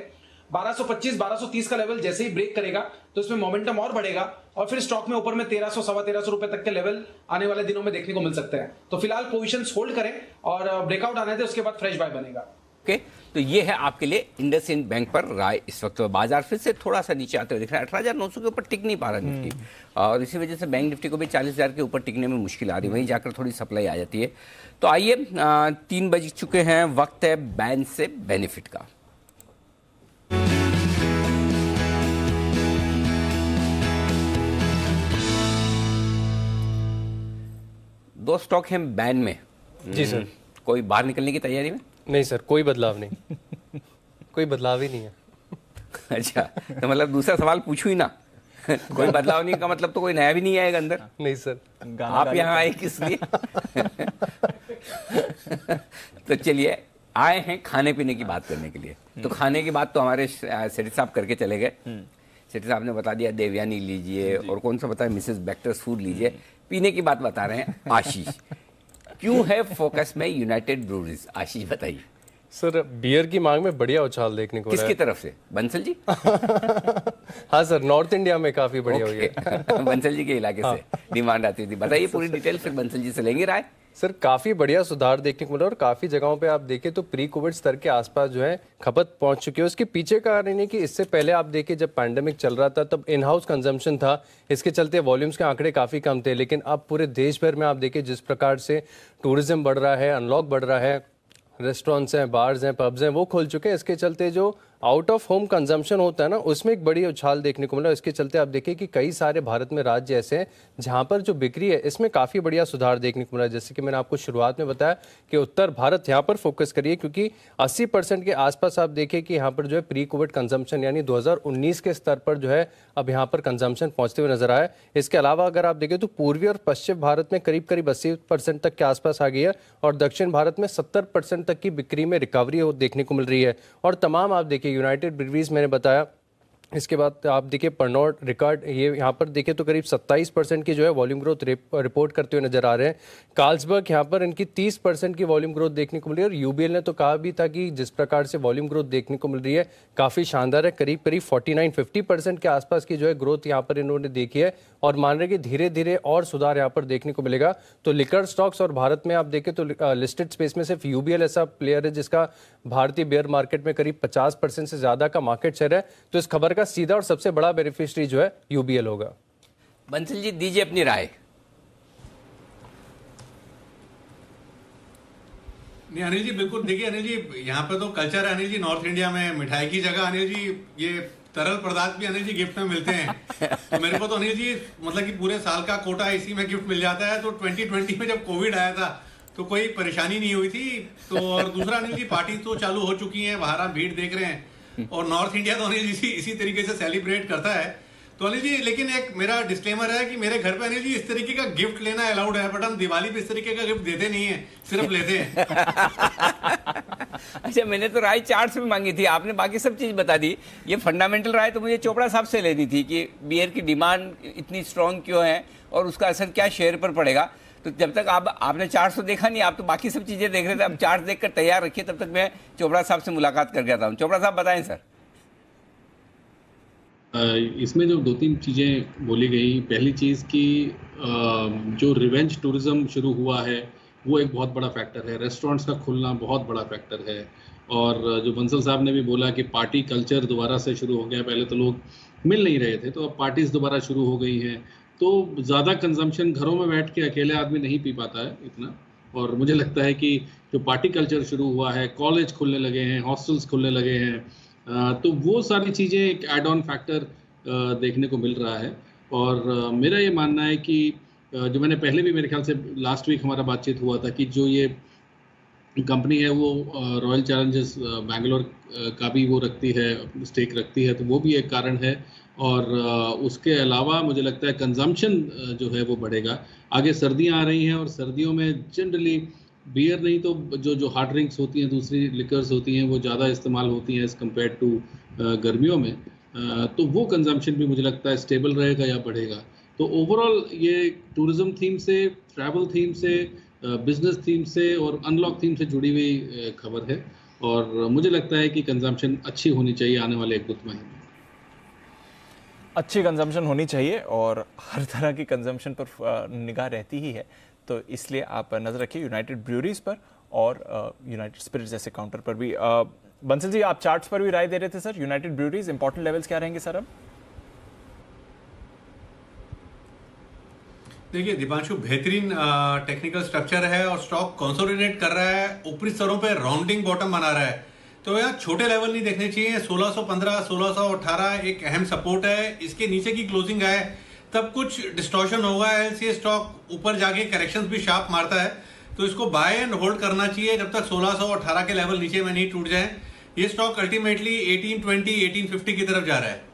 1225, 1230 का लेवल जैसे ही ब्रेक करेगा तो इसमें मोमेंटम और बढ़ेगा और फिर स्टॉक में ऊपर में 1300, 1350 रुपए तक के लेवल आने वाले दिनों में देखने को मिल सकते हैं। तो फिलहाल पोजीशन होल्ड करें और ब्रेकआउट आने दे, उसके बाद फ्रेश बाय बनेगा। ओके, तो ये है आपके लिए इंडसइंड बैंक पर राय। इस वक्त बाजार फिर से थोड़ा सा नीचे आते हुए दिख रहा है, 18,900 के ऊपर टिक नहीं पा रहा निफ्टी, और इसी वजह से बैंक निफ्टी को भी 40,000 के ऊपर टिकने में मुश्किल आ रही है, वहीं जाकर थोड़ी सप्लाई आ जाती है। तो आइए, 3 बज चुके हैं, वक्त है बैन से बेनिफिट का। दो स्टॉक हैं बैन में। जी सर। कोई बाहर निकलने की तैयारी में? नहीं सर, कोई बदलाव नहीं। कोई बदलाव ही नहीं है। अच्छा, तो मतलब दूसरा सवाल पूछू ही ना। कोई बदलाव नहीं का मतलब तो कोई नया भी नहीं आएगा अंदर? नहीं सर। आप यहाँ आए किस लिए? तो चलिए, आए हैं खाने पीने की बात करने के लिए। तो खाने की बात तो हमारे सेठी साहब करके चले गए। सेठी साहब ने बता दिया देवयानी लीजिए, और कौन सा बताया मिसेस बेक्टर्स फूड लीजिए। पीने की बात बता रहे हैं आशीष। क्यों है फोकस में यूनाइटेड ब्रूअरीज? आशीष बताइए। सर, बियर की मांग में बढ़िया उछाल देखने को किसकी तरफ से? बंसल जी? हाँ सर, नॉर्थ इंडिया में काफी बढ़िया हुई है। बंसल जी के इलाके से डिमांड आती थी। बताइए पूरी डिटेल, फिर बंसल जी से लेंगे राय। सर, काफी बढ़िया सुधार देखने को मिला और काफी जगहों पे आप देखें तो प्री कोविड स्तर के आसपास जो है खपत पहुंच चुकी है। उसके पीछे का कारण है कि इससे पहले आप देखिए जब पैंडेमिक चल रहा था तब इन हाउस कंजम्पशन था, इसके चलते वॉल्यूम्स के आंकड़े काफी कम थे। लेकिन अब पूरे देश भर में आप देखिए जिस प्रकार से टूरिज्म बढ़ रहा है, अनलॉक बढ़ रहा है, रेस्टोरेंट्स हैं, बार्स हैं, पब्स हैं, वो खुल चुके हैं। इसके चलते जो आउट ऑफ होम कंजम्पशन होता है ना, उसमें एक बड़ी उछाल देखने को मिला। इसके चलते आप देखिए कि कई सारे भारत में राज्य ऐसे हैं जहां पर जो बिक्री है इसमें काफ़ी बढ़िया सुधार देखने को मिला। जैसे कि मैंने आपको शुरुआत में बताया कि उत्तर भारत यहाँ पर फोकस करिए, क्योंकि 80% के आसपास आप देखिए कि यहाँ पर जो है प्री कोविड कंजम्पशन यानी 2019 के स्तर पर जो है अब यहाँ पर कंजम्पशन पहुँचते हुए नजर आया। इसके अलावा अगर आप देखें तो पूर्वी और पश्चिम भारत में करीब करीब 80% तक के आसपास आ गई है और दक्षिण भारत में 70% तक की बिक्री में रिकवरी देखने को मिल रही है। और तमाम आप देखिए यूनाइटेड ब्रूअरीज मैंने बताया, इसके बाद आप देखिए परनॉट रिकॉर्ड, ये यहाँ पर देखिए तो करीब 27% की जो है वॉल्यूम ग्रोथ रिपोर्ट करते हुए नजर आ रहे हैं। कार्ल्सबर्ग यहाँ पर इनकी 30% की वॉल्यूम ग्रोथ देखने को मिल रही है और यूबीएल ने तो कहा भी था कि जिस प्रकार से वॉल्यूम ग्रोथ देखने को मिल रही है काफ़ी शानदार है। करीब करीब 49-50% के आसपास की जो है ग्रोथ यहाँ पर इन्होंने देखी है और मान रहे कि धीरे धीरे और सुधार यहाँ पर देखने को मिलेगा। तो लिकर स्टॉक्स और भारत में आप देखें तो लिस्टेड स्पेस में सिर्फ यूबीएल ऐसा प्लेयर है जिसका भारतीय बेयर मार्केट में करीब 50% से ज्यादा का मार्केट शेयर है। तो इस खबर का सीधा और सबसे बड़ा बेनिफिशियरी जो है यूबीएल होगा। बंसल जी दीजिए अपनी राय। नहीं अनिल जी, बिल्कुल देखिए अनिल जी, यहाँ पे तो कल्चर है अनिल जी, नॉर्थ इंडिया में मिठाई की जगह अनिल जी ये तरल पदार्थ भी अनिल जी गिफ्ट में मिलते हैं। तो मेरे को तो अनिल जी मतलब कि पूरे साल का कोटा इसी में गिफ्ट मिल जाता है। तो 2020 में जब कोविड आया था तो कोई परेशानी नहीं हुई थी। तो और दूसरा अनिल जी, पार्टी तो चालू हो चुकी है, बाहर आप भीड़ देख रहे हैं और नॉर्थ इंडिया तो अनिल जी इसी तरीके से सेलिब्रेट करता है। तो अनिल जी लेकिन एक मेरा डिस्क्लेमर है कि मेरे घर पे अनिल जी इस तरीके का गिफ्ट लेना अलाउड है, बट हम दिवाली पे इस तरीके का गिफ्ट देते नहीं है, सिर्फ लेते हैं। अच्छा, मैंने तो राय चार्ट में मांगी थी, आपने बाकी सब चीज बता दी। ये फंडामेंटल राय तो मुझे चोपड़ा साहब से लेनी थी कि बियर की डिमांड इतनी स्ट्रांग क्यों है और उसका असर क्या शेयर पर पड़ेगा। तो जब तक आपने चार्ट तो देखा नहीं, आप तो बाकी सब चीजें देख रहे थे। अब चार्ट देखकर तैयार रखिए, तब तक मैं चोपड़ा साहब से मुलाकात कर गया था। चोपड़ा साहब बताएं सर। इसमें जो 2-3 चीज़ें बोली गई, पहली चीज़ कि जो रिवेंज टूरिज्म शुरू हुआ है वो एक बहुत बड़ा फैक्टर है, रेस्टोरेंट्स का खुलना बहुत बड़ा फैक्टर है। और जो बंसल साहब ने भी बोला कि पार्टी कल्चर दोबारा से शुरू हो गया, पहले तो लोग मिल नहीं रहे थे तो अब पार्टीज दोबारा शुरू हो गई हैं। तो ज़्यादा कंजम्पशन घरों में बैठ के अकेले आदमी नहीं पी पाता है इतना। और मुझे लगता है कि जो पार्टी कल्चर शुरू हुआ है, कॉलेज खुलने लगे हैं, हॉस्टल्स खुलने लगे हैं, तो वो सारी चीज़ें एक एड ऑन फैक्टर देखने को मिल रहा है। और मेरा ये मानना है कि जो मैंने पहले भी मेरे ख्याल से लास्ट वीक हमारा बातचीत हुआ था कि जो ये कंपनी है वो रॉयल चैलेंजर्स बैंगलोर का भी वो रखती है, स्टेक रखती है, तो वो भी एक कारण है। और उसके अलावा मुझे लगता है कंजम्पशन जो है वो बढ़ेगा। आगे सर्दियां आ रही हैं और सर्दियों में जनरली बियर नहीं तो जो हार्ड ड्रिंक्स होती हैं, दूसरी लिकर्स होती हैं, वो ज़्यादा इस्तेमाल होती हैं एज़ कम्पेयर टू गर्मियों में। तो वो कंजम्पशन भी मुझे लगता है स्टेबल रहेगा या बढ़ेगा। तो ओवरऑल ये टूरिज्म थीम से, ट्रैवल थीम से, बिजनेस थीम से और अनलॉक थीम से जुड़ी हुई खबर है। और मुझे लगता है कि कंजम्पशन अच्छी होनी चाहिए आने वाले 1-2 महीने में। अच्छी कंजम्पशन होनी चाहिए और हर तरह की कंजम्पशन पर निगाह रहती ही है, तो इसलिए आप नज़र रखिए यूनाइटेड ब्रूअरीज पर और यूनाइटेड स्पिरिट्स जैसे काउंटर पर भी। बंसल जी, आप चार्ट्स पर भी राय दे रहे थे sir. United breweries important levels क्या रहेंगे सर अब? देखिए दीपांशु, बेहतरीन टेक्निकल स्ट्रक्चर है और स्टॉक कंसोलिडेट कर रहा है, ऊपरी स्तरों पे राउंडिंग बॉटम बना रहा है। तो यहाँ छोटे लेवल नहीं देखने चाहिए। 1615, 1618 एक अहम सपोर्ट है। इसके नीचे की क्लोजिंग आए तब कुछ डिस्टॉर्शन होगा, ऐसे स्टॉक ऊपर जाके करेक्शंस भी शार्प मारता है, तो इसको बाय एंड होल्ड करना चाहिए जब तक 1618 के लेवल नीचे में नहीं टूट जाए। ये स्टॉक अल्टीमेटली 1820, 1850 की तरफ जा रहा है।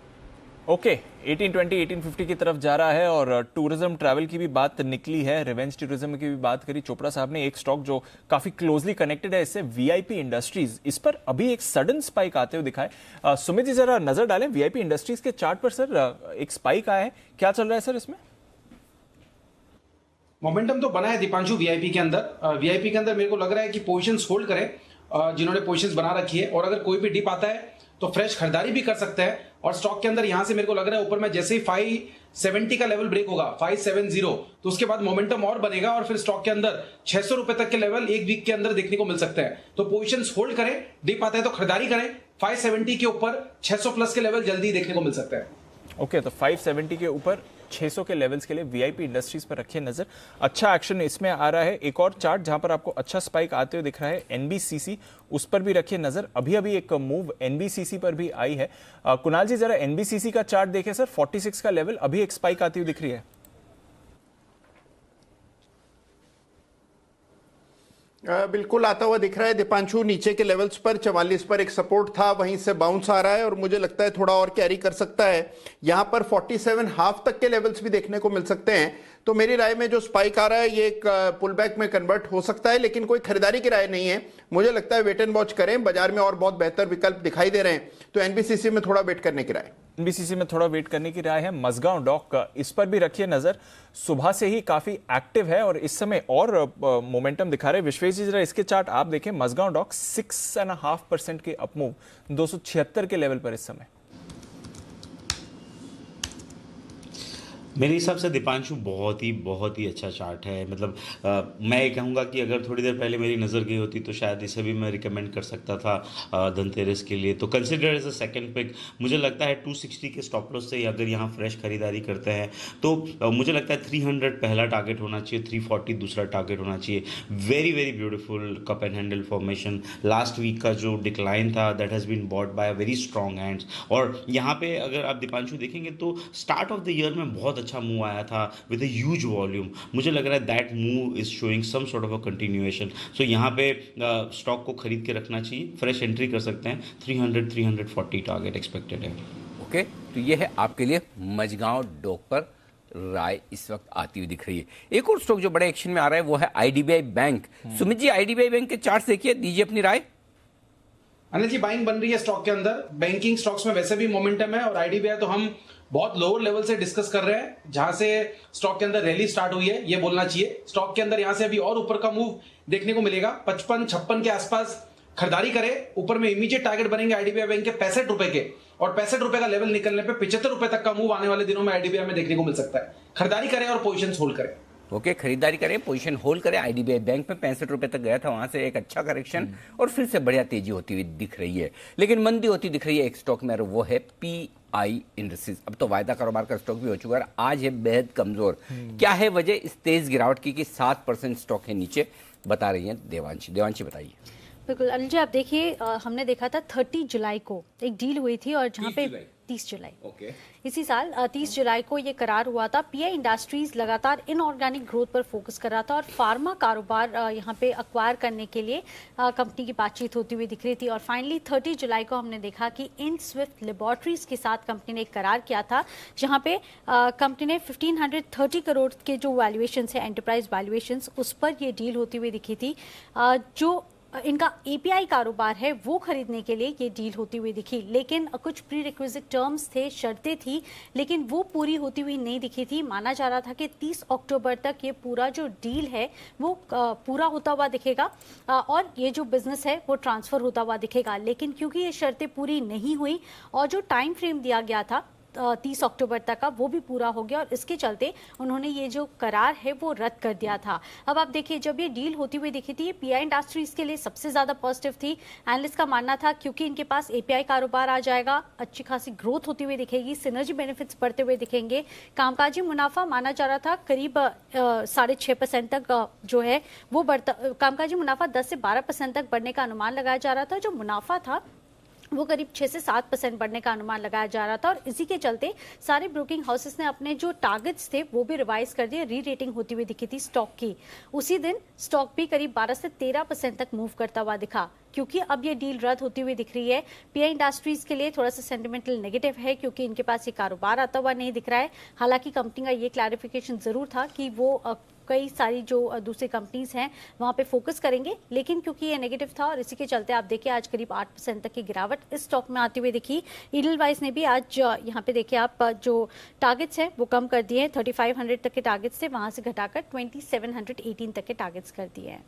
ओके, 1820, 1850 की तरफ जा रहा है। और टूरिज्म ट्रैवल की भी बात निकली है, रिवेंज टूरिज्म की भी बात करी चोपड़ा साहब ने। एक स्टॉक जो काफी क्लोजली कनेक्टेड है इससे, वीआईपी इंडस्ट्रीज, इस पर अभी एक सडन स्पाइक आते हुए दिखा है। सुमित जी जरा नजर डालें वीआईपी इंडस्ट्रीज के चार्ट पर सर, एक स्पाइक आया है, क्या चल रहा है सर इसमें? मोमेंटम तो बना है दीपांशु वीआईपी के अंदर। वीआईपी के अंदर मेरे को लग रहा है कि पोजीशंस होल्ड करें जिन्होंने पोजीशंस बना रखी है, और अगर कोई भी डिप आता है तो फ्रेश खरीदारी भी कर सकते हैं। और स्टॉक के अंदर यहां से मेरे को लग रहा है ऊपर में जैसे ही 570 का लेवल ब्रेक होगा, 570, तो उसके बाद मोमेंटम और बनेगा और फिर स्टॉक के अंदर 600 रुपए तक के लेवल एक वीक के अंदर देखने को मिल सकते हैं। तो पोजीशंस होल्ड करें, डिप आता है तो खरीदारी करें। 570 के ऊपर 600 प्लस के लेवल जल्दी देखने को मिल सकते हैं। ओके, तो 570 के ऊपर 600 के लेवल्स के लिए वीआईपी इंडस्ट्रीज पर रखिए नजर। अच्छा एक्शन इसमें आ रहा है। एक और चार्ट जहां पर आपको अच्छा स्पाइक आते हुए दिख रहा है, एनबीसीसी, उस पर भी रखिए नजर। अभी अभी एक मूव एनबीसीसी पर भी आई है। कुणाल जी जरा एनबीसीसी का चार्ट देखें सर, 46 का लेवल, अभी एक स्पाइक आती हुई दिख रही है। बिल्कुल आता हुआ दिख रहा है दीपांशु। नीचे के लेवल्स पर 44 पर एक सपोर्ट था, वहीं से बाउंस आ रहा है और मुझे लगता है थोड़ा और कैरी कर सकता है। यहां पर 47 हाफ तक के लेवल्स भी देखने को मिल सकते हैं। तो मेरी राय में जो स्पाइक आ रहा है ये एक पुल बैक में कन्वर्ट हो सकता है, लेकिन कोई खरीदारी की राय नहीं है। मुझे लगता है वेट एंड वॉच करें, बाजार में और बहुत बेहतर विकल्प दिखाई दे रहे हैं, तो एनबीसीसी में थोड़ा वेट करने की राय। एनबीसीसी में थोड़ा वेट करने की राय है। मजगांव डॉक, इस पर भी रखिए नजर, सुबह से ही काफी एक्टिव है और इस समय और मोमेंटम दिखा रहे हैं। विश्वेश जी जरा इसके चार्ट आप देखें। मजगांव डॉक 6.5% के अपमूव 276 के लेवल पर इस समय। मेरे हिसाब से दीपांशु बहुत ही अच्छा चार्ट है। मतलब मैं ये कहूँगा कि अगर थोड़ी देर पहले मेरी नज़र गई होती तो शायद इसे भी मैं रिकमेंड कर सकता था धनतेरस के लिए। तो consider as a second pick. मुझे लगता है 260 के स्टॉप लॉस से अगर यहाँ फ्रेश खरीदारी करते हैं तो मुझे लगता है 300 पहला टारगेट होना चाहिए, 340 दूसरा टारगेट होना चाहिए। Very beautiful cup and handle formation. Last week का जो डिक्लाइन था that has been bought by very strong hands. और यहाँ पे अगर आप दीपांशु देखेंगे तो स्टार्ट ऑफ द ईयर में बहुत अच्छा मूव आया था विद अ ह्यूज वॉल्यूम। मुझे लग रहा है that move is showing some sort of a continuation. So यहाँ पे स्टॉक को खरीद के रखना चाहिए, फ्रेश एंट्री कर सकते हैं। 300-340 टारगेट एक्सपेक्टेड है। ओके, तो ये है आपके लिए मजगांव डॉक पर राय इस वक्त आती हुई दिख रही है। एक और स्टॉक जो बड़े एक्शन में आ रहा है वो है IDBI bank. Sumit ji, IDBI bank के चार्ट देखिए, दीजिए अपनी राय। अनिल जी, बाइंग बन रही है स्टॉक के अंदर। बैंकिंग स्टॉक्स में वैसे भी मोमेंटम है और आईडीबीआई तो हम बहुत लोअर लेवल से डिस्कस कर रहे हैं, जहां से स्टॉक के अंदर रैली स्टार्ट हुई है, ये बोलना चाहिए। स्टॉक के अंदर यहां से अभी और ऊपर का मूव देखने को मिलेगा। 55-56 के आसपास खरीदारी करें। ऊपर में इमीडिएट टारगेट बनेंगे आईडीबीआई बैंक के 65 रुपए के, और 65 रुपए का लेवल निकलने पे 75 रुपए तक का मूव आने वाले दिनों में आईडीबीआई में देखने को मिल सकता है। खरीदारी करें और पोजीशन होल्ड करें। ओके, खरीदारी करें, पोजीशन होल्ड करें। आईडीबीआई बैंक में 65 रुपए तक गया था, वहां से एक अच्छा करेक्शन और फिर से बढ़िया तेजी होती हुई दिख रही है। लेकिन मंदी होती दिख रही है एक स्टॉक में और वो है आई इंडस्ट्रीज। अब तो वायदा कारोबार का स्टॉक भी हो चुका है, आज है बेहद कमजोर। क्या है वजह इस तेज गिरावट की कि 7% स्टॉक है नीचे, बता रही हैं देवांशी बताइए। बिल्कुल अनिल जी, आप देखिए हमने देखा था 30 जुलाई को एक डील हुई थी और जहाँ पे 30 जुलाई इसी साल 30 जुलाई को ये करार हुआ था। पीआई इंडस्ट्रीज लगातार इनऑर्गेनिक ग्रोथ पर फोकस कर रहा था और फार्मा कारोबार यहाँ पे अक्वायर करने के लिए कंपनी की बातचीत होती हुई दिख रही थी। और फाइनली 30 जुलाई को हमने देखा कि इन स्विफ्ट लेबोरेटरीज के साथ कंपनी ने एक करार किया था, जहाँ पे कंपनी ने 1530 करोड़ के जो वैल्यूएशन है, एंटरप्राइज वैल्यूएशन, उस पर ये डील होती हुई दिखी थी। जो इनका एपीआई कारोबार है वो खरीदने के लिए ये डील होती हुई दिखी, लेकिन कुछ प्री रिक्विजिट टर्म्स थे, शर्तें थी, लेकिन वो पूरी होती हुई नहीं दिखी थी। माना जा रहा था कि 30 अक्टूबर तक ये पूरा जो डील है वो पूरा होता हुआ दिखेगा और ये जो बिजनेस है वो ट्रांसफर होता हुआ दिखेगा। लेकिन क्योंकि ये शर्तें पूरी नहीं हुई और जो टाइम फ्रेम दिया गया था 30 अक्टूबर तक का, वो भी पूरा हो गया और इसके चलते उन्होंने ये जो करार है वो रद्द कर दिया था। अब आप देखिए, जब ये डील होती हुई दिखी थी, पीआई इंडस्ट्रीज के लिए सबसे ज्यादा पॉजिटिव थी। एनालिस्ट का मानना था क्योंकि इनके पास एपीआई कारोबार आ जाएगा, अच्छी खासी ग्रोथ होती हुई दिखेगी, सिनर्जी बेनिफिट्स बढ़ते हुए दिखेंगे। कामकाजी मुनाफा माना जा रहा था करीब 6.5% तक जो है वो बढ़ता, कामकाजी मुनाफा 10 से 12% तक बढ़ने का अनुमान लगाया जा रहा था। जो मुनाफा था वो करीब 6 से 7% बढ़ने का अनुमान लगाया जा रहा था और इसी के चलते सारे ब्रोकिंग हाउसेस ने अपने जो टारगेट्स थे वो भी रिवाइज कर दिए। री रेटिंग होती हुई दिखी थी स्टॉक की। उसी दिन स्टॉक भी करीब 12 से 13% तक मूव करता हुआ दिखा। क्योंकि अब ये डील रद्द होती हुई दिख रही है, पीआई इंडस्ट्रीज के लिए थोड़ा सा सेंटिमेंटल नेगेटिव है क्योंकि इनके पास ये कारोबार आता हुआ नहीं दिख रहा है। हालांकि कंपनी का ये क्लैरिफिकेशन जरूर था कि वो कई सारी जो दूसरी कंपनीज हैं वहां पे फोकस करेंगे, लेकिन क्योंकि ये नेगेटिव था और इसी के चलते आप देखिए आज करीब 8% तक की गिरावट इस स्टॉक में आती हुई दिखी। ईडलवाइस ने भी आज यहाँ पे देखिए आप जो टारगेट्स हैं वो कम कर दिए हैं। 3500 तक के टारगेट्स थे, वहां से घटाकर 2718 तक के टारगेट्स कर दिए हैं।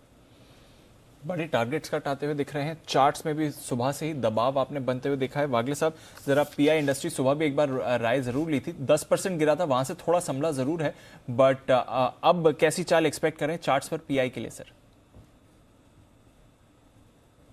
बड़े टारगेट्स कट आते हुए दिख रहे हैं। चार्ट्स में भी सुबह से ही दबाव आपने बनते हुए देखा है। वागले साहब, जरा पीआई इंडस्ट्री सुबह भी एक बार राय जरूर ली थी, 10% गिरा था, वहां से थोड़ा संभला जरूर है, बट अब कैसी चाल एक्सपेक्ट करें चार्ट्स पर पीआई के लिए सर?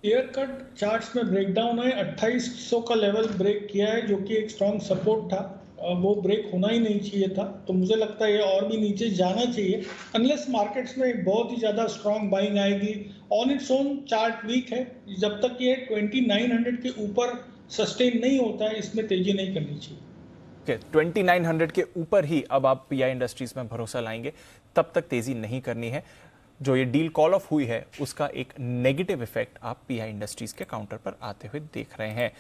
क्लियर कट चार्ट्स में ब्रेकडाउन है। 2800 का लेवल ब्रेक किया है जो कि एक स्ट्रॉन्ग सपोर्ट था, वो ब्रेक होना ही नहीं चाहिए था। तो मुझे लगता है ये और भी नीचे जाना चाहिए अनलेस मार्केट्स में बहुत ही ज़्यादा स्ट्रॉन्ग बाइंग आएगी। On its own chart weak है, जब तक ये 2900 के ऊपर सस्टेन नहीं होता है इसमें तेजी नहीं करनी चाहिए। 2900 के ऊपर ही अब आप पीआई इंडस्ट्रीज में भरोसा लाएंगे, तब तक तेजी नहीं करनी है। जो ये डील कॉल ऑफ हुई है उसका एक नेगेटिव इफेक्ट आप पीआई इंडस्ट्रीज के काउंटर पर आते हुए देख रहे हैं।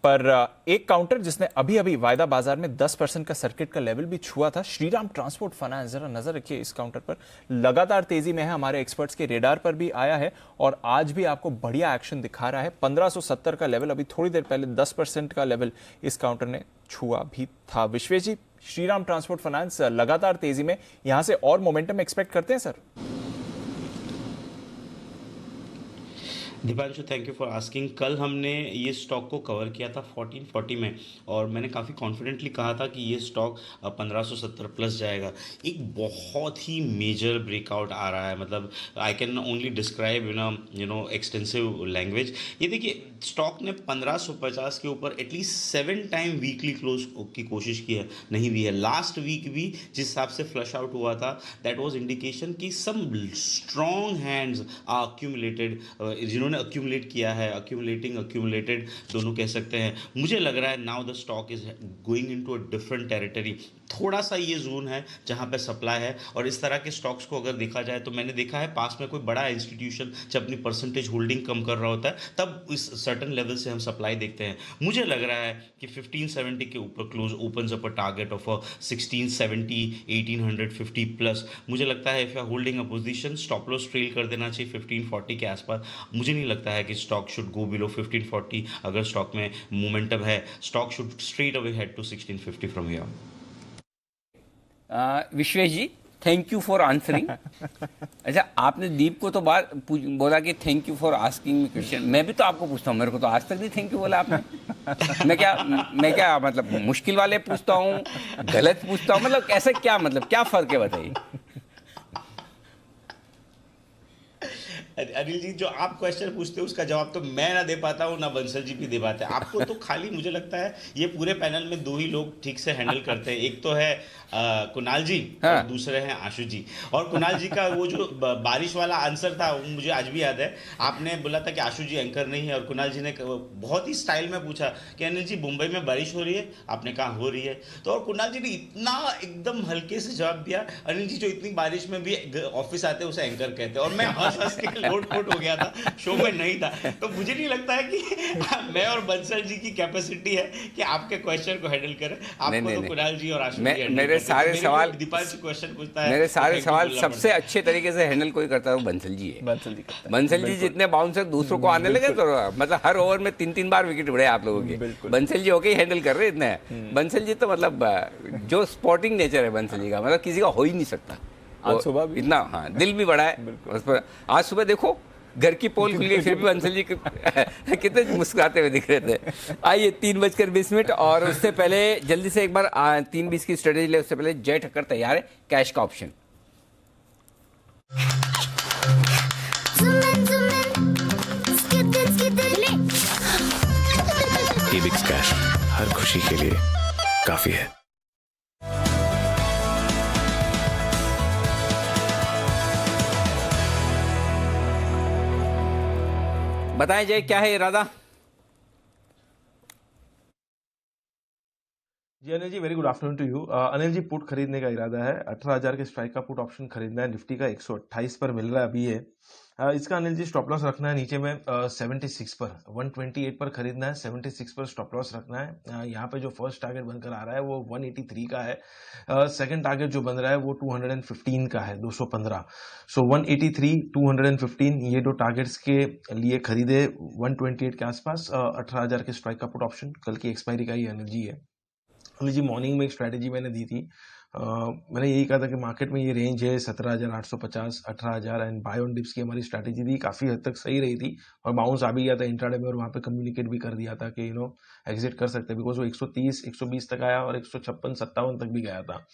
पर एक काउंटर जिसने अभी अभी वायदा बाजार में 10% का सर्किट का लेवल भी छुआ था, श्रीराम ट्रांसपोर्ट फाइनेंस, जरा नजर रखिए इस काउंटर पर, लगातार तेजी में है, हमारे एक्सपर्ट्स के रेडार पर भी आया है और आज भी आपको बढ़िया एक्शन दिखा रहा है। 1570 का लेवल, अभी थोड़ी देर पहले 10% का लेवल इस काउंटर ने छुआ भी था। विश्वेश जी, श्रीराम ट्रांसपोर्ट फाइनेंस लगातार तेजी में, यहां से और मोमेंटम एक्सपेक्ट करते हैं sir? Deepanshu, thank you for asking. कल हमने ये स्टॉक को कवर किया था 1440 में और मैंने काफ़ी कॉन्फिडेंटली कहा था कि ये स्टॉक 1570 प्लस जाएगा। एक बहुत ही मेजर ब्रेकआउट आ रहा है, मतलब I can only describe you know extensive language. ये देखिए, स्टॉक ने 1550 के ऊपर एटलीस्ट 7 टाइम वीकली क्लोज की कोशिश की है, नहीं भी है। लास्ट वीक भी जिस हिसाब से फ्लश आउट हुआ था, दैट वाज इंडिकेशन कि some strong hands are accumulated, जिन्होंने अक्यूमुलेट किया है, अक्यूमुलेटेड दोनों कह सकते हैं। मुझे लग रहा है now the stock is going into a different territory. थोड़ा सा ये जोन है जहाँ पे सप्लाई है और इस तरह के स्टॉक्स को अगर देखा जाए तो मैंने देखा है पास में कोई बड़ा इंस्टीट्यूशन जब अपनी परसेंटेज होल्डिंग कम कर रहा होता है तब इस सर्टन लेवल से हम सप्लाई देखते हैं। मुझे लग रहा है कि 1570 के ऊपर close opens up a target of 1670, 1850 plus. मुझे लगता है if you are holding a position, stop loss trail कर देना चाहिए 1540 के आसपास। मुझे नहीं लगता है कि स्टॉक शुड गो बिलो 1540। अगर स्टॉक में मोमेंटम है, stock should straight away head to 1650 from here. Vishwesh ji, thank you for answering. अच्छा, आपने दीप को तो बोला कि thank you for asking question, मैं भी तो आपको पूछता हूँ, मेरे को तो आज तक नहीं थैंक यू बोला आपने। मैं क्या मतलब मुश्किल वाले पूछता हूँ, गलत पूछता हूँ, मतलब ऐसा क्या, मतलब क्या फर्क है बताइए। अनिल जी, जो आप क्वेश्चन पूछते हो उसका जवाब तो मैं ना दे पाता हूँ, ना बंसल जी भी दे पाते हैं। आपको तो खाली मुझे लगता है ये पूरे पैनल में 2 ही लोग ठीक से हैंडल करते हैं, एक तो है कुणाल जी और दूसरे हैं आशु जी। और कुणाल जी का वो जो बारिश वाला आंसर था वो मुझे आज भी याद है। आपने बोला था कि आशु जी एंकर नहीं है और कुणाल जी ने बहुत ही स्टाइल में पूछा कि अनिल जी मुंबई में बारिश हो रही है, आपने कहा हो रही है। तो और कुणाल जी ने इतना एकदम हल्के से जवाब दिया, अनिल जी जो इतनी बारिश में भी ऑफिस आते उसे एंकर कहते हैं। और मैं हंस के लोट हो गया था, शो में नहीं था। तो मुझे नहीं लगता है कि मैं और बंसल जी की कैपेसिटी है कि आपके क्वेश्चन को हैंडल करें। आपको तो कुणाल जी और आशु जी मेरे सारे सवाल दीपांशु क्वेश्चन पूछता है, मेरे सारे सवाल सबसे अच्छे तरीके से हैंडल कोई करता है वो बंसल जी है। बंसल जी जितने बाउंसर दूसरों को आने लगे तो मतलब हर ओवर में 3-3 बार विकेट उड़े आप लोगों के, बंसल जी होके ही हैंडल कर रहे इतने। बंसल जी तो मतलब जो स्पोर्टिंग नेचर है बंसल जी का, मतलब किसी का हो ही नहीं सकता। आज सुबह भी इतना दिल भी बड़ा है उस पर। आज सुबह देखो घर की पोल खुल गई, फिर भी बंसल जी कितने मुस्कुराते हुए दिख रहे थे। आइए 3:20 और उससे पहले जल्दी से एक बार 3:20 की स्ट्रेटेजी ले, उससे पहले जय ठक्कर तैयार है, कैश का ऑप्शन। एबिक्स कैश हर खुशी के लिए काफी है। बताएं जय, क्या है इरादा? जी Anil ji, very good afternoon to you. Anil ji, put खरीदने का इरादा है, 18,000 के स्ट्राइक का पुट ऑप्शन खरीदना है, निफ्टी का 128 पर मिल रहा है अभी ये। इसका अनिल जी स्टॉप लॉस रखना है नीचे में 76 पर, 128 पर खरीदना है, 76 पर स्टॉप लॉस रखना है। यहाँ पे जो फर्स्ट टारगेट बनकर आ रहा है वो 183 का है, सेकंड टारगेट जो बन रहा है वो 215 का है, 215। सो 183, 215 ये 2 टारगेट्स के लिए खरीदे 128 के आसपास। 18,000 के स्ट्राइक का पुट ऑप्शन कल की एक्सपायरी का ही अनिल जी है। अनिल जी, मॉर्निंग में एक स्ट्रैटेजी मैंने दी थी, मैंने यही कहा था कि मार्केट में ये रेंज है 17,850, 18,000 एंड बाय ऑन डिप्स की हमारी स्ट्रैटेजी थी, काफ़ी हद तक सही रही थी और बाउंस आ भी गया था इंट्राडे में और वहाँ पे कम्युनिकेट भी कर दिया था कि एग्जिट कर सकते हैं, बिकॉज वो 130, 120 तक आया और 156-57 तक भी गया था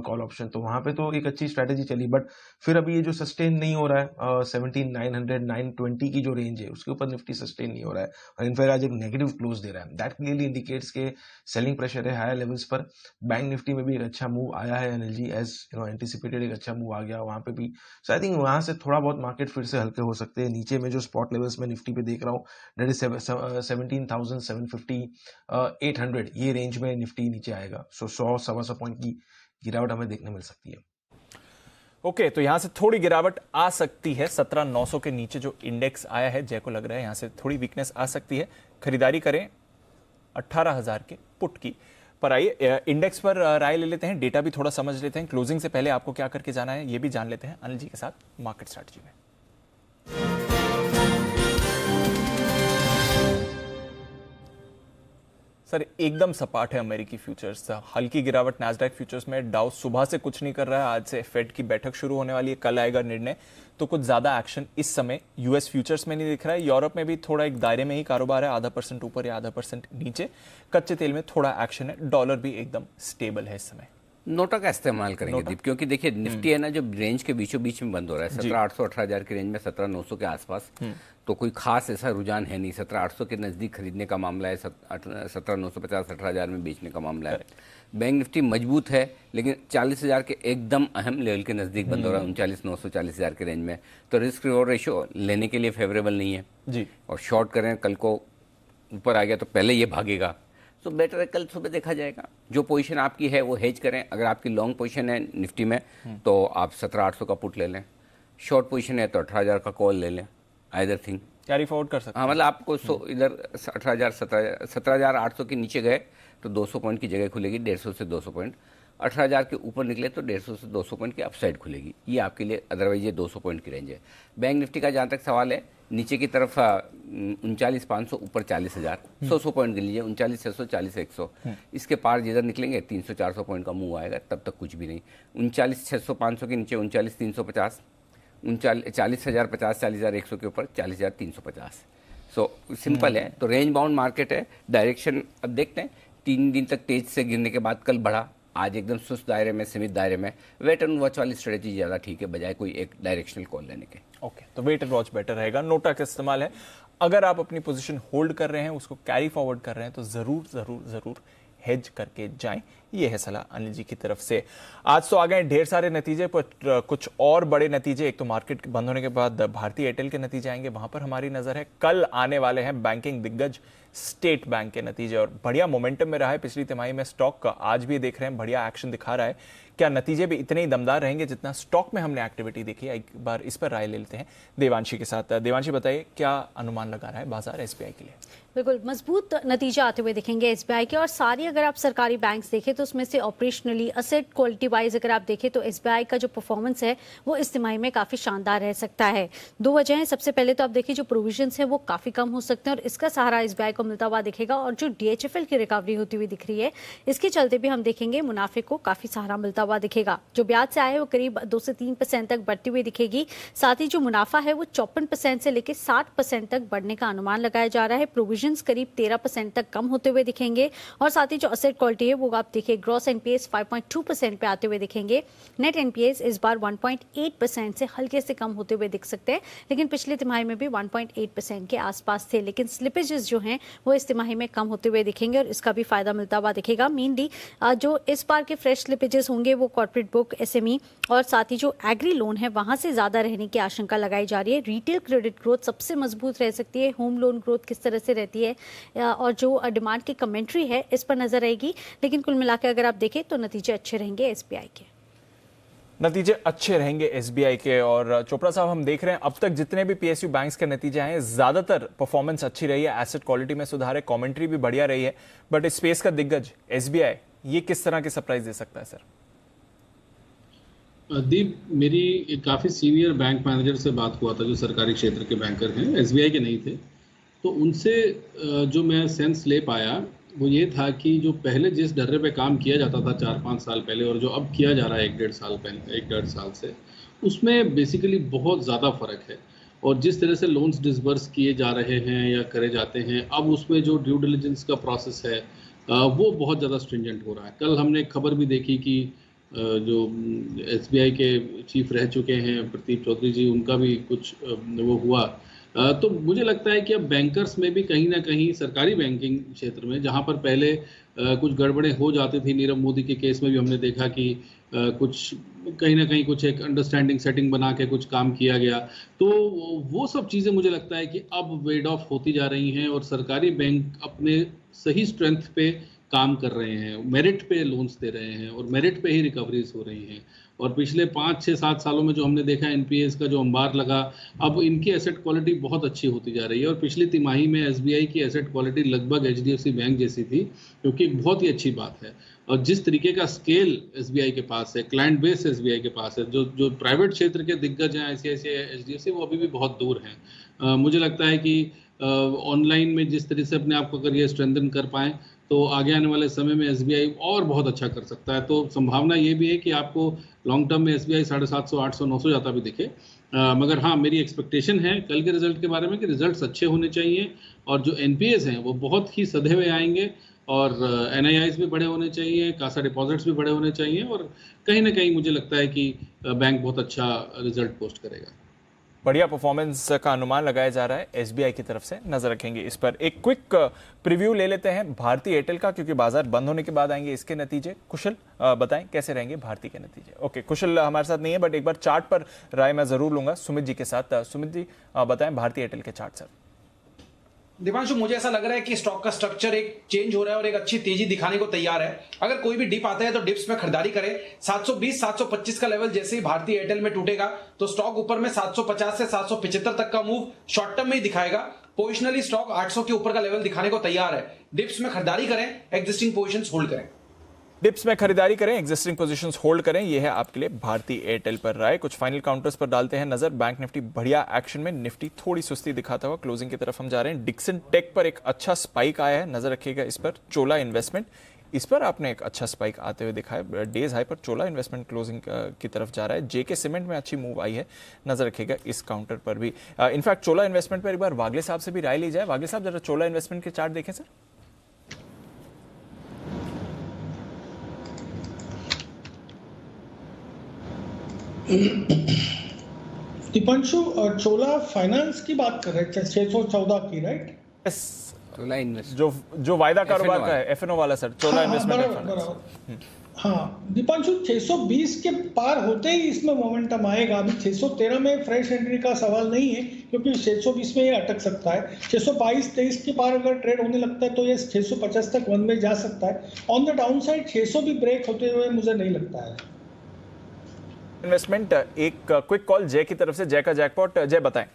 कॉल ऑप्शन। तो वहाँ पे तो एक अच्छी स्ट्रैटेजी चली, बट फिर अभी ये जो सस्टेन नहीं हो रहा है 17,900, 920 की जो रेंज है उसके ऊपर निफ्टी सस्टेन नहीं हो रहा है और इनफैक्ट आज एक नेगेटिव क्लोज दे रहा है। दैट क्लियरली इंडिकेट्स के सेलिंग प्रेशर है हायर लेवल्स पर। बैंक निफ्टी में भी एक अच्छा मूव आया है अनिल जी, एज एंटिसिपेटेड एक अच्छा मूव आ गया वहाँ पे भी। सो आई थिंक वहाँ से थोड़ा बहुत मार्केट फिर से हल्के हो सकते हैं। नीचे में जो स्पॉट लेवल्स में निफ्टी पे देख रहा हूँ, दैट इज 17,750, 800 ये रेंज में निफ्टी नीचे आएगा। सो 100-125 पॉइंट की गिरावट हमें देखने मिल सकती है। ओके, तो यहां से थोड़ी गिरावट आ सकती है। 17,900 के नीचे जो इंडेक्स आया है, जय को लग रहा है यहां से थोड़ी वीकनेस आ सकती है। खरीदारी करें 18,000 के पुट की। पर आइए इंडेक्स पर राय ले लेते हैं, डेटा भी थोड़ा समझ लेते हैं। क्लोजिंग से पहले आपको क्या करके जाना है ये भी जान लेते हैं अनिल जी के साथ मार्केट स्ट्रैटेजी में। सर, एकदम सपाट है अमेरिकी फ्यूचर्स, हल्की गिरावट नैस्डैक फ्यूचर्स में। डाउ सुबह से कुछ नहीं कर रहा है, आज से फेड की बैठक शुरू होने वाली है, कल आएगा निर्णय, तो कुछ ज्यादा एक्शन इस समय यूएस फ्यूचर्स में नहीं दिख रहा है। यूरोप में भी थोड़ा एक दायरे में ही कारोबार है, 0.5% ऊपर या 0.5% नीचे। कच्चे तेल में थोड़ा एक्शन है, डॉलर भी एकदम स्टेबल है इस समय। नोटा का इस्तेमाल करेंगे दीप, क्योंकि देखिए निफ्टी है ना जो रेंज के बीचों बीच में बंद हो रहा है, 17,800 18,000 की रेंज में, 17,900 के आसपास, तो कोई खास ऐसा रुझान है नहीं। 17,800 के नज़दीक खरीदने का मामला है, 17,950 18,000 में बेचने का मामला है। बैंक निफ्टी मजबूत है लेकिन 40,000 के एकदम अहम लेवल के नज़दीक बंद हो रहा है, 39,900 40,000 के रेंज में। तो रिस्क रिवॉर्ड रेशियो लेने के लिए फेवरेबल नहीं है जी। और शॉर्ट करें, कल को ऊपर आ गया तो पहले ये भागेगा, तो बेटर है कल सुबह देखा जाएगा। जो पोजीशन आपकी है वो हेज करें। अगर आपकी लॉन्ग पोजीशन है निफ्टी में तो आप 17,800 का पुट ले लें, शॉर्ट पोजीशन है तो 18,000 का कॉल ले लें, आइदर थिंग कैरी फॉरवर्ड कर सकते हैं। हाँ, मतलब आपको इधर 18,000 17,800 के नीचे गए तो 200 पॉइंट की जगह खुलेगी, 150 से 200 पॉइंट। 18,000 के ऊपर निकले तो 150 से 200 पॉइंट की अपसाइड खुलेगी, ये आपके लिए। अदरवाइज ये 200 पॉइंट की रेंज है। बैंक निफ्टी का जहाँ तक सवाल है, नीचे की तरफ 39,500, ऊपर 40,000, 100 पॉइंट गिन लीजिए, 39,600, 40,100। इसके पार जिधर निकलेंगे 300-400 पॉइंट का मूव आएगा, तब तक कुछ भी नहीं। 39,600-500 के नीचे 39,350, 40,050, 40,100 के ऊपर 40,350। सो सिंपल है। तो रेंज बाउंड मार्केट है, डायरेक्शन अब देखते हैं। 3 दिन तक तेज से गिरने के बाद कल बढ़ा, आज एकदम सुस्त दायरे में, सीमित दायरे में, वेट एंड वॉच वाली स्ट्रेटेजी ज़्यादा ठीक है बजाय कोई एक डायरेक्शनल कॉल लेने के। ओके, तो वेट एंड वॉच बेटर रहेगा। नोटा का इस्तेमाल है, अगर आप अपनी पोजीशन होल्ड कर रहे हैं, उसको कैरी फॉरवर्ड कर रहे हैं, तो जरूर जरूर जरूर हेज करके जाएं। ये है सलाह अनिल जी की तरफ से। आज तो आ गए ढेर सारे नतीजे, पर कुछ और बड़े नतीजे। एक तो मार्केट बंद होने के बाद भारतीय एयरटेल के नतीजे आएंगे, वहां पर हमारी नजर है। कल आने वाले हैं बैंकिंग दिग्गज स्टेट बैंक के नतीजे, और बढ़िया मोमेंटम में रहा है पिछली तिमाही में स्टॉक का। आज भी देख रहे हैं बढ़िया एक्शन दिखा रहा है। क्या नतीजे भी इतने ही दमदार रहेंगे जितना स्टॉक में हमने एक्टिविटी देखी है? एक बार इस पर राय ले लेते हैं देवांशी के साथ। देवांशी, बताइए क्या अनुमान लगा रहा है बाजार एसबीआई के लिए? बिल्कुल मजबूत नतीजे आते हुए दिखेंगे एसबीआई के, और सारी अगर आप सरकारी बैंक्स देखें तो उसमें से ऑपरेशनली, असेट क्वालिटी वाइज अगर आप देखें तो एसबीआई का जो परफॉर्मेंस है वो इस तिमाही में काफी शानदार रह सकता है। दो वजह हैं। सबसे पहले तो आप देखिए जो प्रोविजंस है वो काफी कम हो सकते हैं, और इसका सहारा एसबीआई को मिलता हुआ दिखेगा। और जो डीएचएफएल की रिकवरी होती हुई दिख रही है, इसके चलते भी हम देखेंगे मुनाफे को काफी सहारा मिलता हुआ दिखेगा। जो ब्याज से आए वो करीब 2 से 3% तक बढ़ती हुई दिखेगी। साथ ही जो मुनाफा है वो 54% से लेकर 60% तक बढ़ने का अनुमान लगाया जा रहा है। प्रोविजंस करीब 13% तक कम होते हुए दिखेंगे, और साथ ही जो एसेट क्वालिटी है वो आप देखिए ग्रॉस एनपीएस 5.2% पे आते हुए दिखेंगे। नेट एनपीएस इस बार 1.8% से हल्के से कम होते हुए दिख सकते हैं, लेकिन पिछले तिमाही में भी 1.8% के आसपास थे। लेकिन स्लिपेजेस जो हैं वो इस तिमाही में कम होते हुए दिखेंगे, और इसका भी फायदा मिलता हुआ दिखेगा। मेनली जो इस बार के फ्रेश स्लिपेजेस होंगे वो कॉर्पोरेट बुक, एसएमई और साथ ही जो एग्री लोन है वहां से ज्यादा रहने की आशंका लगाई जा रही है। रिटेल क्रेडिट ग्रोथ सबसे मजबूत रह सकती है। होम लोन ग्रोथ किस तरह से रहती है और जो डिमांड की कमेंट्री है इस पर नजर आएगी। लेकिन कुल मिलाकर अगर आप देखें तो नतीजे अच्छे रहेंगे एसबीआई के। नतीजे अच्छे रहेंगे एसबीआई के। और चोपड़ा साहब, हम देख रहे हैं अब तक जितने भी पीएसयू बैंक्स के नतीजे आए हैं, ज्यादातर परफॉर्मेंस अच्छी रही है, एसेट क्वालिटी में सुधार है, कमेंट्री भी बढ़िया रही है। बट स्पेस का दिग्गज एसबीआई ये किस तरह के सरप्राइज दे सकता है सर? दीप, मेरी काफ़ी सीनियर बैंक मैनेजर से बात हुआ था जो सरकारी क्षेत्र के बैंकर हैं, एसबीआई के नहीं थे। तो उनसे जो मैं सेंस ले पाया वो ये था कि जो पहले जिस ढर्रे पे काम किया जाता था 4-5 साल पहले, और जो अब किया जा रहा है 1-1.5 साल से, उसमें बेसिकली बहुत ज़्यादा फ़र्क है। और जिस तरह से लोन्स डिसबर्स किए जा रहे हैं या करे जाते हैं, अब उसमें जो ड्यू डिलिजेंस का प्रोसेस है वो बहुत ज़्यादा स्ट्रिंजेंट हो रहा है। कल हमने खबर भी देखी कि जो एसबीआई के चीफ रह चुके हैं प्रदीप चौधरी जी, उनका भी कुछ वो हुआ। तो मुझे लगता है कि अब बैंकर्स में भी कहीं ना कहीं सरकारी बैंकिंग क्षेत्र में, जहां पर पहले कुछ गड़बड़ें हो जाती थी, नीरव मोदी के केस में भी हमने देखा कि कुछ कहीं ना कहीं कुछ एक अंडरस्टैंडिंग सेटिंग बना के कुछ काम किया गया, तो वो सब चीज़ें मुझे लगता है कि अब वेड ऑफ होती जा रही हैं, और सरकारी बैंक अपने सही स्ट्रेंथ पे काम कर रहे हैं, मेरिट पे लोन्स दे रहे हैं, और मेरिट पे ही रिकवरीज हो रही हैं। और पिछले 5-6-7 सालों में जो हमने देखा एनपीएस का जो अंबार लगा, अब इनकी एसेट क्वालिटी बहुत अच्छी होती जा रही है। और पिछली तिमाही में एसबीआई की एसेट क्वालिटी लगभग एचडीएफसी बैंक जैसी थी, क्योंकि बहुत ही अच्छी बात है। और जिस तरीके का स्केल एसबीआई के पास है, क्लाइंट बेस एसबीआई के पास है, जो प्राइवेट क्षेत्र के दिग्गज हैं आईसीआईसीआई, एचडीएफसी, वो अभी भी बहुत दूर हैं। मुझे लगता है कि ऑनलाइन में जिस तरह से अपने आप को अगर ये स्ट्रेंथन कर पाएँ तो आगे आने वाले समय में एसबीआई और बहुत अच्छा कर सकता है। तो संभावना ये भी है कि आपको लॉन्ग टर्म में एसबीआई 750, 800, 900 जाता भी दिखे। मगर हाँ, मेरी एक्सपेक्टेशन है कल के रिजल्ट के बारे में कि रिजल्ट्स अच्छे होने चाहिए, और जो एनपीएस हैं वो बहुत ही सधे हुए आएंगे, और एनआईआईज भी बड़े होने चाहिए, कासा डिपॉजिट्स भी बड़े होने चाहिए, और कहीं ना कहीं मुझे लगता है कि बैंक बहुत अच्छा रिजल्ट पोस्ट करेगा। बढ़िया परफॉर्मेंस का अनुमान लगाया जा रहा है एसबीआई की तरफ से, नजर रखेंगे इस पर। एक क्विक प्रीव्यू ले लेते हैं भारतीय एयरटेल का, क्योंकि बाजार बंद होने के बाद आएंगे इसके नतीजे। कुशल बताएं कैसे रहेंगे भारतीय के नतीजे? ओके, कुशल हमारे साथ नहीं है, बट एक बार चार्ट पर राय मैं जरूर लूंगा सुमित जी के साथ। सुमित जी बताएं भारतीय एयरटेल के चार्ट सर। दिवांशु, मुझे ऐसा लग रहा है कि स्टॉक का स्ट्रक्चर एक चेंज हो रहा है और एक अच्छी तेजी दिखाने को तैयार है। अगर कोई भी डिप आता है तो डिप्स में खरीदारी करें। 720-725 का लेवल जैसे ही भारतीय एयरटेल में टूटेगा तो स्टॉक ऊपर में 750 से 775 तक का मूव शॉर्ट टर्म में ही दिखाएगा। पोजिशनली स्टॉक 800 के ऊपर का लेवल दिखाने को तैयार है। डिप्स में खरीदारी करें, एक्जिस्टिंग पोजिशंस होल्ड करें। डिप्स में खरीदारी करें, एग्जिस्टिंग पोजीशंस होल्ड करें, यह है आपके लिए भारतीय एयरटेल पर राय। कुछ फाइनल काउंटर्स पर डालते हैं नजर। बैंक निफ्टी बढ़िया एक्शन में, निफ्टी थोड़ी सुस्ती दिखाता हुआ क्लोजिंग की तरफ हम जा रहे हैं। डिक्सन टेक पर एक अच्छा स्पाइक आया है, नजर रखिएगा इस पर। चोला इन्वेस्टमेंट, इस पर आपने एक अच्छा स्पाइक आते हुए दिखा है। डेज हाई पर चोला इन्वेस्टमेंट क्लोजिंग की तरफ जा रहा है। जेके सीमेंट में अच्छी मूव आई है, नजर रखिएगा इस काउंटर पर भी। इनफैक्ट चोला इन्वेस्टमेंट पर एक बार वागले साहब से भी राय ली जाए। वागले साहब जरा चोला इन्वेस्टमेंट के चार्ट देखें सर। दीपांशु चोला फाइनेंस की बात कर रहे थे 614 की, राइट? चोला इन्वेस्ट जो वायदा कारोबार का है, एफएनओ वाला सर, चोला इन्वेस्टमेंट। हाँ दीपांशु, 620 के पार होते ही इसमें मोमेंटम आएगा। अभी 613 में फ्रेश एंट्री का सवाल नहीं है, क्योंकि 620 में ये अटक सकता है। 622-23 के पार अगर ट्रेड होने लगता है तो ये 650 तक वन में जा सकता है। ऑन द डाउन साइड 600 भी ब्रेक होते हुए मुझे नहीं लगता है। इन्वेस्टमेंट, एक क्विक कॉल जय की तरफ से, जय का जैकपॉट। जय बताएं।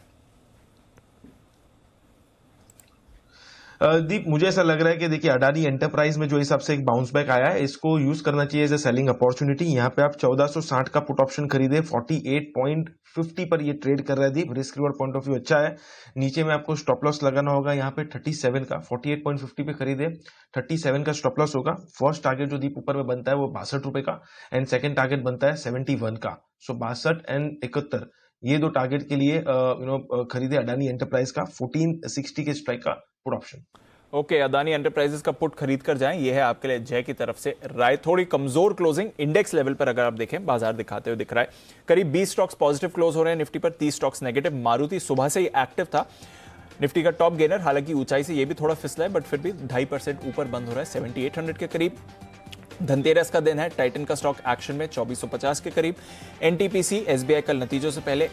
दीप, मुझे ऐसा लग रहा है कि देखिए अडानी एंटरप्राइज में जो हिसाब से एक बाउंस बैक आया है, इसको यूज करना चाहिए एज ए सेलिंग अपॉर्चुनिटी। यहाँ पे आप 1460 का पुट ऑप्शन खरीदे, 48.50 पर ये ट्रेड कर रहा है Deep. Risk reward point of view अच्छा है। नीचे में आपको स्टॉप लॉस लगाना होगा यहाँ पे 37 का, 48.50 पे खरीदे, 37 का स्टॉप लॉस होगा। फर्स्ट टारगेट जो दीप ऊपर में बनता है वो 62 रुपए का, एंड सेकंड टारगेट बनता है 71 का। सो 62 एंड 71, ये दो टारगेट के लिए खरीदे अडानी एंटरप्राइज का 1460 के स्ट्राइक का put option. Okay, Adani enterprises का पुट खरीद कर जाएं, ये है आपके लिए जय की तरफ से राय। थोड़ी कमजोर क्लोजिंग इंडेक्स लेवल पर अगर आप देखें, बाजार दिखाते हुए दिख रहा है। करीब 20 स्टॉक्स पॉजिटिव क्लोज हो रहे हैं निफ्टी पर, 30 स्टॉक्स नेगेटिव। मारुति सुबह से ही एक्टिव था, निफ्टी का टॉप गेनर। हालांकि ऊंचाई से ये भी थोड़ा फिसला है, बट फिर भी 2.5% ऊपर बंद हो रहा है, 7800 के करीब। धनतेरस का दिन है, टाइटन का स्टॉक एक्शन में 2450 के करीब। एनटीपीसी, एसबीआई कल नतीजों से पहले,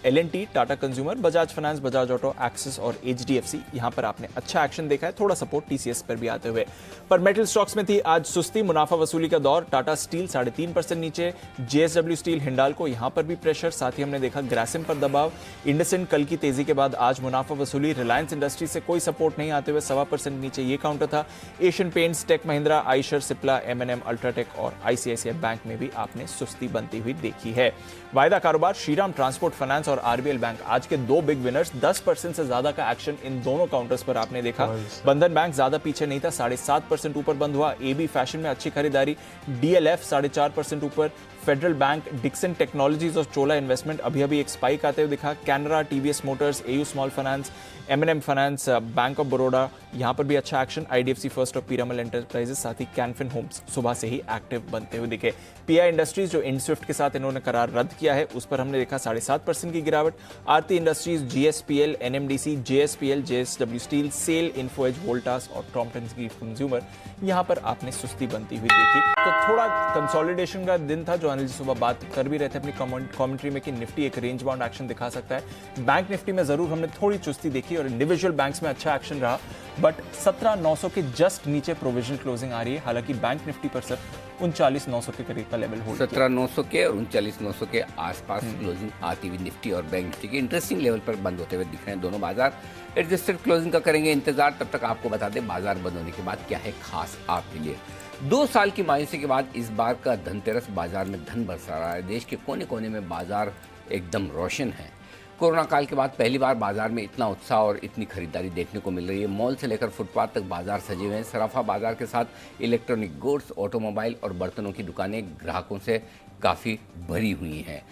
LNT, Tata Consumer, Bajaj Finance, Bajaj Auto, Axis और एचडीएफसी, यहां पर आपने अच्छा एक्शन देखा है। थोड़ा सपोर्ट टीसीएस पर भी आते हुए। पर मेटल स्टॉक्स में थी आज सुस्ती, मुनाफा वसूली का दौर। टाटा स्टील 3.5% नीचे, जेएसडब्ल्यू स्टील, हिंडाल्को, यहां पर भी प्रेशर। साथ ही हमने देखा ग्रासिम पर दबाव। इंडसइंड कल की तेजी के बाद आज मुनाफा वसूली। रिलायंस इंडस्ट्री से कोई सपोर्ट नहीं आते हुए 1.25% नीचे, ये काउंटर था। Asian Paints, Tech Mahindra, Eicher, Cipla, MNM, UltraTech और आईसीआईसीआई बैंक में भी आपने सुस्ती बनती हुई देखी है। वायदा कारोबार, श्रीराम ट्रांसपोर्ट फाइनेंस और आरबीएल बैंक आज के दो बिग विनर्स। 10% से ज्यादा का एक्शन इन दोनों काउंटर्स पर आपने देखा। बंधन बैंक ज्यादा पीछे नहीं था, 7.5% ऊपर बंद हुआ। एबी फैशन में अच्छी खरीदारी। डीएलएफ 4.5% ऊपर। फेडरल बैंक, डिक्सन टेक्नोलॉजीज और चोला इन्वेस्टमेंट अभी अभी एक स्पाइक आते हुए दिखा। Canara, TVS Motors, AU Small Finance, MNM Finance, Bank of Baroda, यहां पर भी अच्छा एक्शन। आईडीएफसी फर्स्ट और पीरामल एंटरप्राइजेस, साथ ही कैनफिन होम्स सुबह से ही एक्टिव बनते हुए दिखे। पीआई इंडस्ट्रीज जो इंडस्विफ्ट के साथ इन्होंने करार रद्द किया है, उस पर हमने देखा 7.5% की गिरावट। Aarti Industries, GSPL, NMDC, JSPL, JSW Steel, SAIL, Infoedge, Voltas और टॉमटन की कंज्यूमर, यहां पर आपने सुस्ती बनती हुई देखी। तो थोड़ा कंसोलिडेशन का दिन था, जो अनिल जी सुबह बात कर भी रहे थे अपनी कमेंट्री में कि निफ्टी एक रेंज बाउंड एक्शन दिखा सकता है। बैंक निफ्टी में जरूर हमने थोड़ी चुस्ती देखी और इंडिविजुअल बैंक्स में अच्छा एक्शन रहा, बट 17,900 के जस्ट नीचे प्रोविजन क्लोजिंग आ रही है। हालांकि बैंक निफ्टी पर सर 39,900 के करीब का लेवल होल्ड, 17,900 के और 39,900 के आसपास क्लोजिंग आती हुई निफ्टी और बैंक निफ्टी के इंटरेस्टिंग लेवल पर बंद होते हुए दिख रहे हैं दोनों बाजार। एडजस्टेड क्लोजिंग का करेंगे इंतजार, तब तक आपको बता दें बाजार बंद होने के बाद क्या है खास आपके लिए। 2 साल की मायूसी के बाद इस बार का धनतेरस बाजार में धन बरसा रहा है। देश के कोने कोने में बाजार एकदम रोशन है। कोरोना काल के बाद पहली बार बाजार में इतना उत्साह और इतनी खरीदारी देखने को मिल रही है। मॉल से लेकर फुटपाथ तक बाजार सजे हुए हैं। सराफा बाजार के साथ इलेक्ट्रॉनिक गुड्स, ऑटोमोबाइल और बर्तनों की दुकानें ग्राहकों से काफ़ी भरी हुई हैं।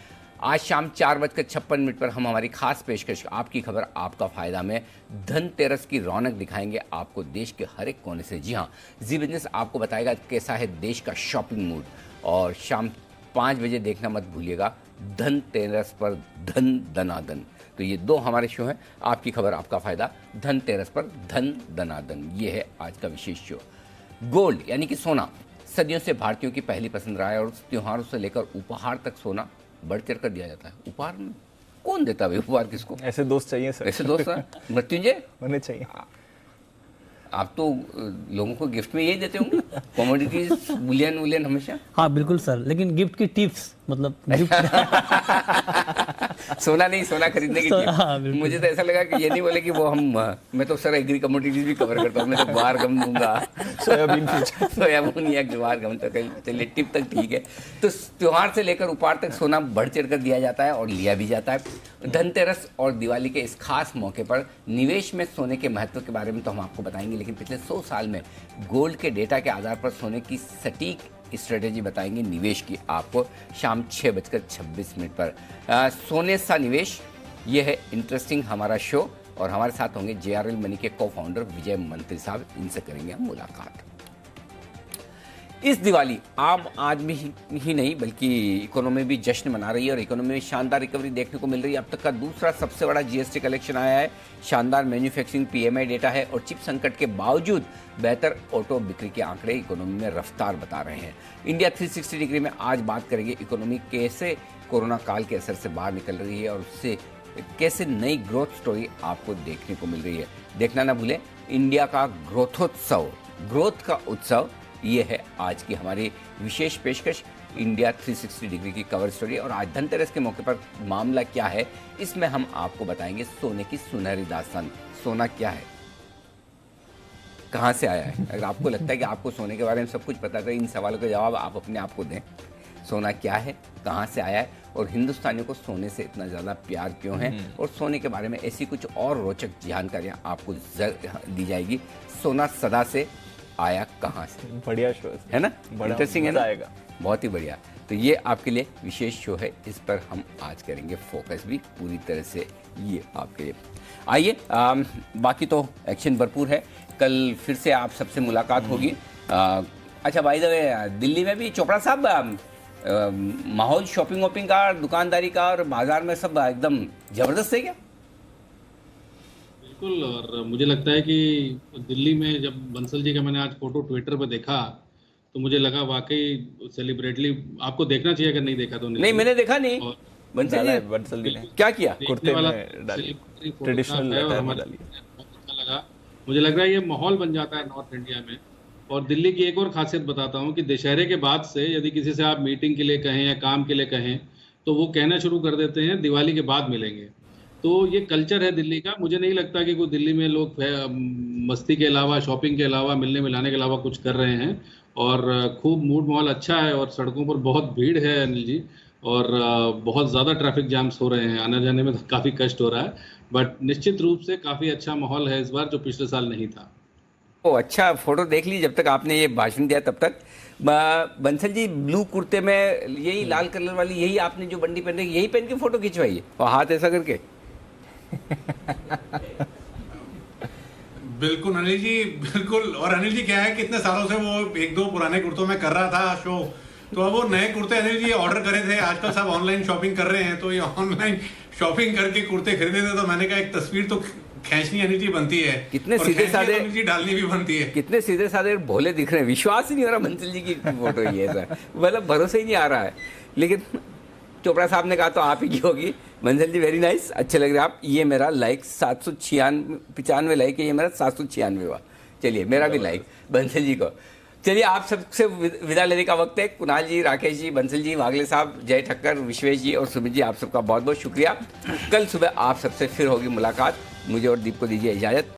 आज शाम 4:56 पर हम हमारी खास पेशकश आपकी खबर आपका फायदा में धनतेरस की रौनक दिखाएंगे आपको देश के हर एक कोने से। जी हाँ, जी बिजनेस आपको बताएगा कैसा है देश का शॉपिंग मूड। और शाम 5 बजे देखना मत भूलिएगा धनतेरस पर धन दनादन। तो ये 2 हमारे शो हैं, आपकी खबर आपका फायदा, धनतेरस पर धन दनादन, ये है आज का विशेष शो। गोल्ड यानी कि सोना सदियों से भारतीयों की पहली पसंद रहा है और त्योहारों से लेकर उपहार तक सोना बढ़ चढ़ कर दिया जाता है। उपहार में कौन देता है उपहार किसको? ऐसे दोस्त चाहिए सर, ऐसे दोस्त मृत्युंजय होने चाहिए। आप तो लोगों को गिफ्ट में यही देते होंगे, कमोडिटीज, बुलियन हमेशा। हाँ बिल्कुल सर, लेकिन गिफ्ट की टिप्स मतलब गिफ्ट सोना नहीं, सोना खरीदने की हाँ, मुझे तो ऐसा लगा कि ये नहीं बोले कि वो मैं तो सर एग्री कमोडिटीज भी कवर करता हूँ, मैं तो ग्वार गम दूंगा, सोयाबीन या ग्वार गम तक, चलिए टिप तक ठीक है। तो त्योहार से लेकर उपहार तक सोना बढ़ चढ़ कर दिया जाता है और लिया भी जाता है। धनतेरस और दिवाली के इस खास मौके पर निवेश में सोने के महत्व के बारे में तो हम आपको बताएंगे, लेकिन पिछले 100 साल में गोल्ड के डेटा के आधार पर सोने की सटीक स्ट्रेटेजी बताएंगे निवेश की आपको शाम 6:26 पर। सोने सा निवेश, ये है इंटरेस्टिंग हमारा शो और हमारे साथ होंगे JRL मनी के को फाउंडर विजय मंत्री साहब, इनसे करेंगे हम मुलाकात। इस दिवाली आम आदमी ही नहीं बल्कि इकोनॉमी भी जश्न मना रही है और इकोनॉमी में शानदार रिकवरी देखने को मिल रही है। अब तक का दूसरा सबसे बड़ा जीएसटी कलेक्शन आया है, शानदार मैन्युफैक्चरिंग पीएमआई डेटा है और चिप संकट के बावजूद बेहतर ऑटो बिक्री के आंकड़े इकोनॉमी में रफ्तार बता रहे हैं। इंडिया 360 डिग्री में आज बात करेंगे इकोनॉमी कैसे कोरोना काल के असर से बाहर निकल रही है और उससे कैसे नई ग्रोथ स्टोरी आपको देखने को मिल रही है। देखना ना भूलें इंडिया का ग्रोथोत्सव, ग्रोथ का उत्सव, ये है आज की हमारी विशेष पेशकश इंडिया 360 डिग्री की कवर स्टोरी। और आज धनतेरस के मौके पर मामला क्या है, इसमें हम आपको बताएंगे सोने की सुनहरी दास्तान। सोना क्या है, कहाँ से आया है? अगर आपको लगता है कि आपको सोने के बारे में सब कुछ पता है तो इन सवालों का जवाब आप अपने आप को दें। सोना क्या है, कहाँ से आया है और हिंदुस्तानियों को सोने से इतना ज़्यादा प्यार क्यों है, और सोने के बारे में ऐसी कुछ और रोचक जानकारियाँ आपको दी जाएगी। सोना सदा से आया कहाँ से? बढ़िया शो है ना, बड़ा इंटरेस्टिंग है ना, आएगा। बहुत ही बढ़िया। तो ये आपके लिए विशेष शो है, इस पर हम आज करेंगे फोकस भी पूरी तरह से, ये आपके लिए। आइए, बाकी तो एक्शन भरपूर है। कल फिर से आप सबसे मुलाकात होगी। अच्छा भाई, दिल्ली में भी चोपड़ा साहब माहौल शॉपिंग वॉपिंग का, दुकानदारी का और बाजार में सब एकदम जबरदस्त है क्या? बिल्कुल, और मुझे लगता है कि दिल्ली में जब बंसल जी का मैंने आज फोटो ट्विटर पे देखा तो मुझे लगा वाकई सेलिब्रेटली, आपको देखना चाहिए अगर नहीं देखा तो। नहीं, मैंने देखा नहीं। बंसल जी ने क्या किया? कुर्ते में डाली, ट्रेडिशनल बहुत अच्छा लगा। मुझे लग रहा है ये माहौल बन जाता है नॉर्थ इंडिया में। और दिल्ली की एक और खासियत बताता हूँ कि दशहरे के बाद से यदि किसी से आप मीटिंग के लिए कहें या काम के लिए कहें तो वो कहना शुरू कर देते हैं दिवाली के बाद मिलेंगे। तो ये कल्चर है दिल्ली का। मुझे नहीं लगता कि कोई दिल्ली में लोग मस्ती के अलावा, शॉपिंग के अलावा, मिलने मिलाने के अलावा कुछ कर रहे हैं। और खूब मूड माहौल अच्छा है और सड़कों पर बहुत भीड़ है अनिल जी, और बहुत ज़्यादा ट्रैफिक जाम्स हो रहे हैं, आने जाने में तो काफ़ी कष्ट हो रहा है। बट निश्चित रूप से काफ़ी अच्छा माहौल है इस बार, जो पिछले साल नहीं था। ओ अच्छा, फोटो देख ली जब तक आपने ये भाषण दिया तब तक। बंसल जी ब्लू कुर्ते में यही लाल कलर वाली, यही आपने जो बंडी पहन रखी, यही पहन के फोटो खिंचवाई है और हाथ ऐसा करके? बिल्कुल अनिल जी, बिल्कुल। और अनिल जी क्या है कि इतने सालों से वो एक दो पुराने कुर्तों में कर रहा था शो, तो अब वो नए कुर्ते अनिल जी ऑर्डर करे थे। आजकल सब ऑनलाइन शॉपिंग कर रहे हैं, तो ये ऑनलाइन शॉपिंग करके कुर्ते खरीदे थे। तो मैंने कहा एक तस्वीर तो खींचनी अनिल जी बनती है, कितने सीधे साधे अनिल जी डालनी भी बनती है। कितने सीधे साधे भोले दिख रहे हैं, विश्वास ही नहीं हो रहा बंसल जी की फोटो ही है सर, मतलब भरोसा ही नहीं आ रहा है। लेकिन चोपड़ा साहब ने कहा तो आप ही की होगी। बंसल जी वेरी नाइस, अच्छे लग रहे हैं आप। ये मेरा लाइक 795 लाइक है, ये मेरा 796 हुआ। चलिए मेरा भी लाइक बंसल जी को। चलिए आप सबसे विदा लेने का वक्त है। कुणाल जी, राकेश जी, बंसल जी, वागले साहब, जय ठक्कर, विश्वेश जी और सुमित जी, आप सबका बहुत बहुत शुक्रिया। कल सुबह आप सबसे फिर होगी मुलाकात। मुझे और दीप को दीजिए इजाजत।